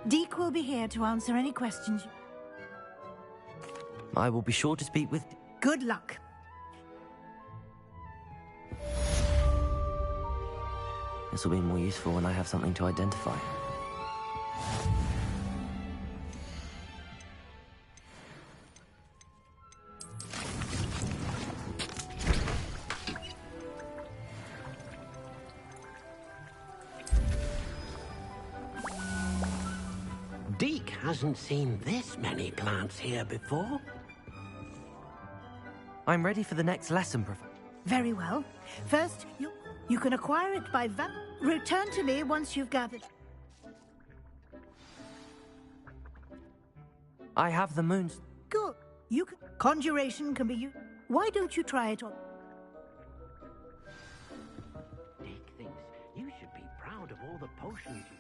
Deke will be here to answer any questions. I will be sure to speak with... Good luck. This will be more useful when I have something to identify. Deke hasn't seen this many plants here before. I'm ready for the next lesson, Professor. Very well. First, you can acquire it by return to me once you've gathered. I have the moons. Good. Conjuration can be used. Why don't you try it on? Deke thinks you should be proud of all the potions you...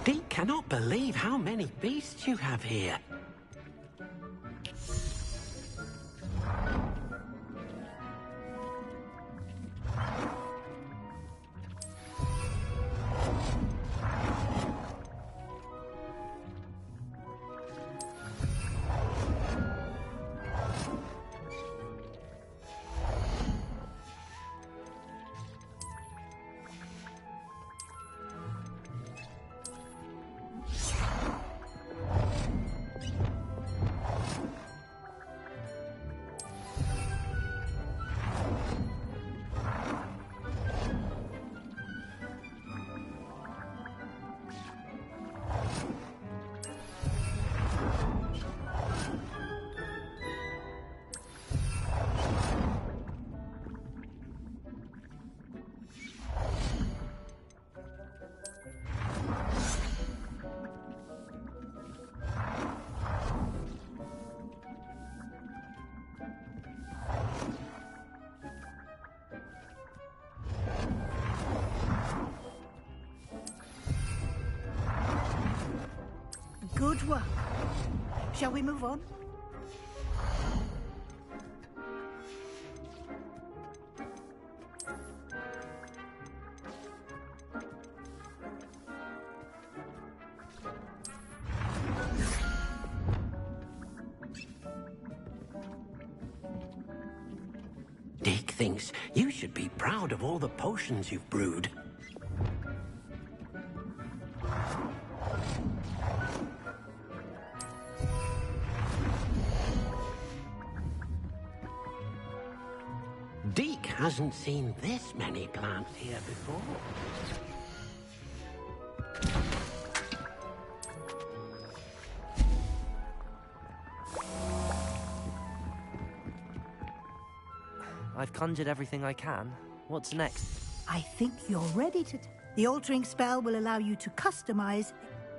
Deke cannot believe how many beasts you have here. Good work. Shall we move on? Deke thinks you should be proud of all the potions you've brewed. Deke hasn't seen this many plants here before. I've conjured everything I can. What's next? I think you're ready to... The altering spell will allow you to customize.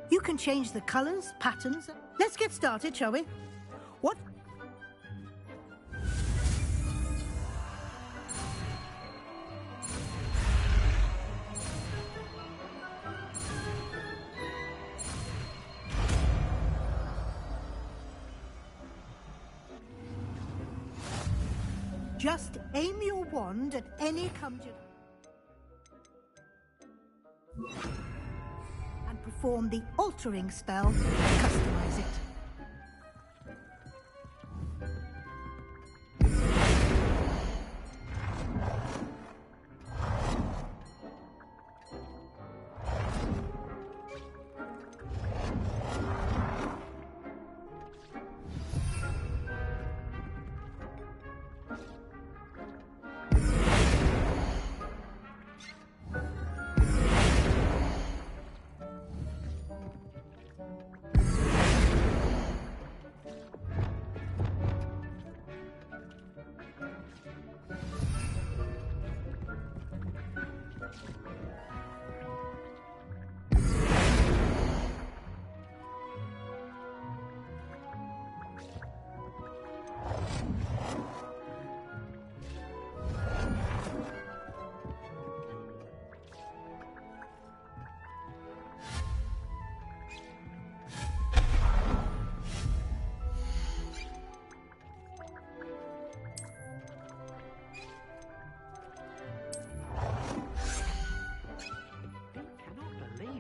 You can change the colors, patterns. Let's get started, shall we? What? Just aim your wand at any conjured and perform the altering spell to customize it.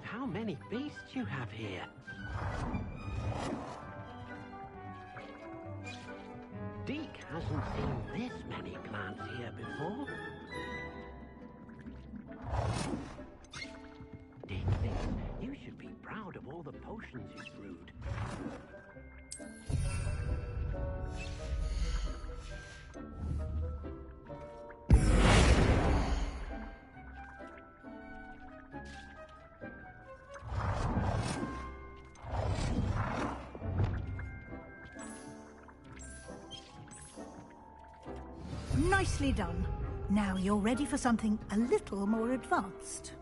How many beasts you have here? Deke hasn't seen this many plants here before. Deke thinks you should be proud of all the potions you've brewed. Nicely done. Now you're ready for something a little more advanced.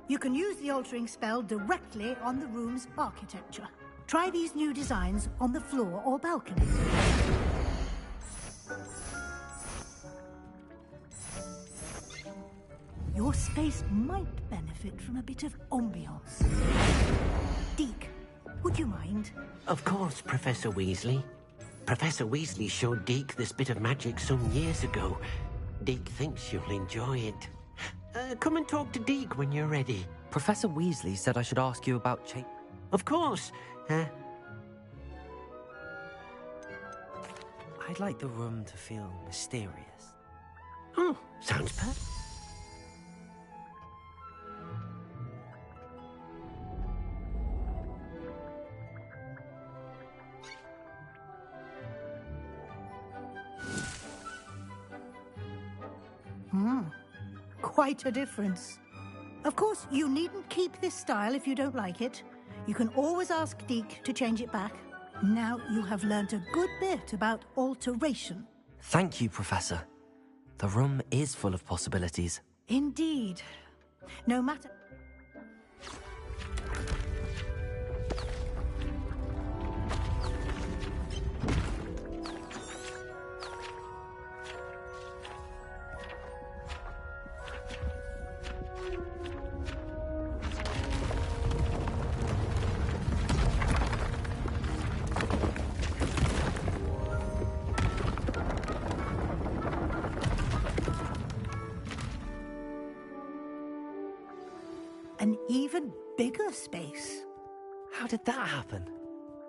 You can use the altering spell directly on the room's architecture. Try these new designs on the floor or balcony. Your space might benefit from a bit of ambiance. Deke, would you mind? Of course, Professor Weasley. Professor Weasley showed Deke this bit of magic some years ago. Deke thinks you'll enjoy it. Come and talk to Deke when you're ready. Professor Weasley said I should ask you about Of course. I'd like the room to feel mysterious. Oh, sounds perfect. Quite a difference. Of course, you needn't keep this style if you don't like it. You can always ask Deke to change it back. Now you have learnt a good bit about alteration. Thank you, Professor. The room is full of possibilities. Indeed. No matter... an even bigger space. How did that happen?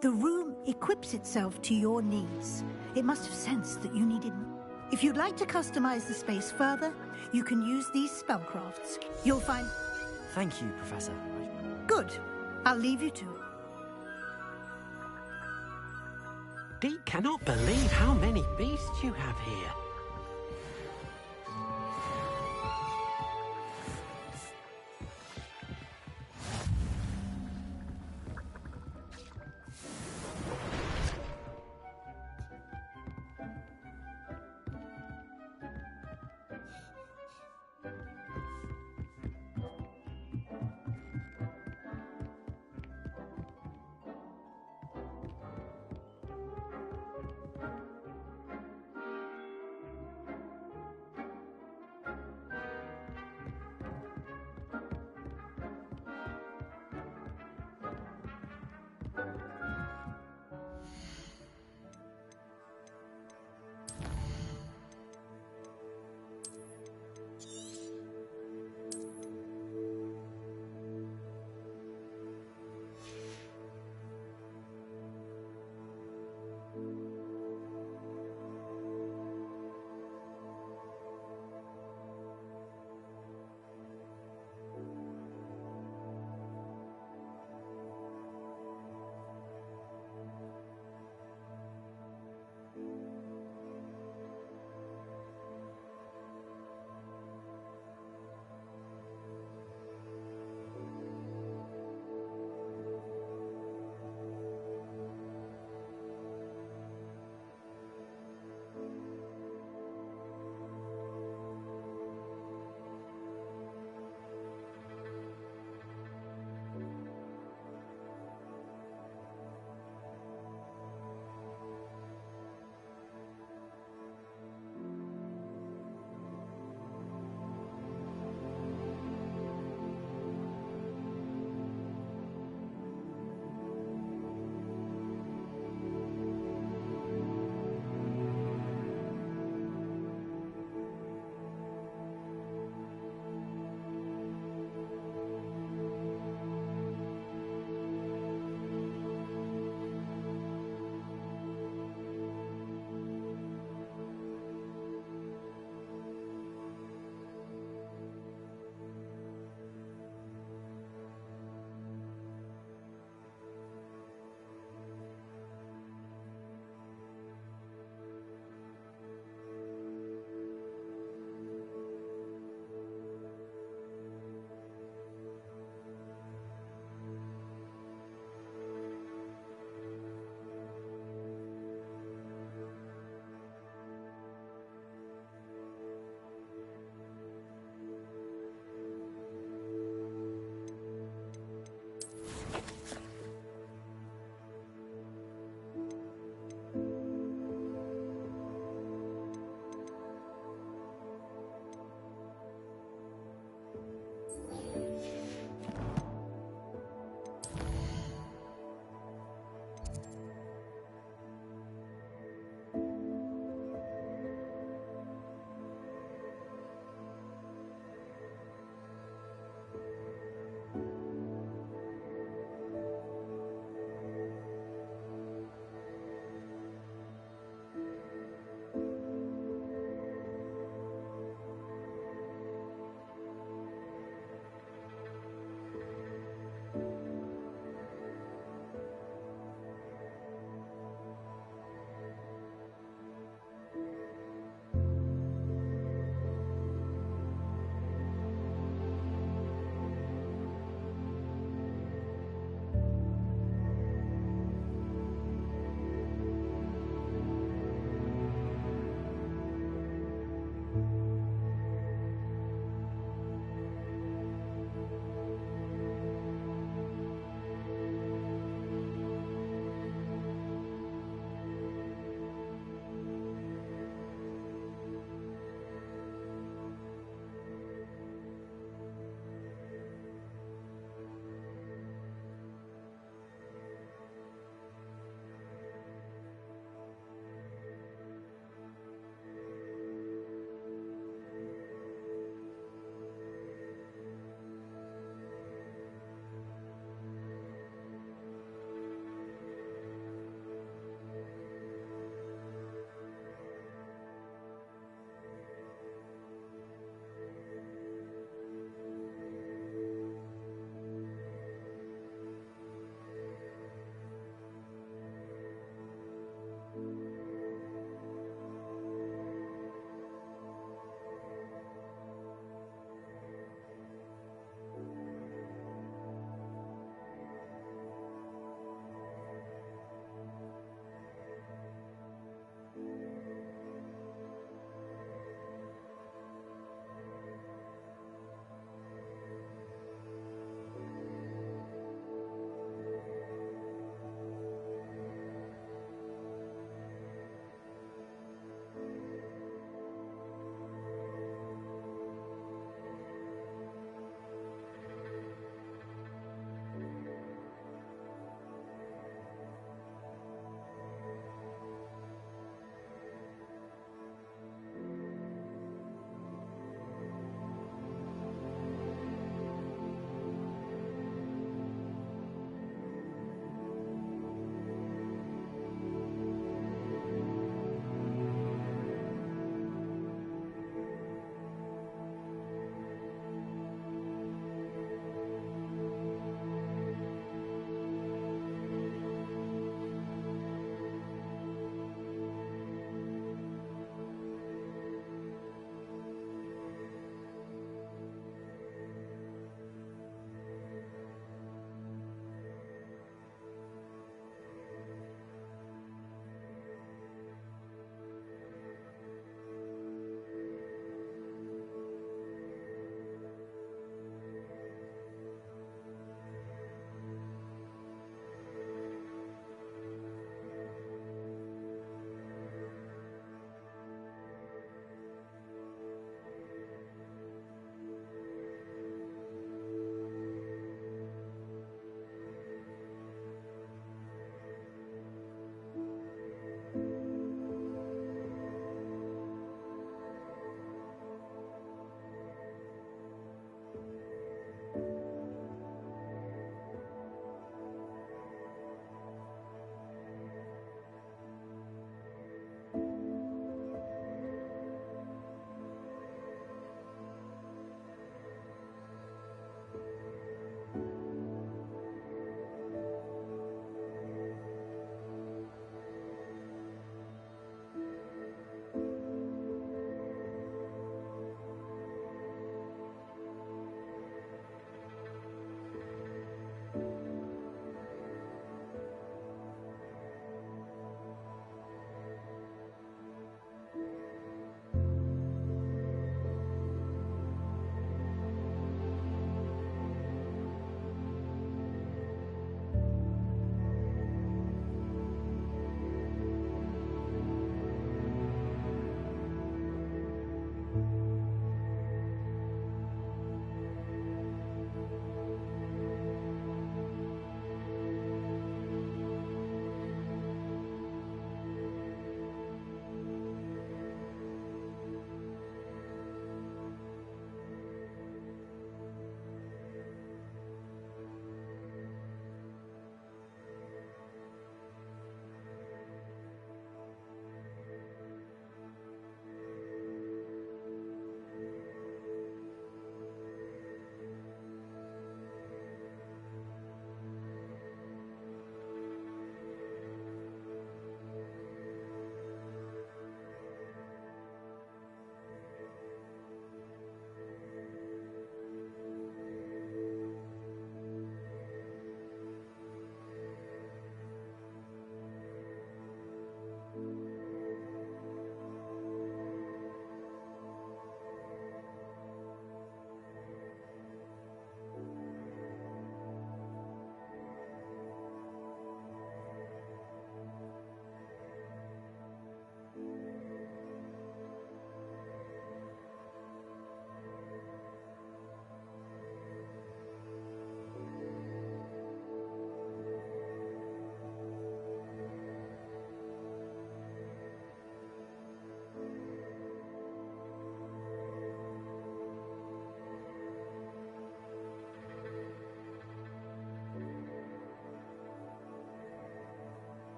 The room equips itself to your needs. It must have sensed that you needed... If you'd like to customize the space further, you can use these spellcrafts. You'll find... Thank you, Professor. Good. I'll leave you to it. Dee cannot believe how many beasts you have here.